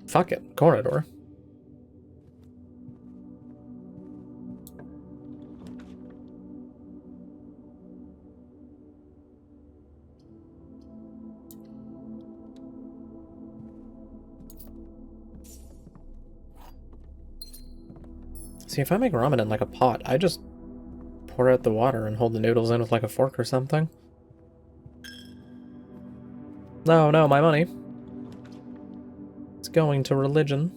Fuck it. Corridor. See, if I make ramen in like a pot, I just pour out the water and hold the noodles in with like a fork or something. No, no, my money. It's going to religion.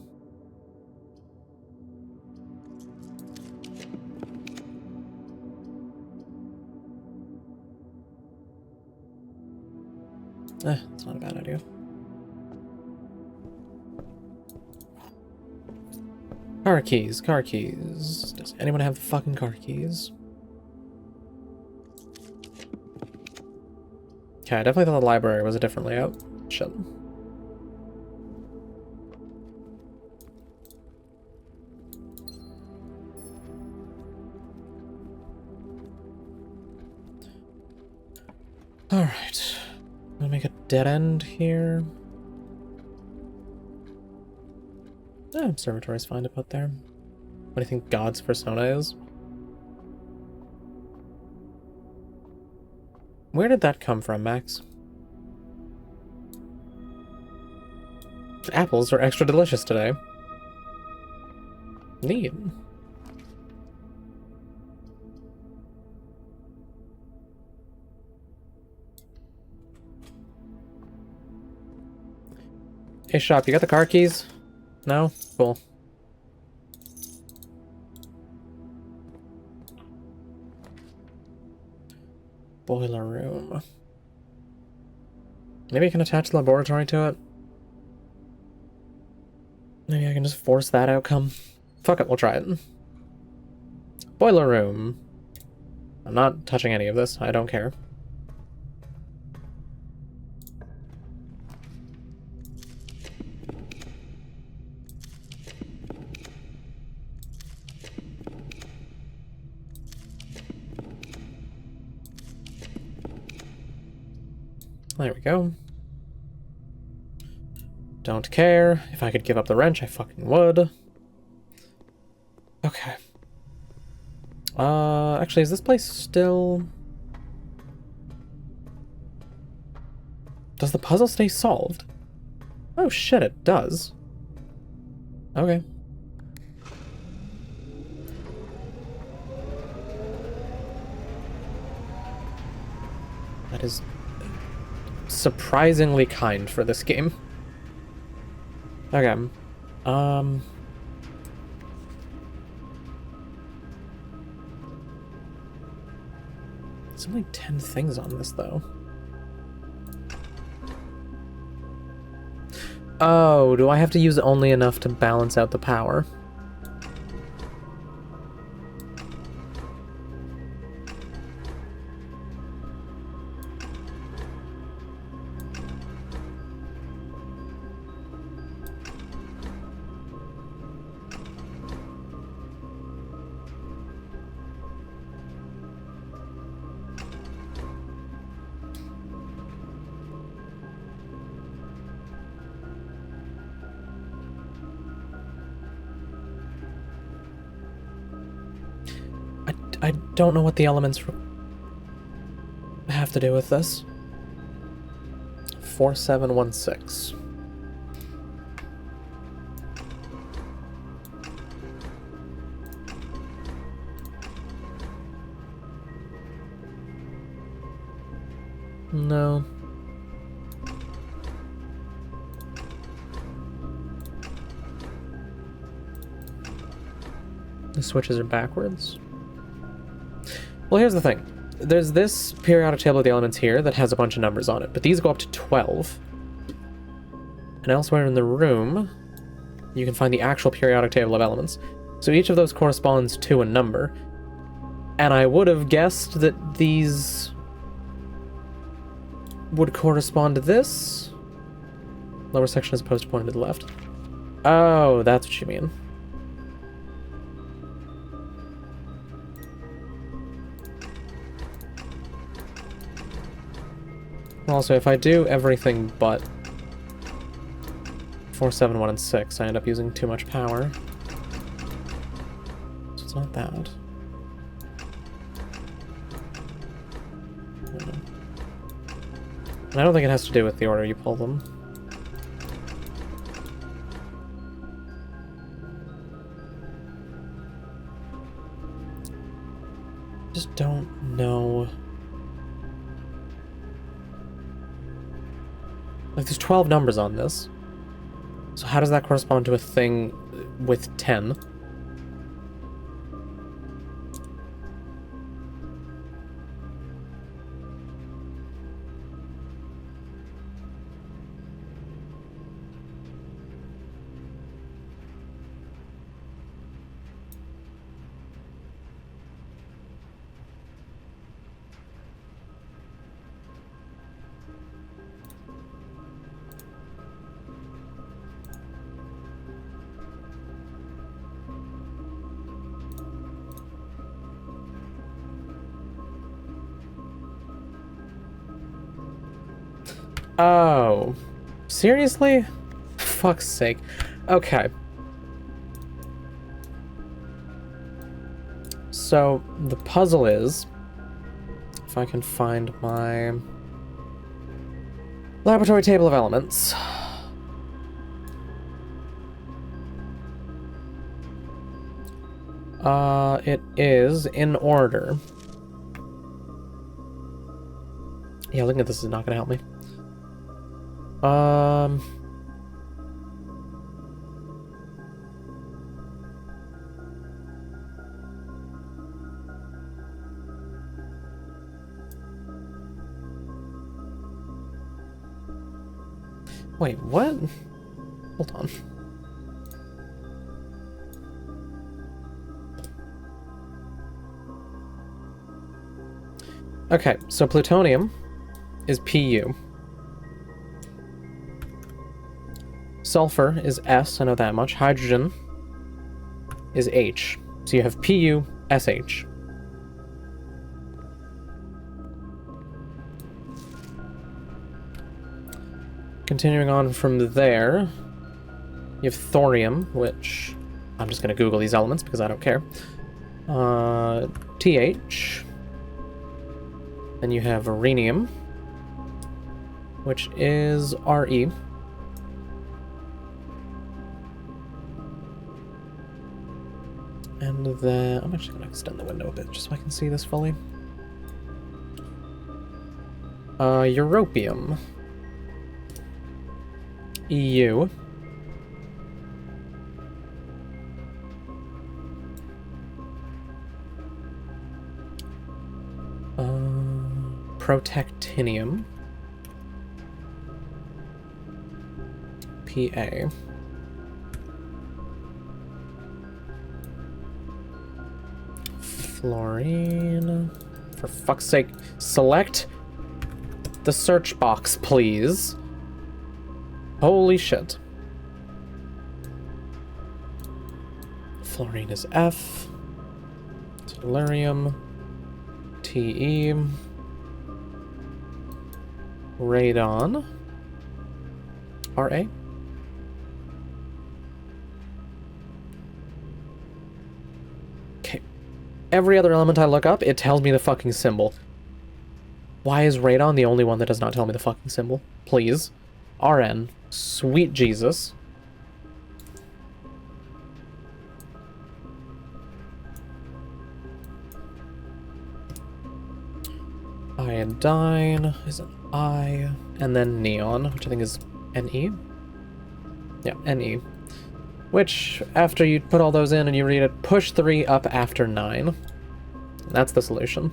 It's not a bad idea. Car keys, car keys. Does anyone have the fucking car keys? Okay, I definitely thought the library was a different layout. Shit. Alright. I'm gonna make a dead end here. Observatory's fine to put there. What do you think God's persona is? Where did that come from, Max? Apples are extra delicious today. Neat. Hey, shop, you got the car keys? No? Cool. Boiler room. Maybe I can attach the laboratory to it? Maybe I can just force that outcome. Fuck it, we'll try it. Boiler room. I'm not touching any of this, I don't care. There we go. Don't care. If I could give up the wrench, I fucking would. Okay. Actually, is this place still... Does the puzzle stay solved? Oh shit, it does. Okay. That is surprisingly kind for this game. Okay. There's only 10 things on this, though. Oh, do I have to use only enough to balance out the power? I don't know what the elements have to do with this. 4716. No. The switches are backwards. Well, here's the thing. There's this periodic table of the elements here that has a bunch of numbers on it, but these go up to 12. And elsewhere in the room, you can find the actual periodic table of elements. So each of those corresponds to a number. And I would have guessed that these would correspond to this. Lower section as opposed to pointing to the left. Oh, that's what you mean. Also, if I do everything but 4, 7, 1, and 6, I end up using too much power. So it's not that. And I don't think it has to do with the order you pull them. Just don't know. Like, there's 12 numbers on this. So how does that correspond to a thing with 10? Oh. Seriously? Fuck's sake. Okay. So, the puzzle is... if I can find my... laboratory table of elements. It is in order. Yeah, looking at this is not gonna help me. Wait, what? Hold on. Okay, so plutonium is Pu. Sulfur is S, I know that much. Hydrogen is H. So you have Pu, SH. Continuing on from there, you have thorium, which I'm just going to Google these elements because I don't care. TH. Then you have rhenium, which is Re. And then I'm actually going to extend the window a bit just so I can see this fully. Europium. EU. Protactinium. PA. Fluorine. For fuck's sake, select the search box, please. Holy shit. Fluorine is F. Tellurium. TE. Radon. RA. Okay. Every other element I look up, it tells me the fucking symbol. Why is radon the only one that does not tell me the fucking symbol? Please. RN. Sweet Jesus. Iodine is an I, and then neon, which I think is NE? Yeah, NE. Which, after you put all those in and you read it, push 3 up after 9. That's the solution.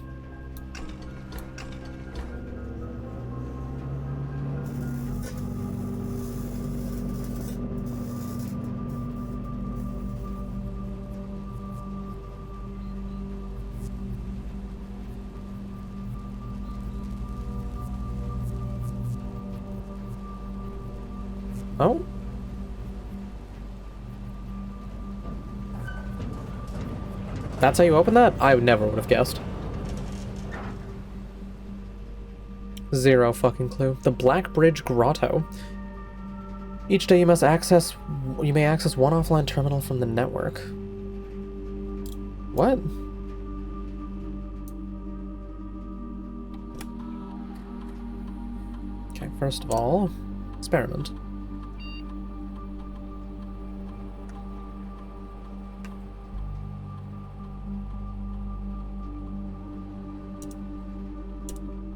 Oh. That's how you open that? I never would have guessed. Zero fucking clue. The Black Bridge Grotto. Each day you may access one offline terminal from the network. What? Okay, first of all, experiment.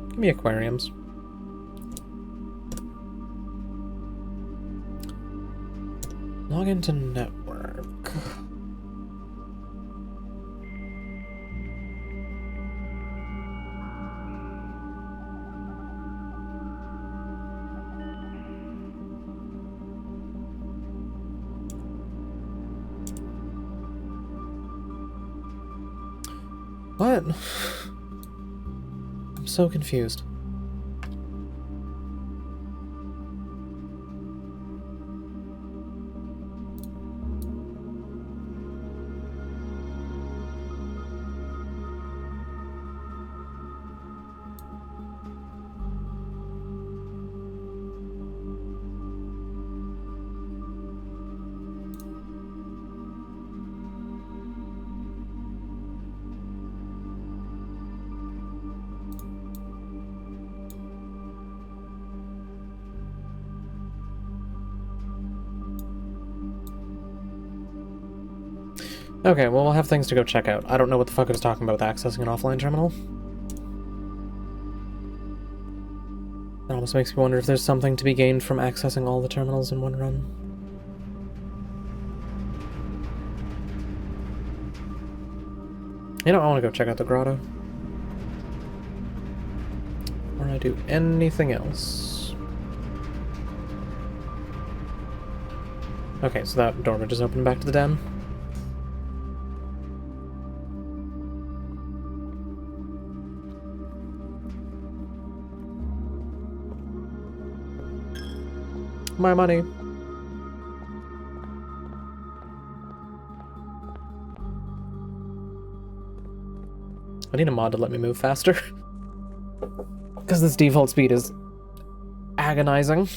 Give me aquariums. Log into network. What? I'm so confused. Okay, well, we'll have things to go check out. I don't know what the fuck it was talking about with accessing an offline terminal. It almost makes me wonder if there's something to be gained from accessing all the terminals in one run. You know, I want to go check out the grotto. Or I do anything else. Okay, so that door would just open back to the den. My money. I need a mod to let me move faster. Because this default speed is agonizing.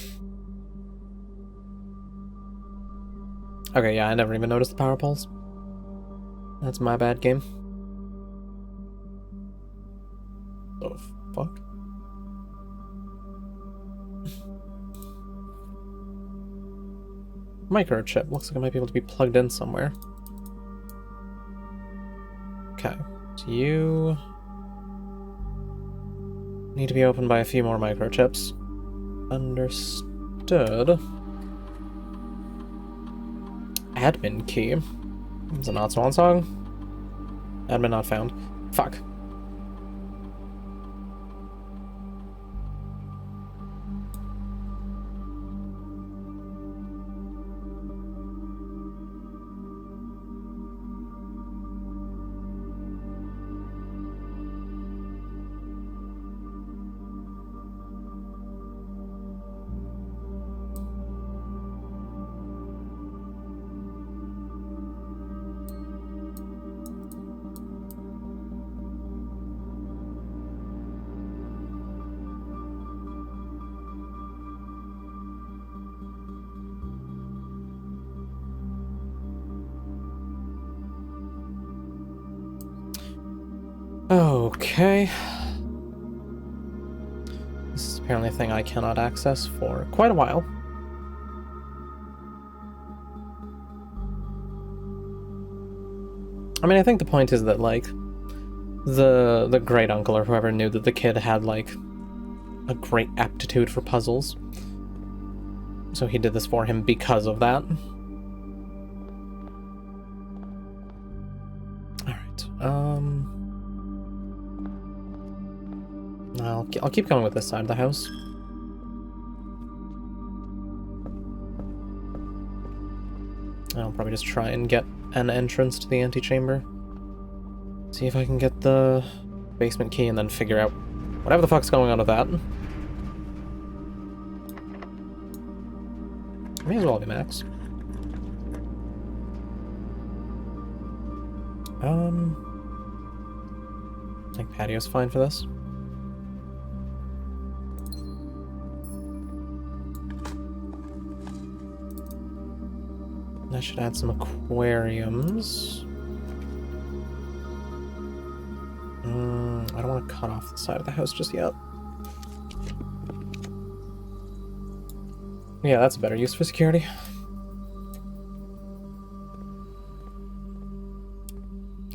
Okay, yeah, I never even noticed the power poles. That's my bad, game. Oh, fuck. Microchip. Looks like I might be able to be plugged in somewhere. Okay. So you need to be opened by a few more microchips. Understood. Admin key. Is it not Swan Song? Admin not found. Fuck. Okay. This is apparently a thing I cannot access for quite a while. I mean, I think the point is that, like, the great uncle or whoever knew that the kid had, like, a great aptitude for puzzles. So he did this for him because of that. Alright, I'll keep going with this side of the house. I'll probably just try and get an entrance to the antechamber. See if I can get the basement key and then figure out whatever the fuck's going on with that. May as well be max. I think patio's fine for this. I should add some aquariums. I don't want to cut off the side of the house just yet. Yeah, that's a better use for security.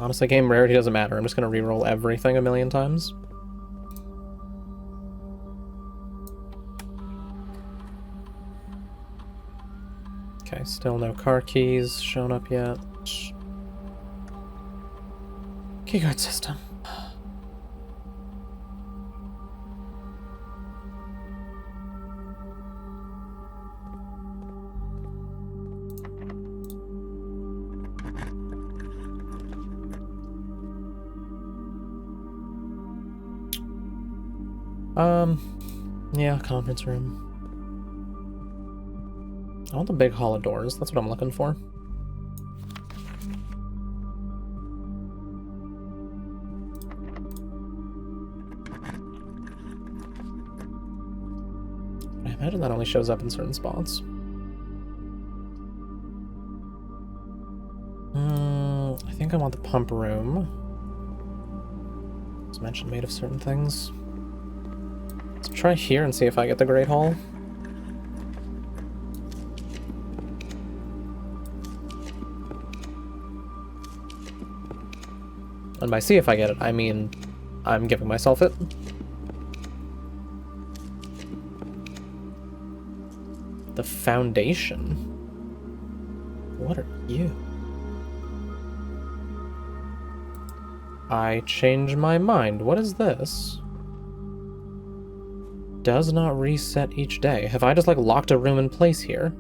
Honestly, game rarity doesn't matter. I'm just gonna reroll everything a million times. Okay, still no car keys shown up yet. Keycard system. Yeah, conference room. I want the big hall of doors. That's what I'm looking for. I imagine that only shows up in certain spots. I think I want the pump room. It's mentioned made of certain things. Let's try here and see if I get the Great Hall. And by see if I get it, I mean I'm giving myself it. The foundation? What are you? I change my mind. What is this? Does not reset each day. Have I just, like, locked a room in place here?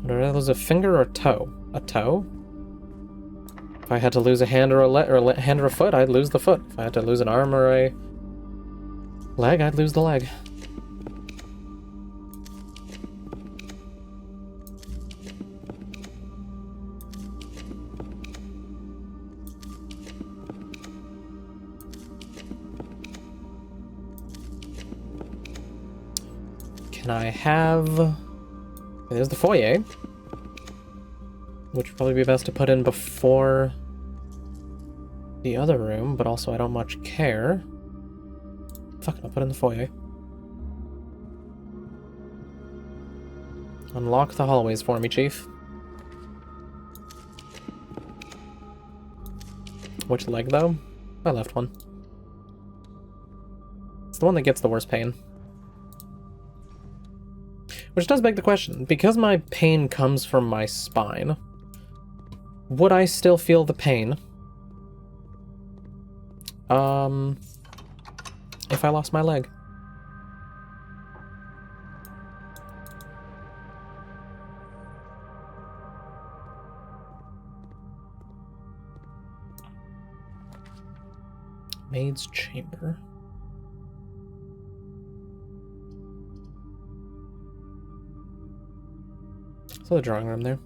Would I lose a finger or a toe? A toe? If I had to lose a hand or a hand or a foot, I'd lose the foot. If I had to lose an arm or a leg, I'd lose the leg. Can I have... There's the foyer, which would probably be best to put in before the other room, but also I don't much care. Fuck it, I'll put in the foyer. Unlock the hallways for me, Chief. Which leg, though? My left one. It's the one that gets the worst pain. Which does beg the question, because my pain comes from my spine, would I still feel the pain if I lost my leg? Maid's chamber. So the drawing room there.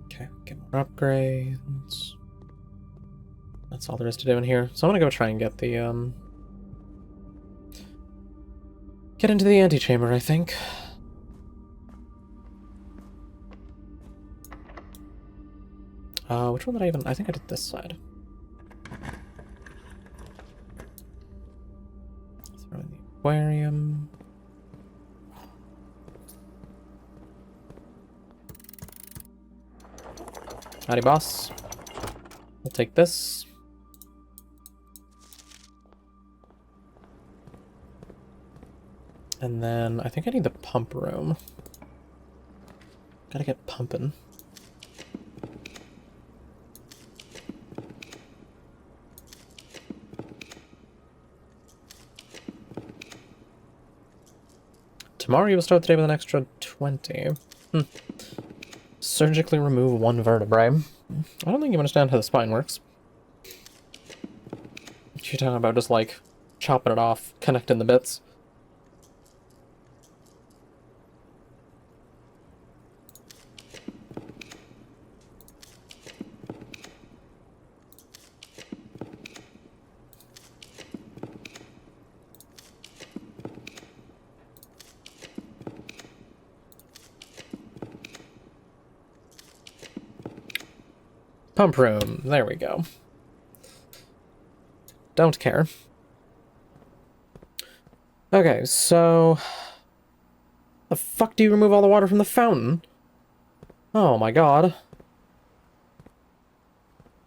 Okay, get more upgrades. That's all there is to do in here. So I'm gonna go try and get the, get into the antechamber, I think. Which one did I even... I think I did this side. Throw in the aquarium. Howdy, boss. We'll take this. And then I think I need the pump room. Gotta get pumping. Tomorrow you will start the day with an extra 20. Surgically remove one vertebrae. I don't think you understand how the spine works. You're talking about just, like, chopping it off, connecting the bits. Pump room. There we go. Don't care. Okay, so... The fuck do you remove all the water from the fountain? Oh my god.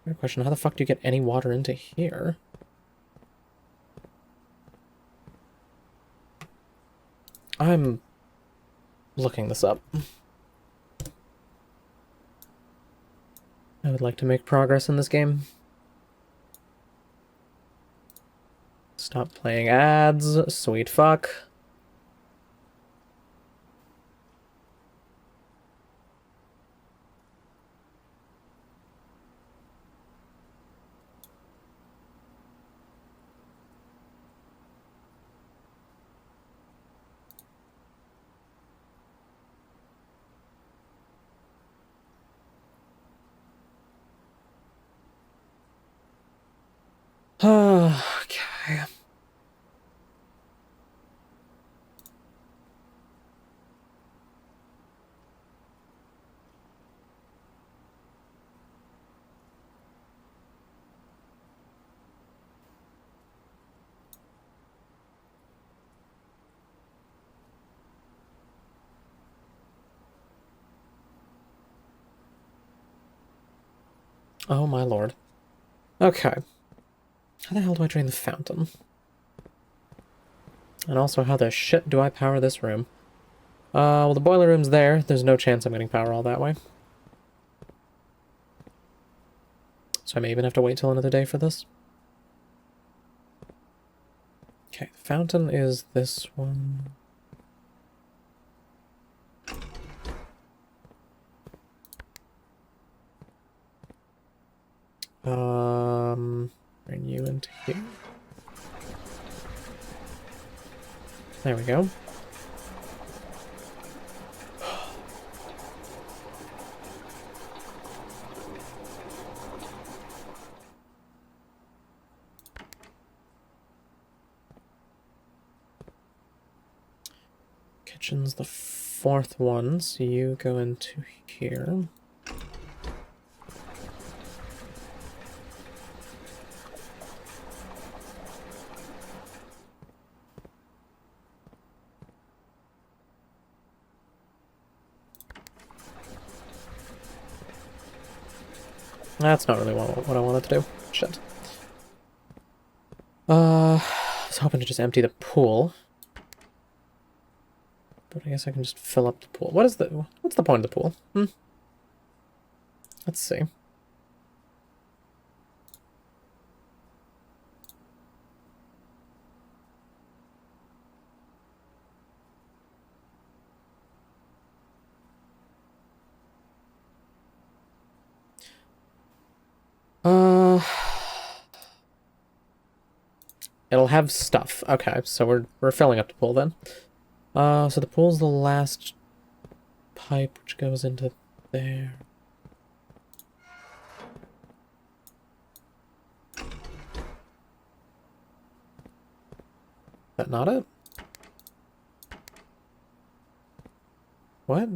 Good question, how the fuck do you get any water into here? I'm looking this up. I would like to make progress in this game. Stop playing ads, sweet fuck. Okay. Oh my lord. Okay. How the hell do I drain the fountain? And also, how the shit do I power this room? Well, the boiler room's there. There's no chance I'm getting power all that way. So I may even have to wait till another day for this. Okay, the fountain is this one. Bring you into here. There we go. Kitchen's the fourth one, so you go into here. That's not really what I wanted to do. Shit. I was hoping to just empty the pool. But I guess I can just fill up the pool. What's the point of the pool? Let's see. It'll have stuff. Okay, so we're filling up the pool then. So the pool's the last pipe which goes into there. that not it? What?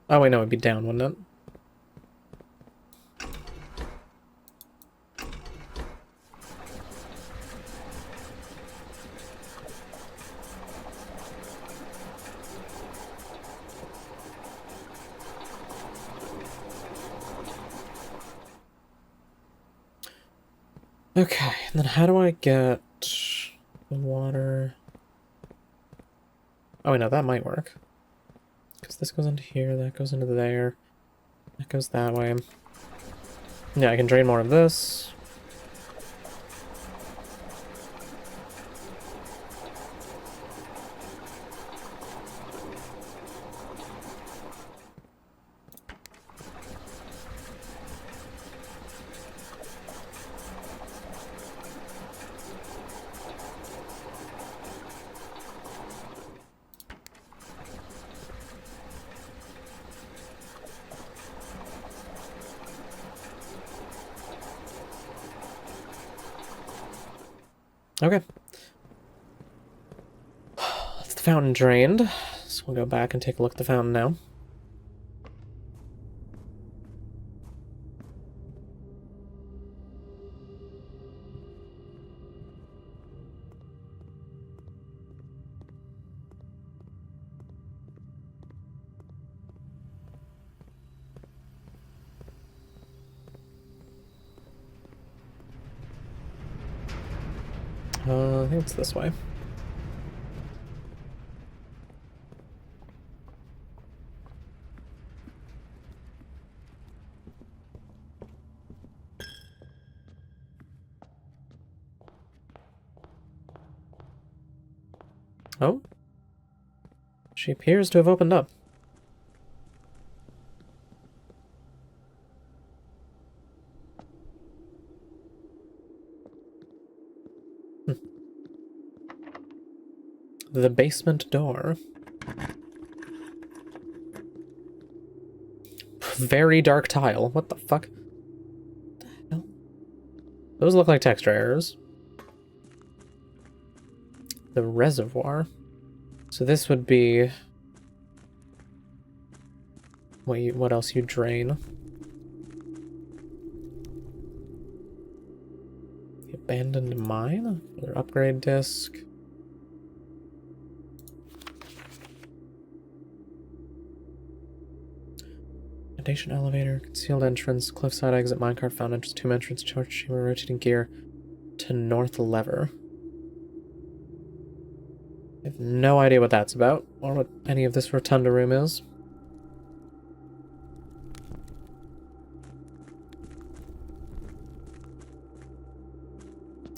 Oh wait, no, it'd be down, wouldn't it? Okay, and then how do I get the water? Oh wait, no, that might work. Because this goes into here, that goes into there, that goes that way. Yeah, I can drain more of this. Okay. That's the fountain drained. So we'll go back and take a look at the fountain now. I think it's this way. Oh? She appears to have opened up. The basement door. Very dark tile. What the fuck? What the hell? Those look like texture errors. The reservoir. So this would be what else you drain? The abandoned mine? Another upgrade disc. Foundation elevator, concealed entrance, cliffside exit, minecart, found entrance, tomb entrance, torch chamber, rotating gear to north lever. I have no idea what that's about, or what any of this rotunda room is.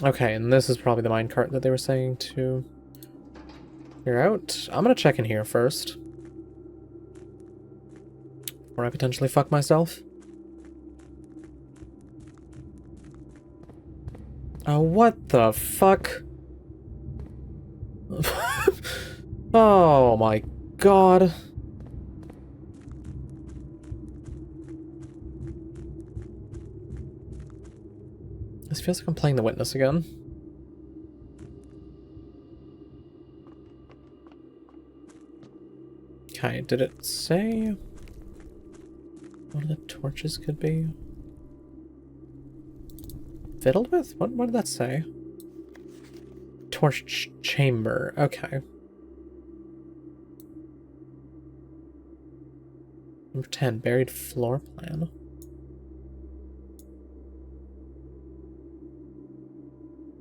Okay, and this is probably the minecart that they were saying to clear out. I'm gonna check in here first. Before I potentially fuck myself. Oh, what the fuck? Oh my god. This feels like I'm playing the witness again. Okay, did it say one of the torches could be fiddled with? What did that say? Torch chamber. Okay. Number 10, buried floor plan.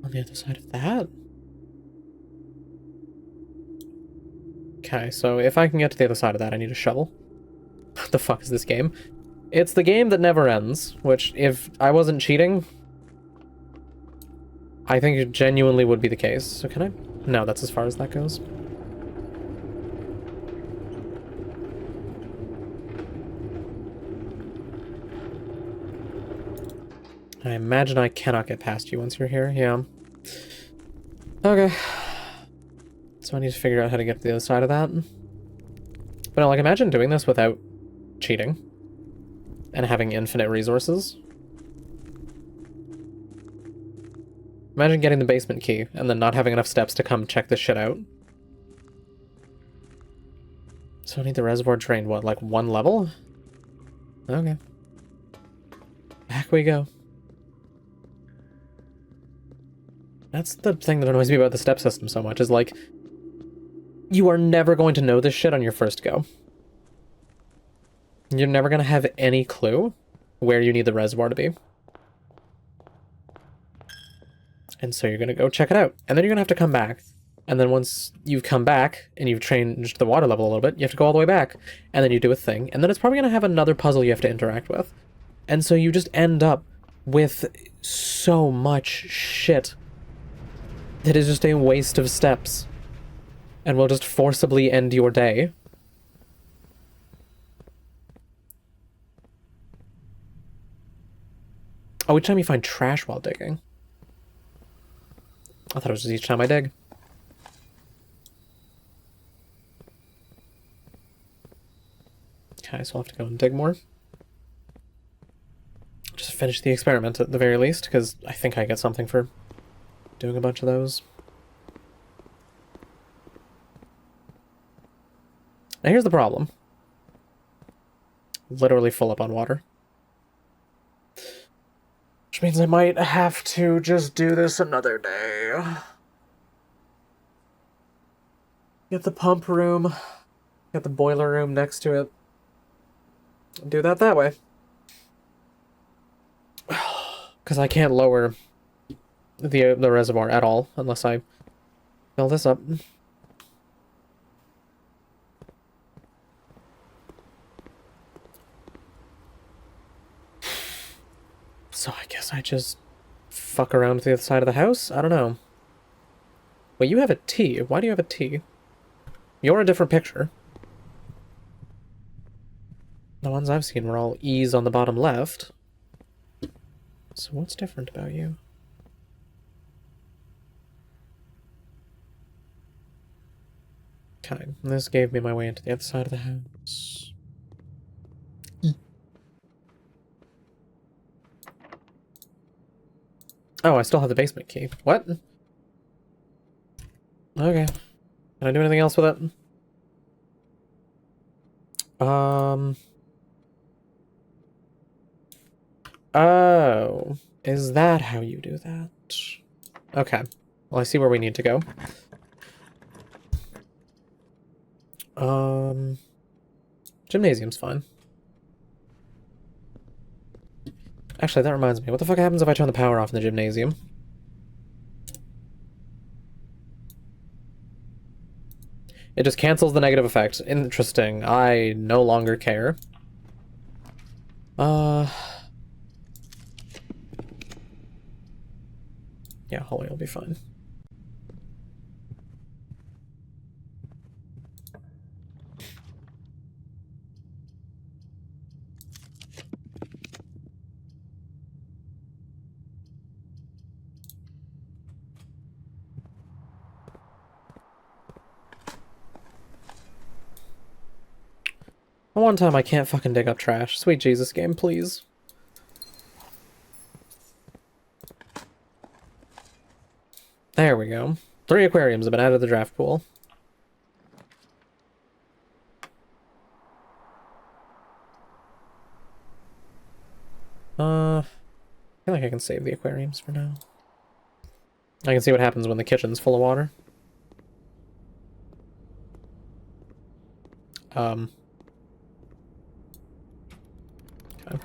On the other side of that? Okay, so if I can get to the other side of that, I need a shovel. What the fuck is this game? It's the game that never ends, which, if I wasn't cheating, I think it genuinely would be the case. So can I? No, that's as far as that goes. I imagine I cannot get past you once you're here, yeah. Okay. So I need to figure out how to get to the other side of that. But like, imagine doing this without cheating. And having infinite resources. Imagine getting the basement key and then not having enough steps to come check this shit out. So I need the reservoir drained, what, like 1 level? Okay. Back we go. That's the thing that annoys me about the step system so much, is like, you are never going to know this shit on your first go. You're never going to have any clue where you need the reservoir to be. And so you're going to go check it out. And then you're going to have to come back. And then once you've come back and you've changed the water level a little bit, you have to go all the way back. And then you do a thing. And then it's probably going to have another puzzle you have to interact with. And so you just end up with so much shit that is just a waste of steps. And will just forcibly end your day. Oh, each time you find trash while digging. I thought it was just each time I dig. Okay, so I'll have to go and dig more. Just finish the experiment at the very least, because I think I get something for doing a bunch of those. Now here's the problem. Literally full up on water. Which means I might have to just do this another day. Get the pump room. Get the boiler room next to it. Do that way. Because I can't lower the reservoir at all unless I fill this up. So I guess I just fuck around to the other side of the house? I don't know. Wait, you have a T. Why do you have a T? You're a different picture. The ones I've seen were all E's on the bottom left. So what's different about you? Okay, this gave me my way into the other side of the house. Oh, I still have the basement key. What? Okay. Can I do anything else with it? Oh. Is that how you do that? Okay. Well, I see where we need to go. Gymnasium's fine. Actually, that reminds me. What the fuck happens if I turn the power off in the gymnasium? It just cancels the negative effect. Interesting. I no longer care. Yeah, Holly will be fine. One time I can't fucking dig up trash. Sweet Jesus game, please. There we go. 3 aquariums have been added to the draft pool. I feel like I can save the aquariums for now. I can see what happens when the kitchen's full of water. Okay.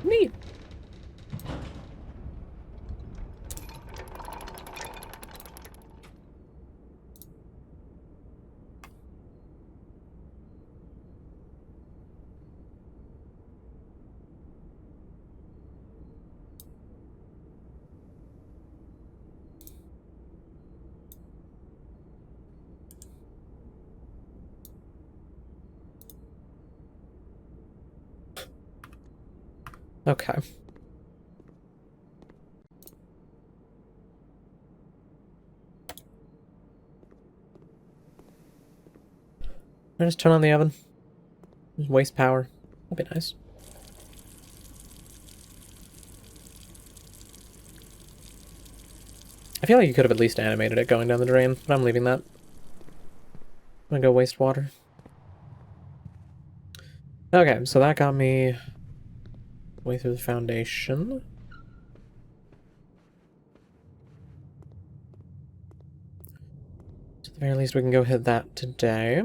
Neat. Okay. I just turn on the oven? Just waste power. That'd be nice. I feel like you could have at least animated it going down the drain, but I'm leaving that. I'm gonna go waste water. Okay, so that got me way through the foundation. So at the very least we can go hit that today.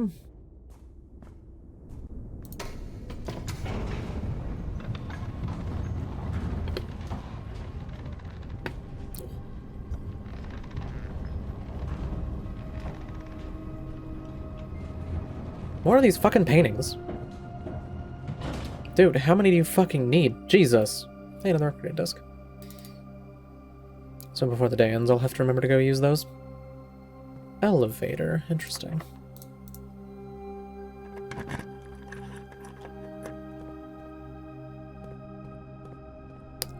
More of these fucking paintings. Dude, how many do you fucking need? Jesus. Hey, another upgrade disc. So before the day ends, I'll have to remember to go use those. Elevator. Interesting.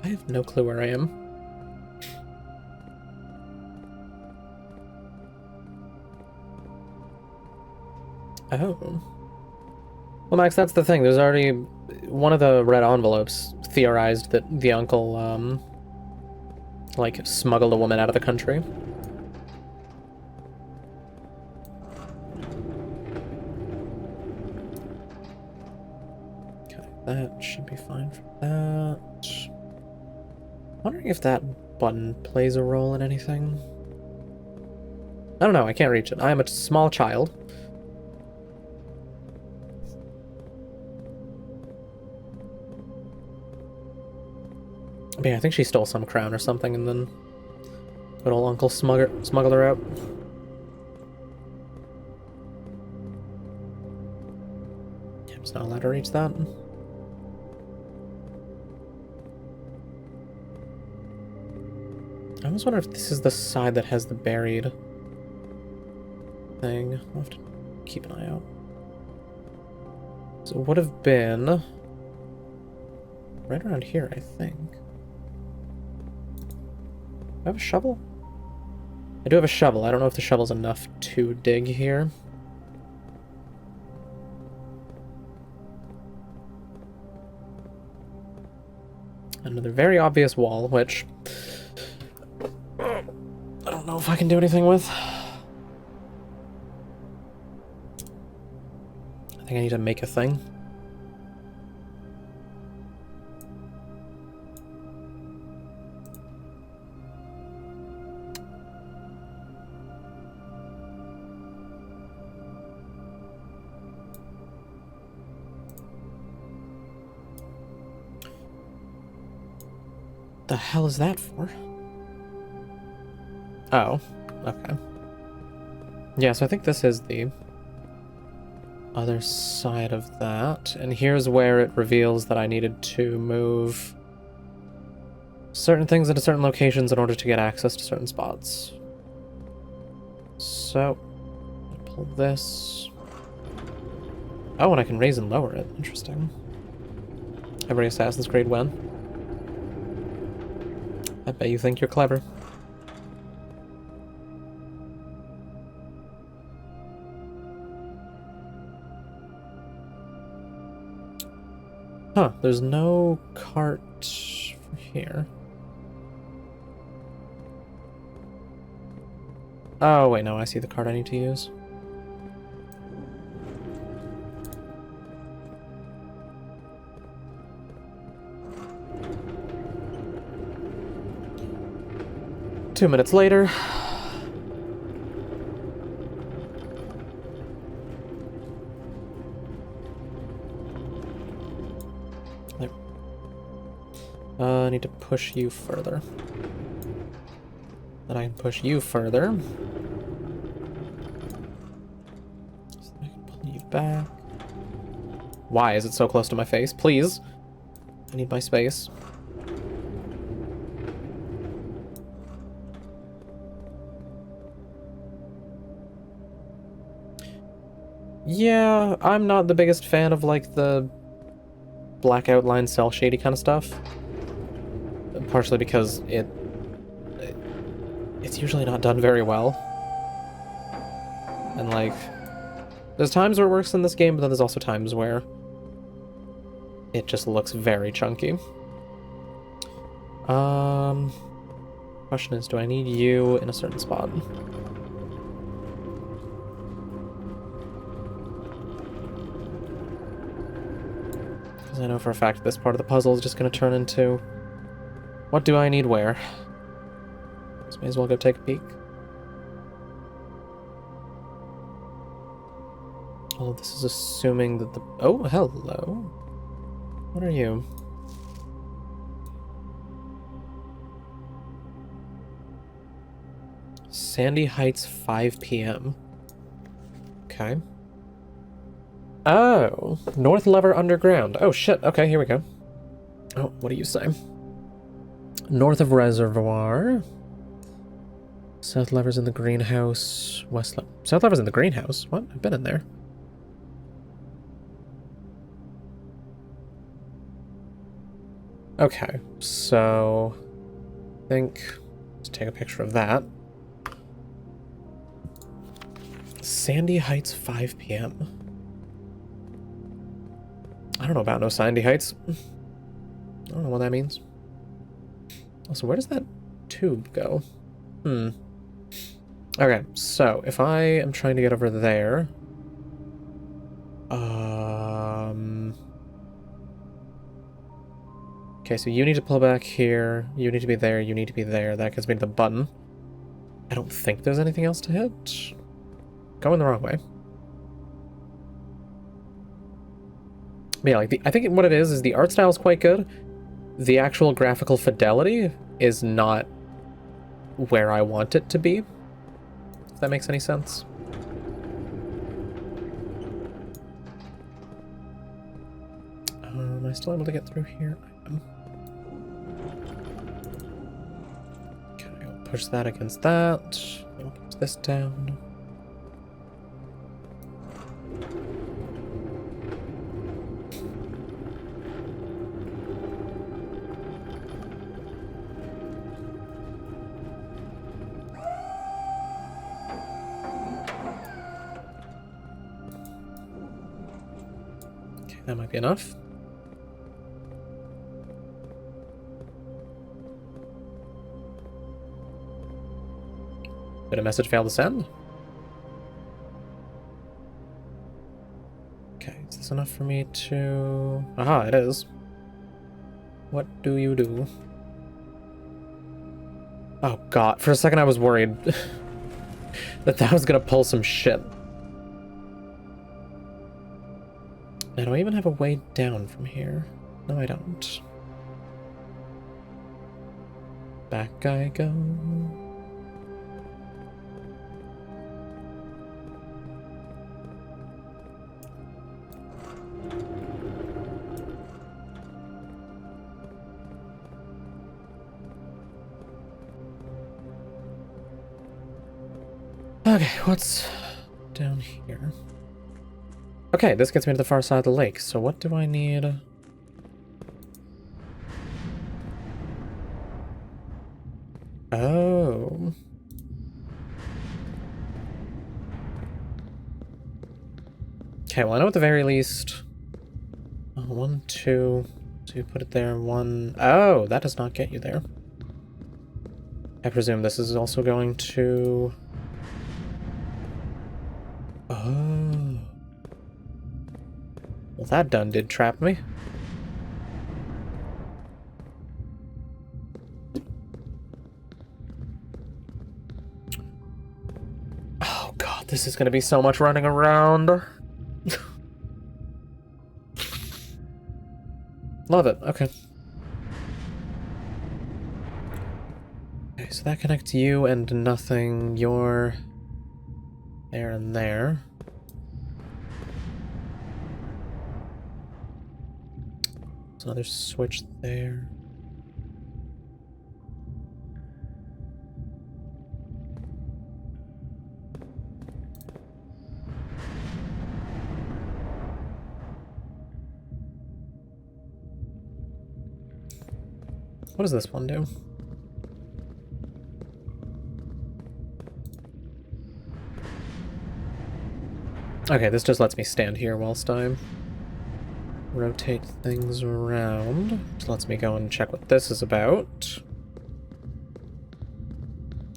I have no clue where I am. Oh. Well, Max, that's the thing. There's already... One of the red envelopes theorized that the uncle, like, smuggled a woman out of the country. Okay, that should be fine for that. Wondering if that button plays a role in anything. I don't know, I can't reach it. I am a small child. But yeah, I think she stole some crown or something, and then good old uncle smuggled her out. Yeah, I'm just not allowed to reach that. I almost wonder if this is the side that has the buried thing. I'll have to keep an eye out. So it would have been right around here, I think. Do I have a shovel? I do have a shovel. I don't know if the shovel's enough to dig here. Another very obvious wall, which I don't know if I can do anything with. I think I need to make a thing. The hell is that for? Oh, okay. Yeah, so I think this is the other side of that. And here's where it reveals that I needed to move certain things into certain locations in order to get access to certain spots. So, pull this. Oh, and I can raise and lower it. Interesting. Every Assassin's Creed when? I bet you think you're clever. Huh, there's no cart for here. Oh, wait, no, I see the cart I need to use. Two minutes later. There. I need to push you further. Then I can push you further. So I can pull you back. Why is it so close to my face? Please. I need my space. Yeah, I'm not the biggest fan of, like, the black outline cell shady kind of stuff. Partially because it's usually not done very well. And, like, There's times where it works in this game, but then there's also times where it just looks very chunky. Question is, do I need you in a certain spot? Because I know for a fact this part of the puzzle is just going to turn into, what do I need where? So may as well go take a peek. Oh, this is assuming that the... Oh, hello. What are you? Sandy Heights, 5 p.m. Okay. Oh, North Lever Underground. Oh, shit. Okay, here we go. Oh, what do you say? North of Reservoir. South Lever's in the greenhouse. South Lever's in the greenhouse? What? I've been in there. Okay, so... I think... Let's take a picture of that. Sandy Heights, 5 p.m. I don't know about no Sandy Heights. I don't know what that means. Also, where does that tube go? Okay, so if I am trying to get over there... Okay, so you need to pull back here, you need to be there, you need to be there. That gets me to the button. I don't think there's anything else to hit. Going the wrong way. But yeah, like I think what it is the art style is quite good. The actual graphical fidelity is not where I want it to be. If that makes any sense. Am I still able to get through here? I am. Okay, I'll push that against that. I'll push this down. That might be enough. Did a message fail to send? Okay, is this enough for me to... Aha, it is. What do you do? Oh god, for a second I was worried that was gonna pull some shit. Now, do I even have a way down from here? No, I don't. Back I go. Okay, what's down here? Okay, this gets me to the far side of the lake, so what do I need? Oh. Okay, well I know at the very least... Oh, 1, 2... So you put it there, 1... Oh, that does not get you there. I presume this is also going to... Oh... Well, that done did trap me. Oh god, this is gonna be so much running around. Love it, okay. Okay, so that connects you and nothing. You're there and there. There's another switch there. What does this one do? Okay, this just lets me stand here whilst I rotate things around. Just lets me go and check what this is about.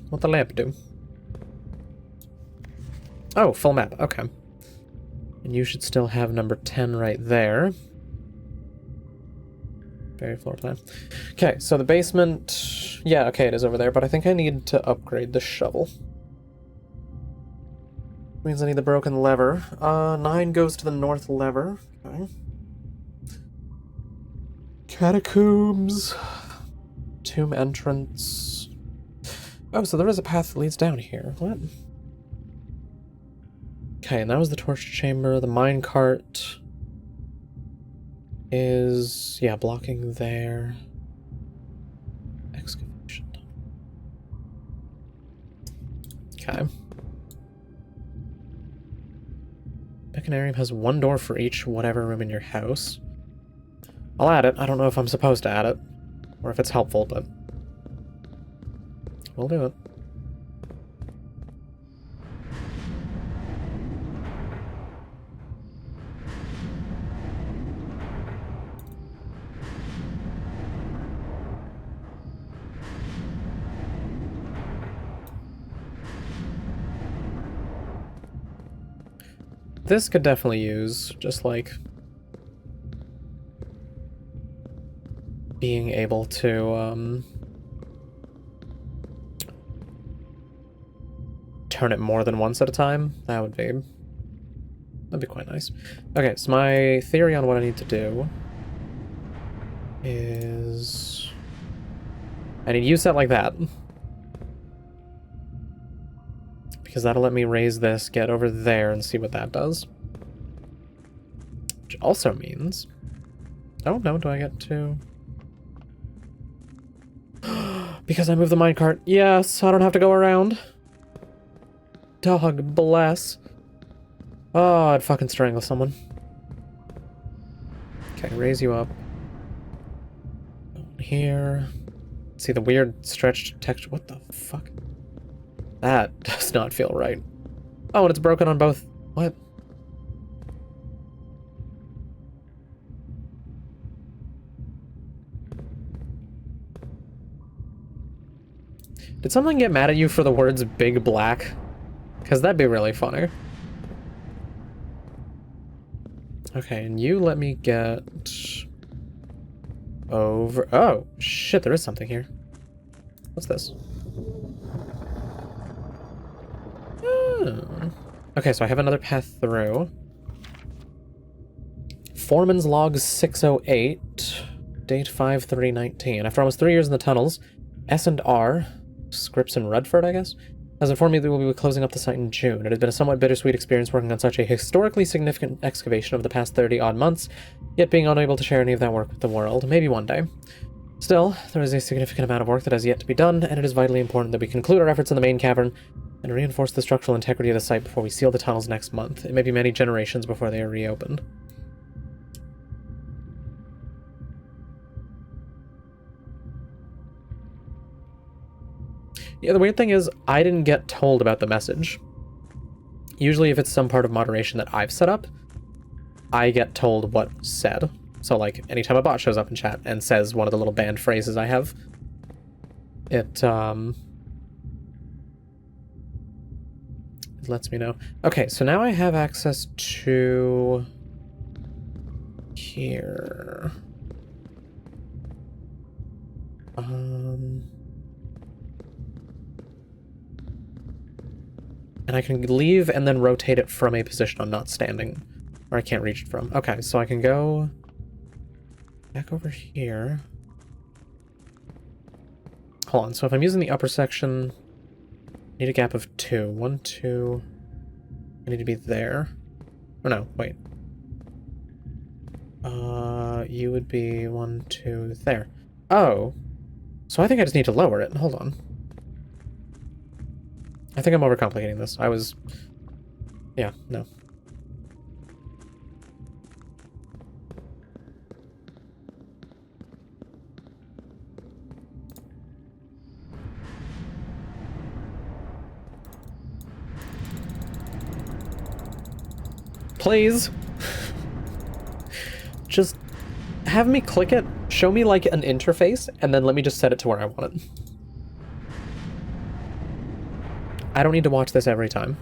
What the lamp do? Oh, full map. Okay. And you should still have number 10 right there. Very floor plan. Okay, so the basement... Yeah, okay, it is over there, but I think I need to upgrade the shovel. Means I need the broken lever. 9 goes to the north lever. Okay. Catacombs. Tomb entrance. Oh, so there is a path that leads down here. What? Okay, and that was the torch chamber. The minecart is, yeah, blocking there. Excavation. Okay. Mechanarium has 1 door for each whatever room in your house. I'll add it. I don't know if I'm supposed to add it, or if it's helpful, but we'll do it. This could definitely use just like being able to turn it more than once at a time. That'd be quite nice. Okay, so my theory on what I need to do is I need you set like that. Because that'll let me raise this, get over there, and see what that does. Which also means... Oh, no, do I get to... Because I moved the minecart. Yes, I don't have to go around. Dog bless. Oh, I'd fucking strangle someone. Okay, raise you up. Here. See the weird stretched texture. What the fuck? That does not feel right. Oh, and it's broken on both. What? Did someone get mad at you for the words big black? Because that'd be really funny. Okay, and you let me get over... Oh, shit, there is something here. What's this? Okay, so I have another path through. Foreman's Log 608, date 5/3/19. After almost 3 years in the tunnels, S&R, Scripps and Redford, I guess, has informed me that we will be closing up the site in June. It has been a somewhat bittersweet experience working on such a historically significant excavation over the past 30-odd months, yet being unable to share any of that work with the world. Maybe one day. Still, there is a significant amount of work that has yet to be done, and it is vitally important that we conclude our efforts in the main cavern and reinforce the structural integrity of the site before we seal the tunnels next month. It may be many generations before they are reopened. Yeah, the weird thing is, I didn't get told about the message. Usually if it's some part of moderation that I've set up, I get told what's said. So, like, anytime a bot shows up in chat and says one of the little banned phrases I have, it lets me know. Okay, so now I have access to... here. And I can leave and then rotate it from a position I'm not standing, or I can't reach it from. Okay, so I can go back over here. Hold on, so if I'm using the upper section, I need a gap of 2. 1, 2. I need to be there. Oh no, wait. You would be 1, 2, there. Oh. So I think I just need to lower it. Hold on. I think I'm overcomplicating this. Yeah, no. Please. Just have me click it, show me like an interface, and then let me just set it to where I want it. I don't need to watch this every time.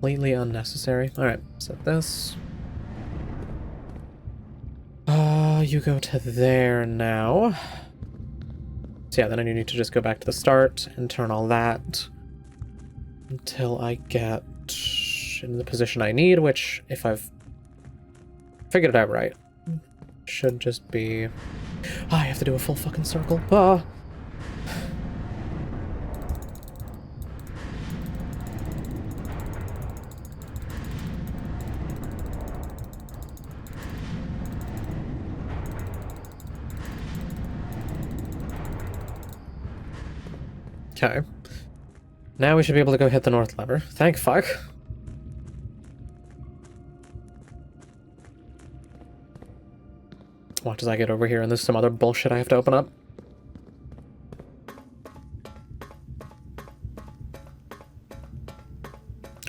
Completely unnecessary. Alright, set this. You go to there now. So yeah, then I need to just go back to the start and turn all that until I get in the position I need, which, if I've figured it out right, should just be... I have to do a full fucking circle. Okay. Now we should be able to go hit the north lever. Thank fuck. Watch as I get over here and there's some other bullshit I have to open up.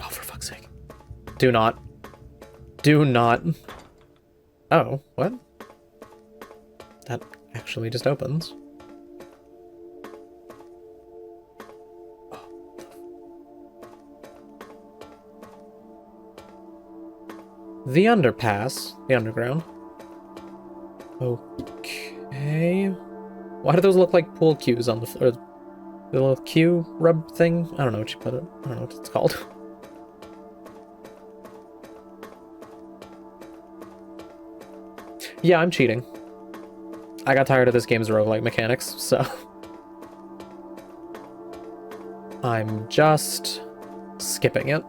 Oh, for fuck's sake. Do not. Do not. Oh, what? That actually just opens. The underpass. The underground. Okay. Why do those look like pool cues on the floor? The little cue rub thing? I don't know what you put it. I don't know what it's called. Yeah, I'm cheating. I got tired of this game's roguelike mechanics, so... I'm just... skipping it.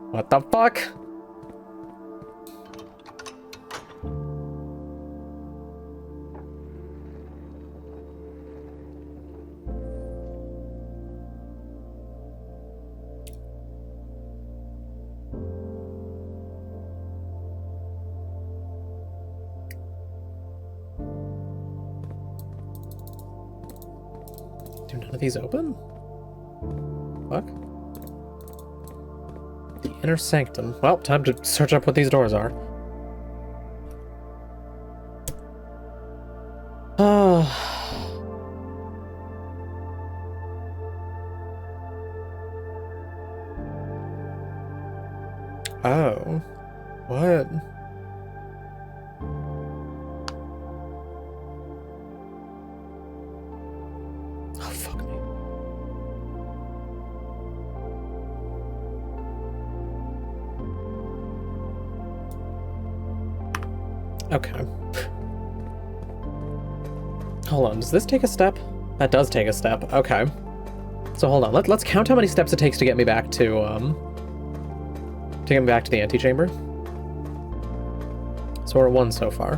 What the fuck? Do none of these open? Fuck. The inner sanctum. Well, time to search up what these doors are. Oh. What? Oh, fuck me. Okay. Hold on, does this take a step? That does take a step, okay. So hold on, let's count how many steps it takes to get me back to the antechamber. So we're at 1 so far.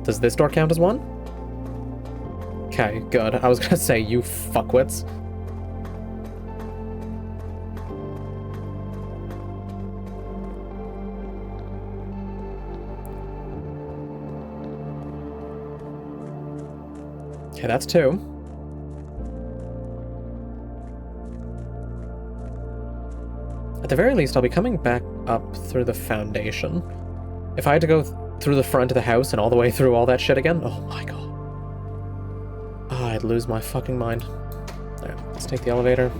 Does this door count as 1? Okay, good. I was gonna say, you fuckwits. Okay, that's 2. At the very least, I'll be coming back up through the foundation. If I had to go through the front of the house and all the way through all that shit again, oh my god. Oh, I'd lose my fucking mind. Alright, let's take the elevator.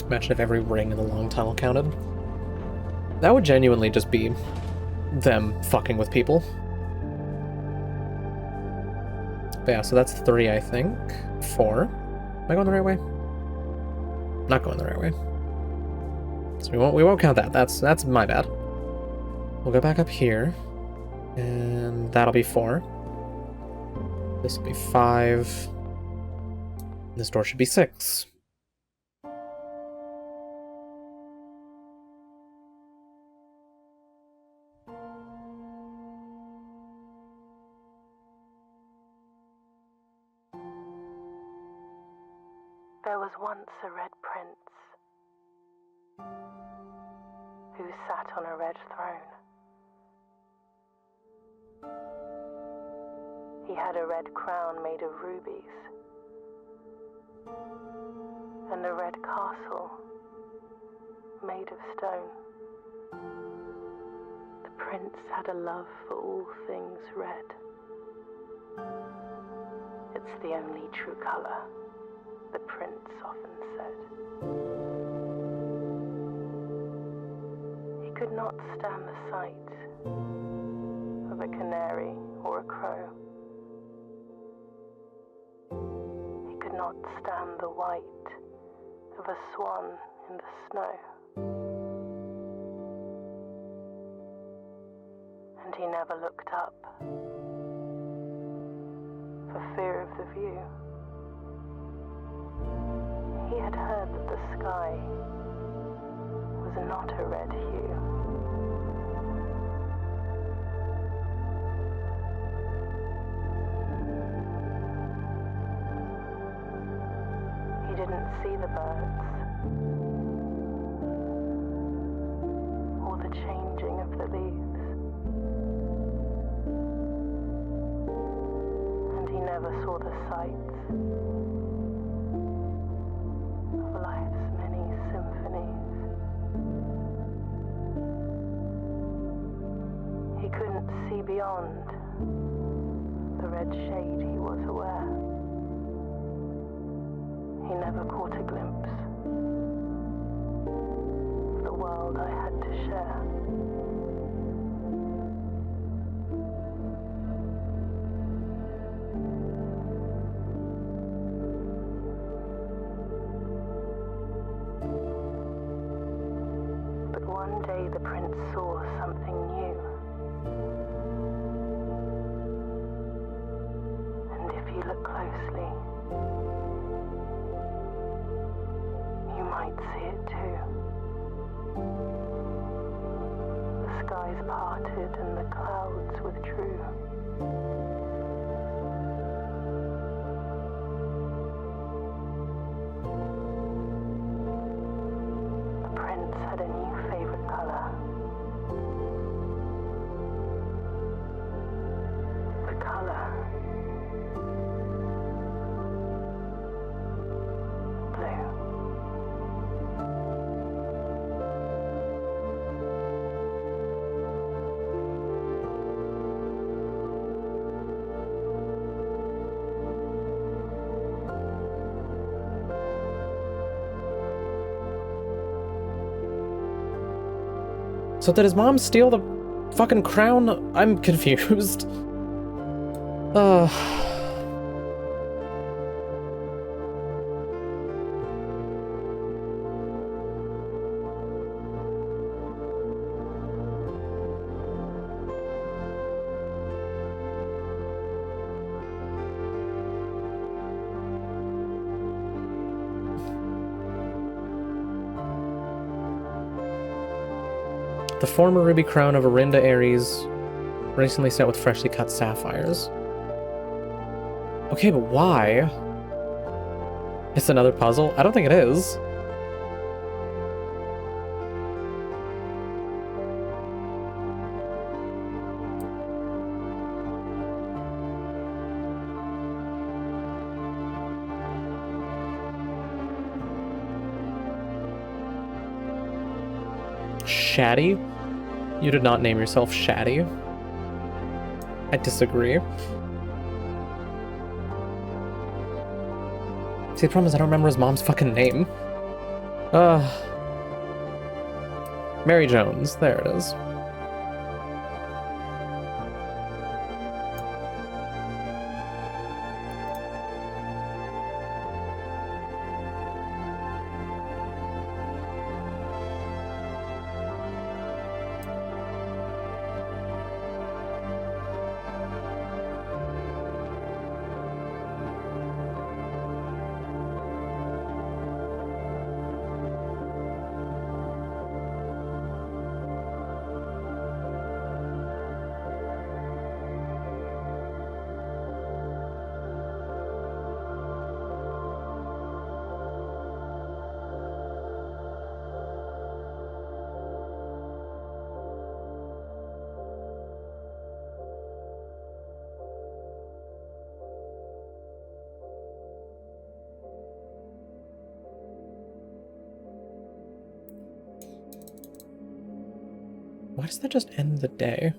Imagine if every ring in the long tunnel counted. That would genuinely just be them fucking with people. But yeah, so that's 3, I think. 4. Am I going the right way? Not going the right way. So we won't count that. That's my bad. We'll go back up here. And that'll be 4. This will be 5. This door should be 6. There was once a red prince. sat on a red throne. He had a red crown made of rubies, and a red castle made of stone. The prince had a love for all things red. It's the only true color, the prince often said. He could not stand the sight of a canary or a crow. He could not stand the white of a swan in the snow. And he never looked up for fear of the view. He had heard that the sky was not a red hue. He didn't see the birds or the changing of the leaves, and he never saw the sights of life's many symphonies. He couldn't see beyond the red shade he was aware. He never caught a glimpse of the world I had to share. But one day the prince saw something new. And if you look closely, you might see it too. The skies parted and the clouds withdrew. The prince had a new favorite color. The color blue. So did his mom steal the fucking crown? I'm confused. The former ruby crown of Arinda Ares, recently set with freshly cut sapphires. Okay, but why? It's another puzzle? I don't think it is. Shaddy? You did not name yourself Shaddy. I disagree. See, the problem is I don't remember his mom's fucking name. Mary Jones. There it is. Why does that just end the day?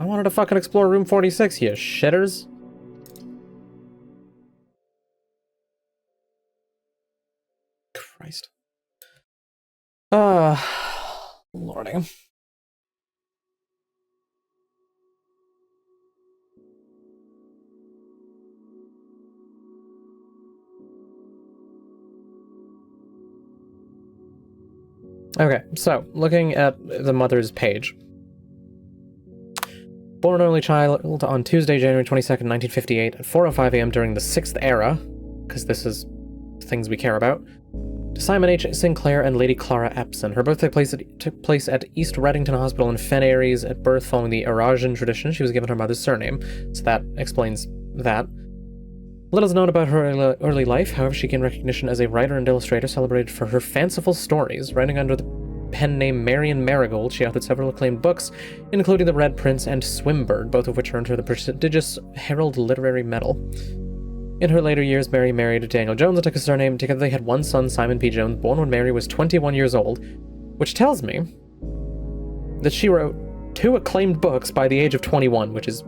I wanted to fucking explore room 46, you shitters. Christ. Lordy. Okay, so, looking at the mother's page. Born only child on Tuesday, January 22nd, 1958, at 4:05 a.m. during the 6th era, because this is things we care about, to Simon H. Sinclair and Lady Clara Epson. Her birthday took place at East Reddington Hospital in Fen Aries at birth following the Arajan tradition. She was given her mother's surname, so that explains that. Little is known about her early life, however she gained recognition as a writer and illustrator celebrated for her fanciful stories. Writing under the pen name Marion Marigold, she authored several acclaimed books, including The Red Prince and Swimbird, both of which earned her the prestigious Herald Literary Medal. In her later years, Mary married Daniel Jones and took his surname. Together they had one son, Simon P. Jones, born when Mary was 21 years old, which tells me that she wrote 2 acclaimed books by the age of 21, which is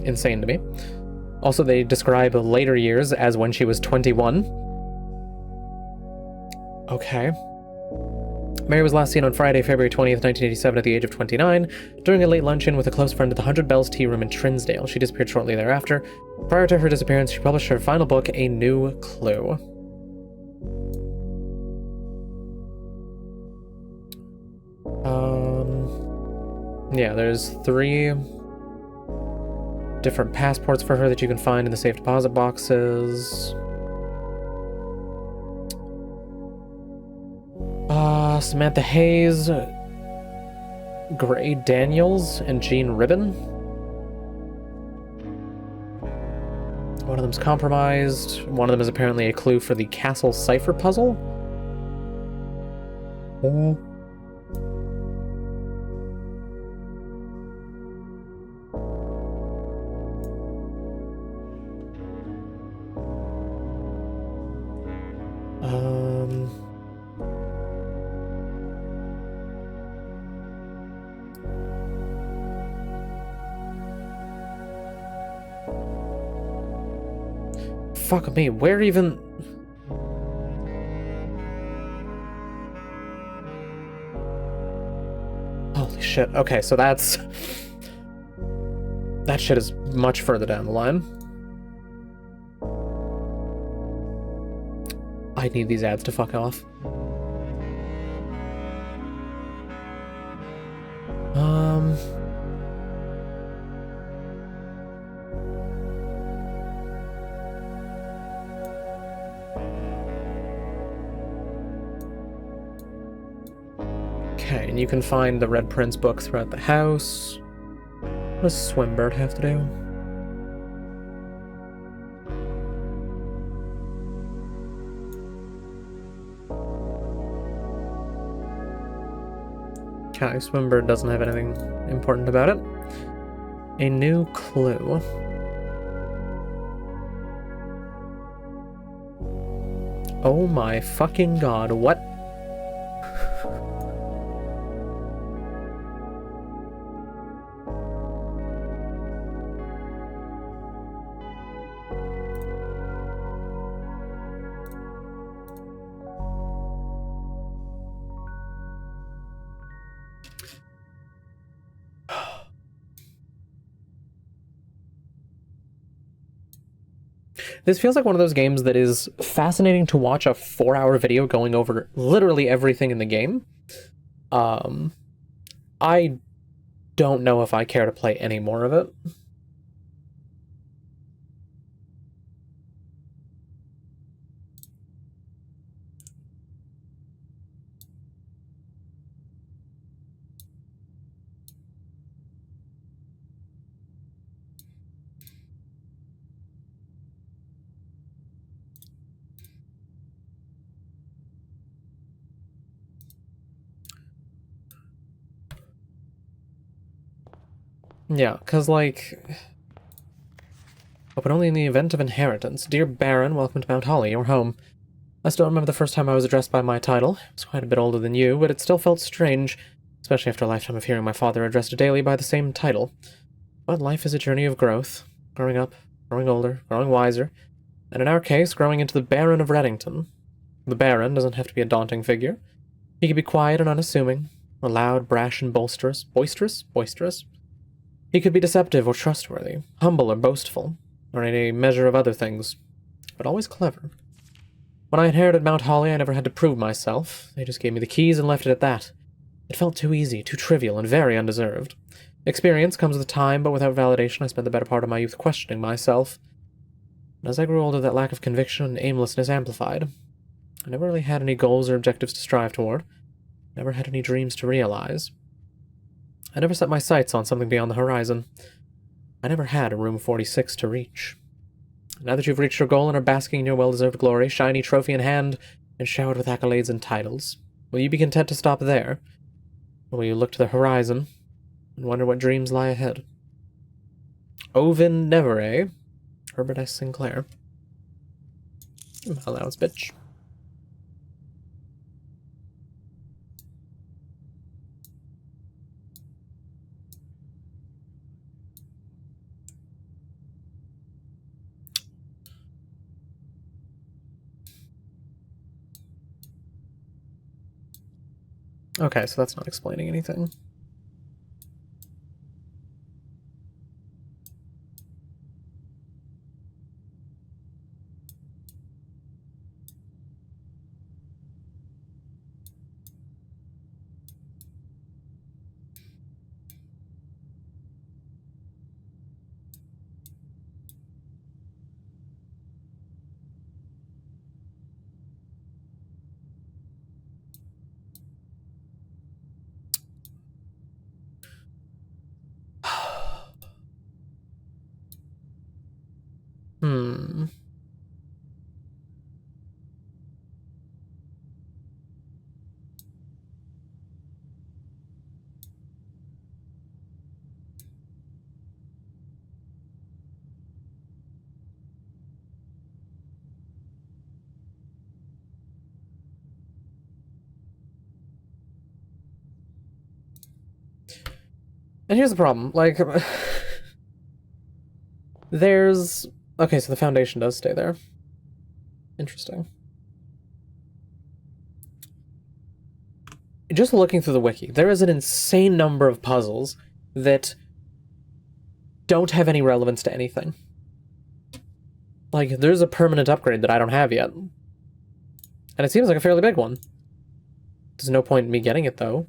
insane to me. Also, they describe later years as when she was 21. Okay. Mary was last seen on Friday, February 20th, 1987 at the age of 29, during a late luncheon with a close friend at the 100 Bells Tea Room in Trinsdale. She disappeared shortly thereafter. Prior to her disappearance, she published her final book, A New Clue. Yeah, there's 3 different passports for her that you can find in the safe deposit boxes. Samantha Hayes, Gray Daniels, and Jean Ribbon. One of them's compromised. One of them is apparently a clue for the Castle Cipher puzzle. Fuck me, where even... Holy shit, okay, so that's... That shit is much further down the line. I need these ads to fuck off. Okay, and you can find the Red Prince book throughout the house. What does Swimbird have to do? Okay, Swimbird doesn't have anything important about it. A New Clue. Oh my fucking god, what? This feels like one of those games that is fascinating to watch a 4-hour video going over literally everything in the game. I don't know if I care to play any more of it. Yeah, because, like... Oh, but only in the event of inheritance. Dear Baron, welcome to Mount Holly, your home. I still remember the first time I was addressed by my title. I was quite a bit older than you, but it still felt strange, especially after a lifetime of hearing my father addressed daily by the same title. But life is a journey of growth. Growing up, growing older, growing wiser, and in our case, growing into the Baron of Reddington. The Baron doesn't have to be a daunting figure. He can be quiet and unassuming, or loud, brash, and boisterous. Boisterous? He could be deceptive or trustworthy, humble or boastful, or any measure of other things, but always clever. When I inherited Mount Holly, I never had to prove myself. They just gave me the keys and left it at that. It felt too easy, too trivial, and very undeserved. Experience comes with time, but without validation, I spent the better part of my youth questioning myself. And as I grew older, that lack of conviction and aimlessness amplified. I never really had any goals or objectives to strive toward. Never had any dreams to realize. I never set my sights on something beyond the horizon. I never had a Room 46 to reach. Now that you've reached your goal and are basking in your well-deserved glory, shiny trophy in hand, and showered with accolades and titles, will you be content to stop there? Or will you look to the horizon and wonder what dreams lie ahead? Ovin Nevere, Herbert S. Sinclair. Allowance, bitch. Okay, so that's not explaining anything. Hmm. And here's the problem, like, there's... Okay, so the foundation does stay there. Interesting. Just looking through the wiki, there is an insane number of puzzles that don't have any relevance to anything. Like, there's a permanent upgrade that I don't have yet. And it seems like a fairly big one. There's no point in me getting it, though.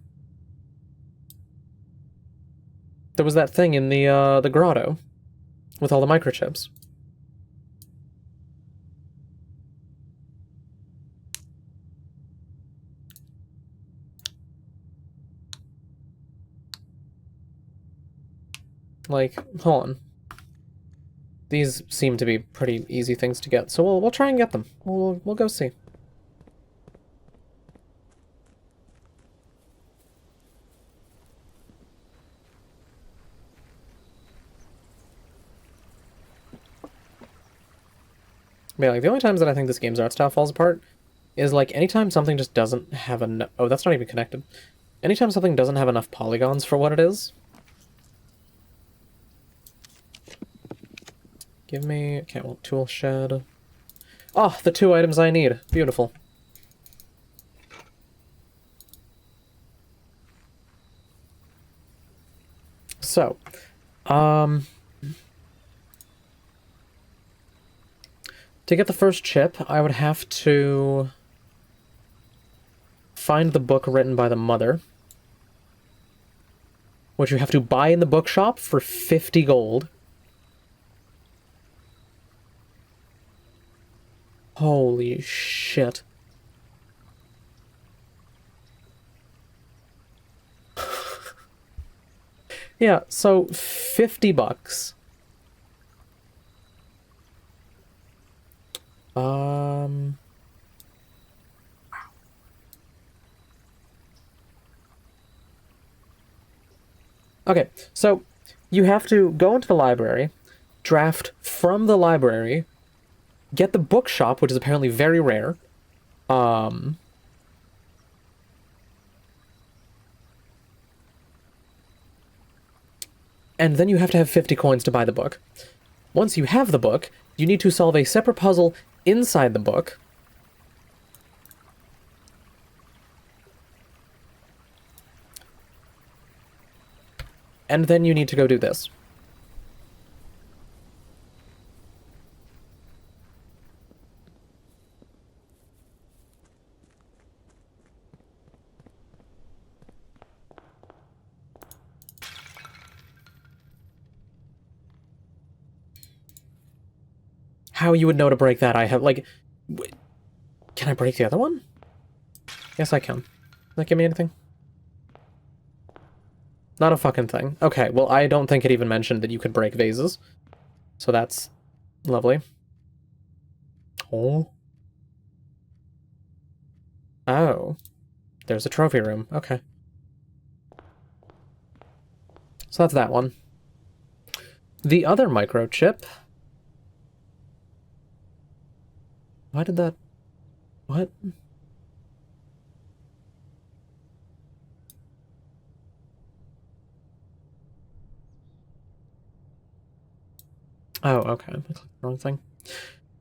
There was that thing in the grotto with all the microchips. Like, hold on. These seem to be pretty easy things to get, so we'll try and get them. We'll go see. Yeah, like, the only times that I think this game's art style falls apart is, like, anytime something just doesn't have enough... Oh, that's not even connected. Anytime something doesn't have enough polygons for what it is. Give me... Okay, well, tool shed. Oh, the 2 items I need. Beautiful. So, to get the first chip, I would have to find the book written by the mother, which you have to buy in the bookshop for 50 gold. Holy shit. Yeah, so 50 bucks. Okay, so you have to go into the library, draft from the library, get the bookshop, which is apparently very rare, Um... And then you have to have 50 coins to buy the book. Once you have the book, you need to solve a separate puzzle inside the book. And then you need to go do this. How you would know to break that, I have, like... Can I break the other one? Yes, I can. Does that give me anything? Not a fucking thing. Okay, well, I don't think it even mentioned that you could break vases. So that's lovely. Oh. Oh. There's a trophy room. Okay. So that's that one. The other microchip... Why did that... What? Oh, okay. I clicked the wrong thing.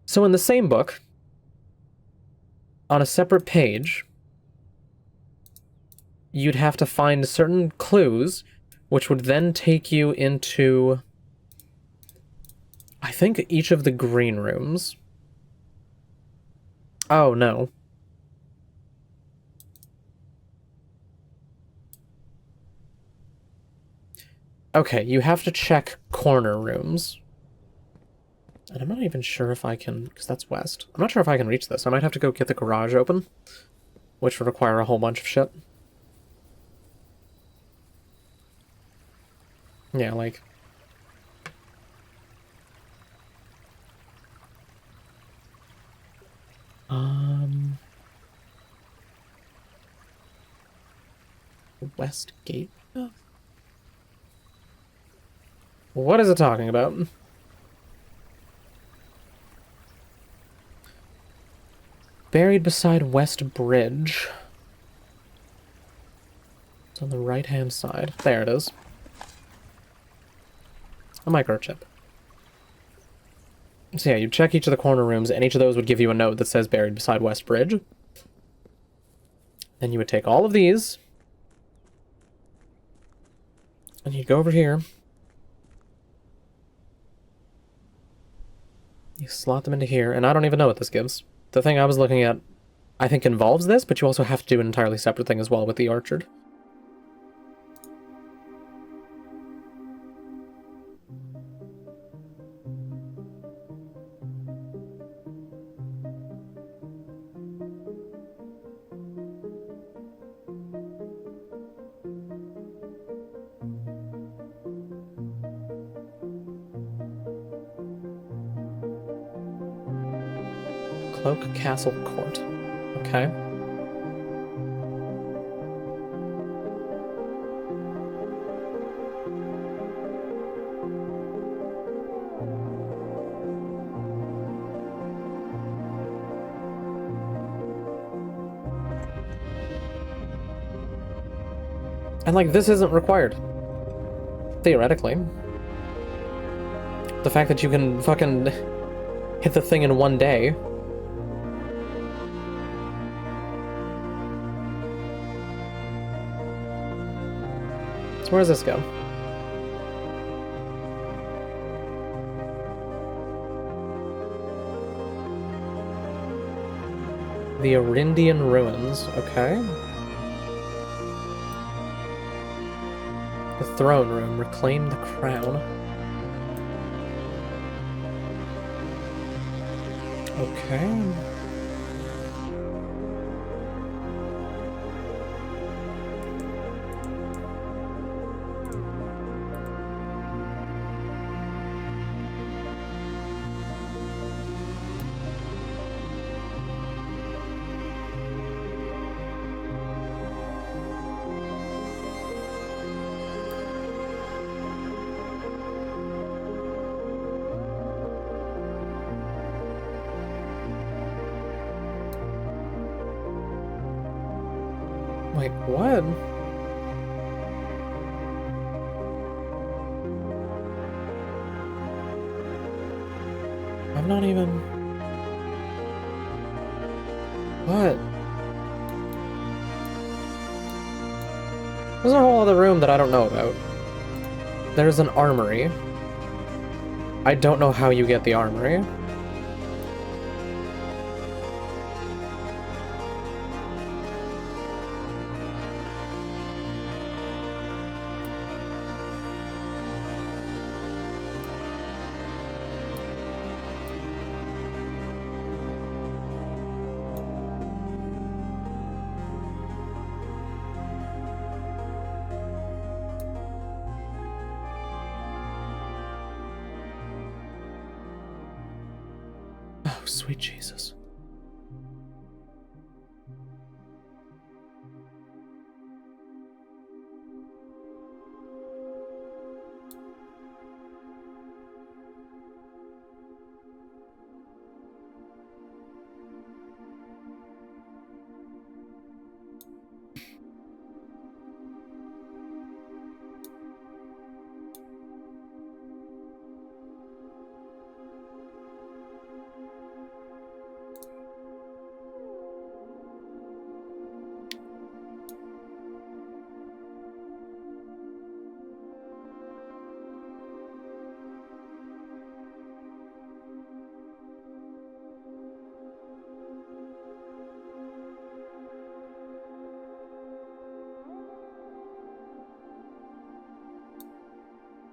So in the same book, on a separate page, you'd have to find certain clues, which would then take you into, I think, each of the green rooms. Oh, no. Okay, you have to check corner rooms. And I'm not even sure if I can, because that's west. I'm not sure if I can reach this. I might have to go get the garage open, which would require a whole bunch of shit. Yeah, like... West Gate? What is it talking about? Buried beside West Bridge. It's on the right-hand side. There it is. A microchip. So yeah, you check each of the corner rooms, and each of those would give you a note that says buried beside West Bridge. Then you would take all of these, and you'd go over here. You slot them into here, and I don't even know what this gives. The thing I was looking at, I think, involves this, but you also have to do an entirely separate thing as well with the orchard. Cloak Castle Court. Okay. And, like, this isn't required. Theoretically. The fact that you can fucking hit the thing in one day. So where does this go? The Arindian Ruins, okay. The Throne Room, reclaim the crown. Okay. Wait, what? I'm not even... What? There's a whole other room that I don't know about. There's an armory. I don't know how you get the armory. Oh, sweet Jesus.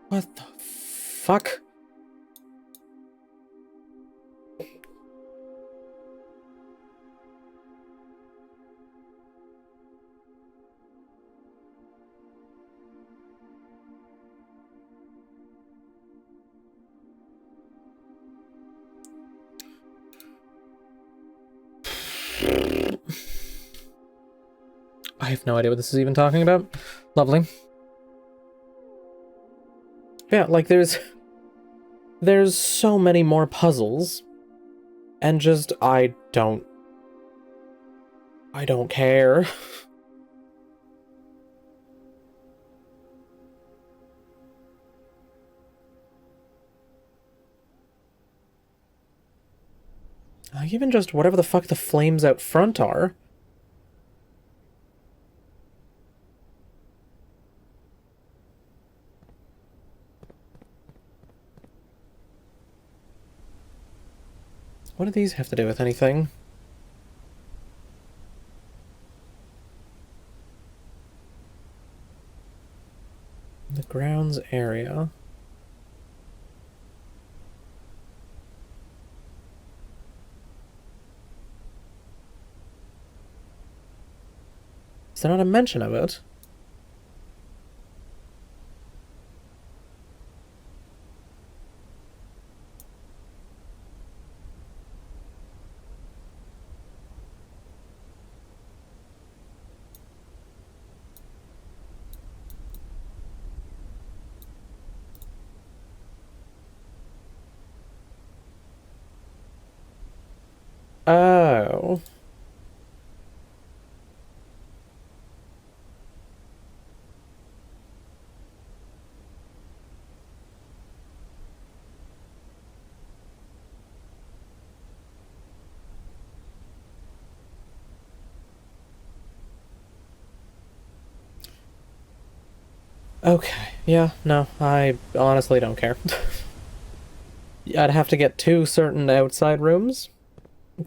What the fuck? I have no idea what this is even talking about. Lovely. Yeah, like there's so many more puzzles, and just I don't care. Like even just whatever the fuck the flames out front are. What do these have to do with anything? The grounds area. Is there not a mention of it? Oh. Okay, yeah, no, I honestly don't care. I'd have to get 2 certain outside rooms,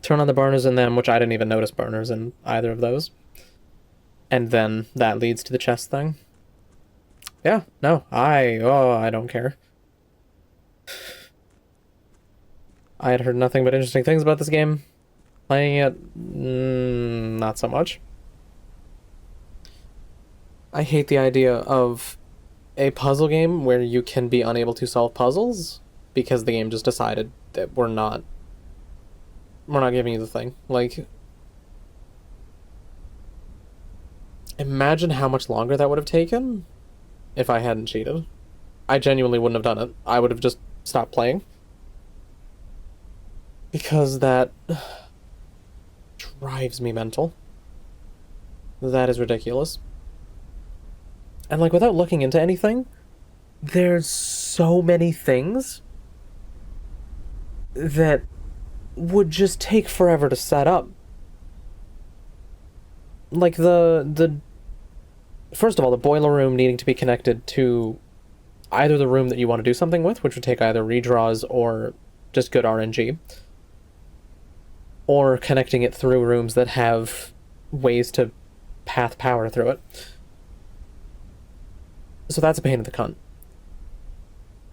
turn on the burners in them, which I didn't even notice burners in either of those. And then that leads to the chest thing. Yeah, no, I don't care. I had heard nothing but interesting things about this game. Playing it, not so much. I hate the idea of a puzzle game where you can be unable to solve puzzles because the game just decided that we're not giving you the thing. Like, imagine how much longer that would have taken if I hadn't cheated. I genuinely wouldn't have done it. I would have just stopped playing. Because that drives me mental. That is ridiculous. And, like, without looking into anything, there's so many things that would just take forever to set up. Like, first of all, the boiler room needing to be connected to either the room that you want to do something with, which would take either redraws or just good RNG, or connecting it through rooms that have ways to path power through it. So that's a pain in the cunt.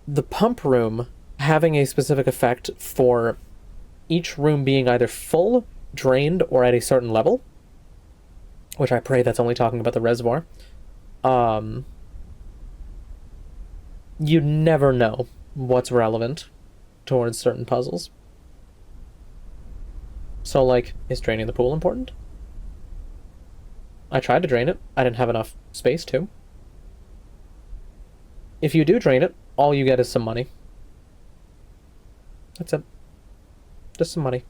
The pump room having a specific effect for each room being either full, drained, or at a certain level, which I pray that's only talking about the reservoir. You never know what's relevant towards certain puzzles. So, like, is draining the pool important? I tried to drain it. I didn't have enough space to. If you do drain it, all you get is some money. That's it. Just some money.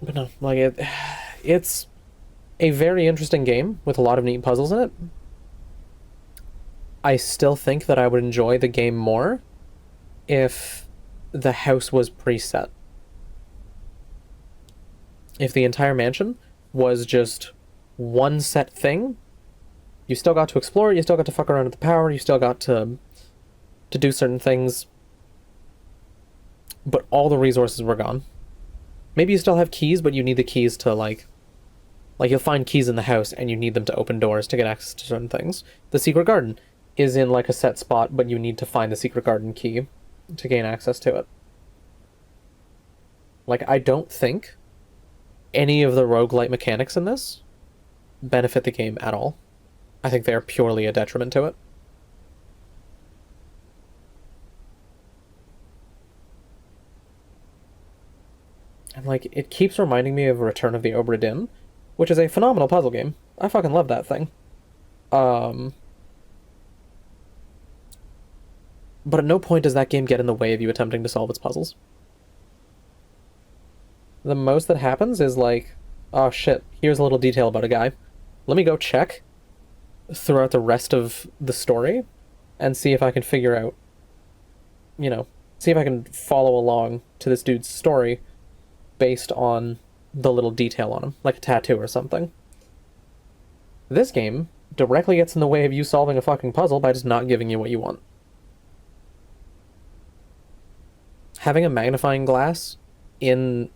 But no, like, it's a very interesting game with a lot of neat puzzles in it. I still think that I would enjoy the game more if the house was preset. If the entire mansion was just one set thing, you still got to explore, you still got to fuck around with the power, you still got to do certain things, but all the resources were gone. Maybe you still have keys, but you need the keys to, like you'll find keys in the house and you need them to open doors to get access to certain things. The secret garden is in, like, a set spot, but you need to find the secret garden key to gain access to it. Like, I don't think any of the roguelite mechanics in this benefit the game at all. I think they're purely a detriment to it. And, like, it keeps reminding me of Return of the Obra Dinn, which is a phenomenal puzzle game. I fucking love that thing. But at no point does that game get in the way of you attempting to solve its puzzles. The most that happens is, like, oh shit, here's a little detail about a guy. Let me go check throughout the rest of the story and see if I can figure out, see if I can follow along to this dude's story based on the little detail on him, like a tattoo or something. This game directly gets in the way of you solving a fucking puzzle by just not giving you what you want. Having a magnifying glass in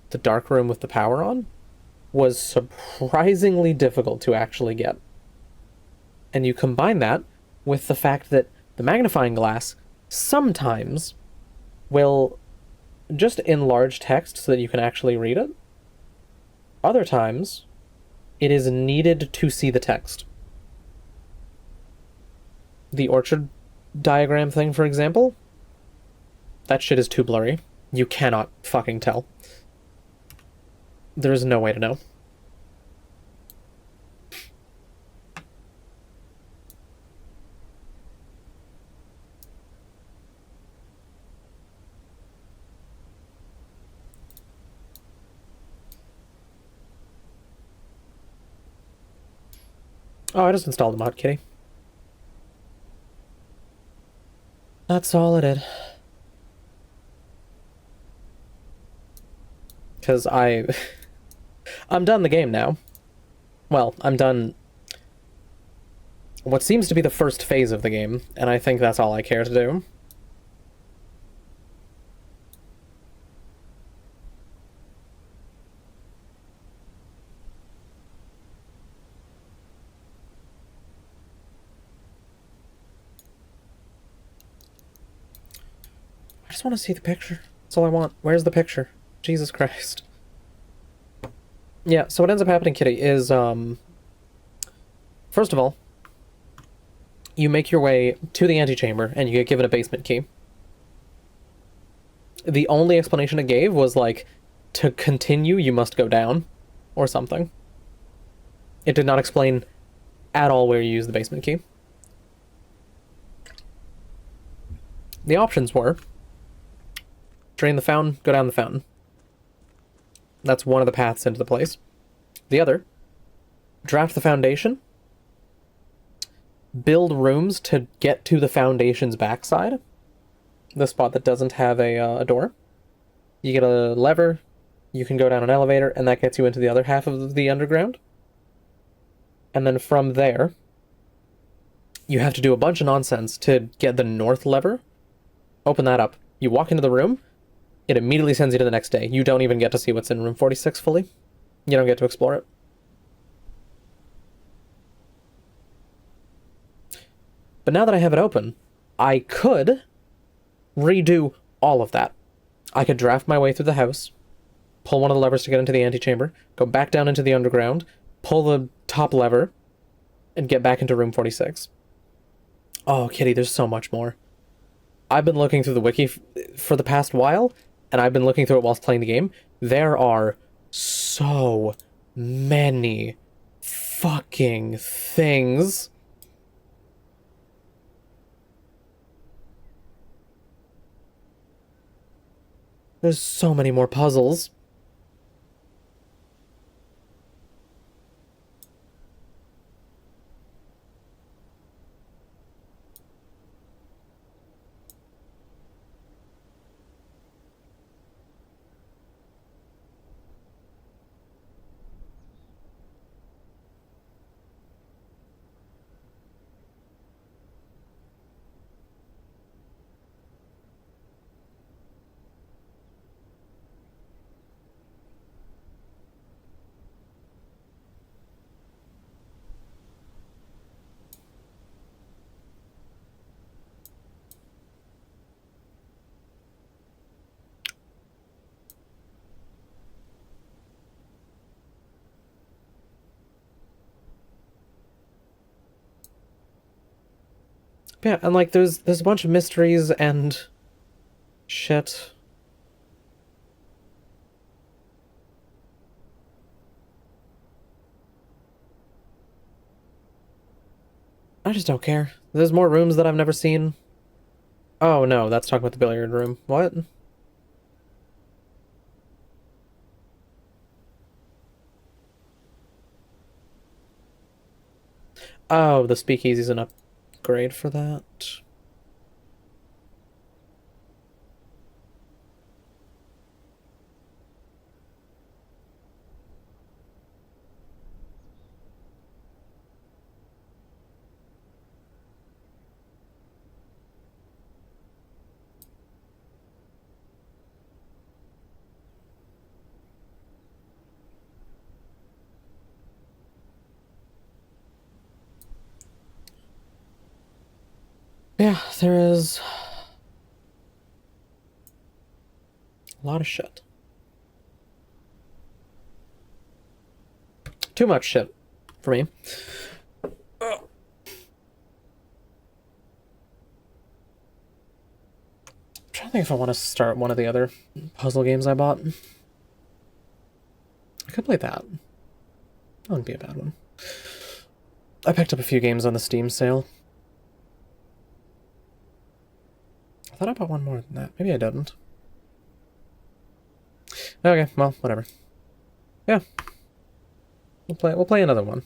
the dark room with the power on was surprisingly difficult to actually get. And you combine that with the fact that the magnifying glass sometimes will just enlarge text so that you can actually read it. Other times, it is needed to see the text. The orchard diagram thing, for example, that shit is too blurry. You cannot fucking tell. There is no way to know. Oh, I just installed a mod kitty. That's all I did. Because I'm done the game now. Well, I'm done what seems to be the first phase of the game, and I think that's all I care to do. I just want to see the picture. That's all I want. Where's the picture? Jesus Christ. Yeah, so what ends up happening, Kitty, is, first of all, you make your way to the antechamber, and you get given a basement key. The only explanation it gave was, like, to continue, you must go down, or something. It did not explain at all where you use the basement key. The options were drain the fountain, go down the fountain. That's one of the paths into the place. The other, draft the foundation, build rooms to get to the foundation's backside, the spot that doesn't have a door. You get a lever, you can go down an elevator, and that gets you into the other half of the underground. And then from there, you have to do a bunch of nonsense to get the north lever. Open that up. You walk into the room, it immediately sends you to the next day. You don't even get to see what's in room 46 fully. You don't get to explore it. But now that I have it open, I could redo all of that. I could draft my way through the house, pull one of the levers to get into the antechamber, go back down into the underground, pull the top lever, and get back into room 46. Oh, Kitty, there's so much more. I've been looking through the wiki for the past while, and I've been looking through it whilst playing the game. There are so many fucking things. There's so many more puzzles. Yeah, and like there's a bunch of mysteries and shit. I just don't care. There's more rooms that I've never seen. Oh no, that's talking about the billiard room. What? Oh, the speakeasy's an upgrade for that. Yeah, there is a lot of shit. Too much shit for me. I'm trying to think if I want to start one of the other puzzle games I bought. I could play that. That wouldn't be a bad one. I picked up a few games on the Steam sale. I thought I bought one more than that. Maybe I didn't. Okay, well, whatever. Yeah. We'll play another one.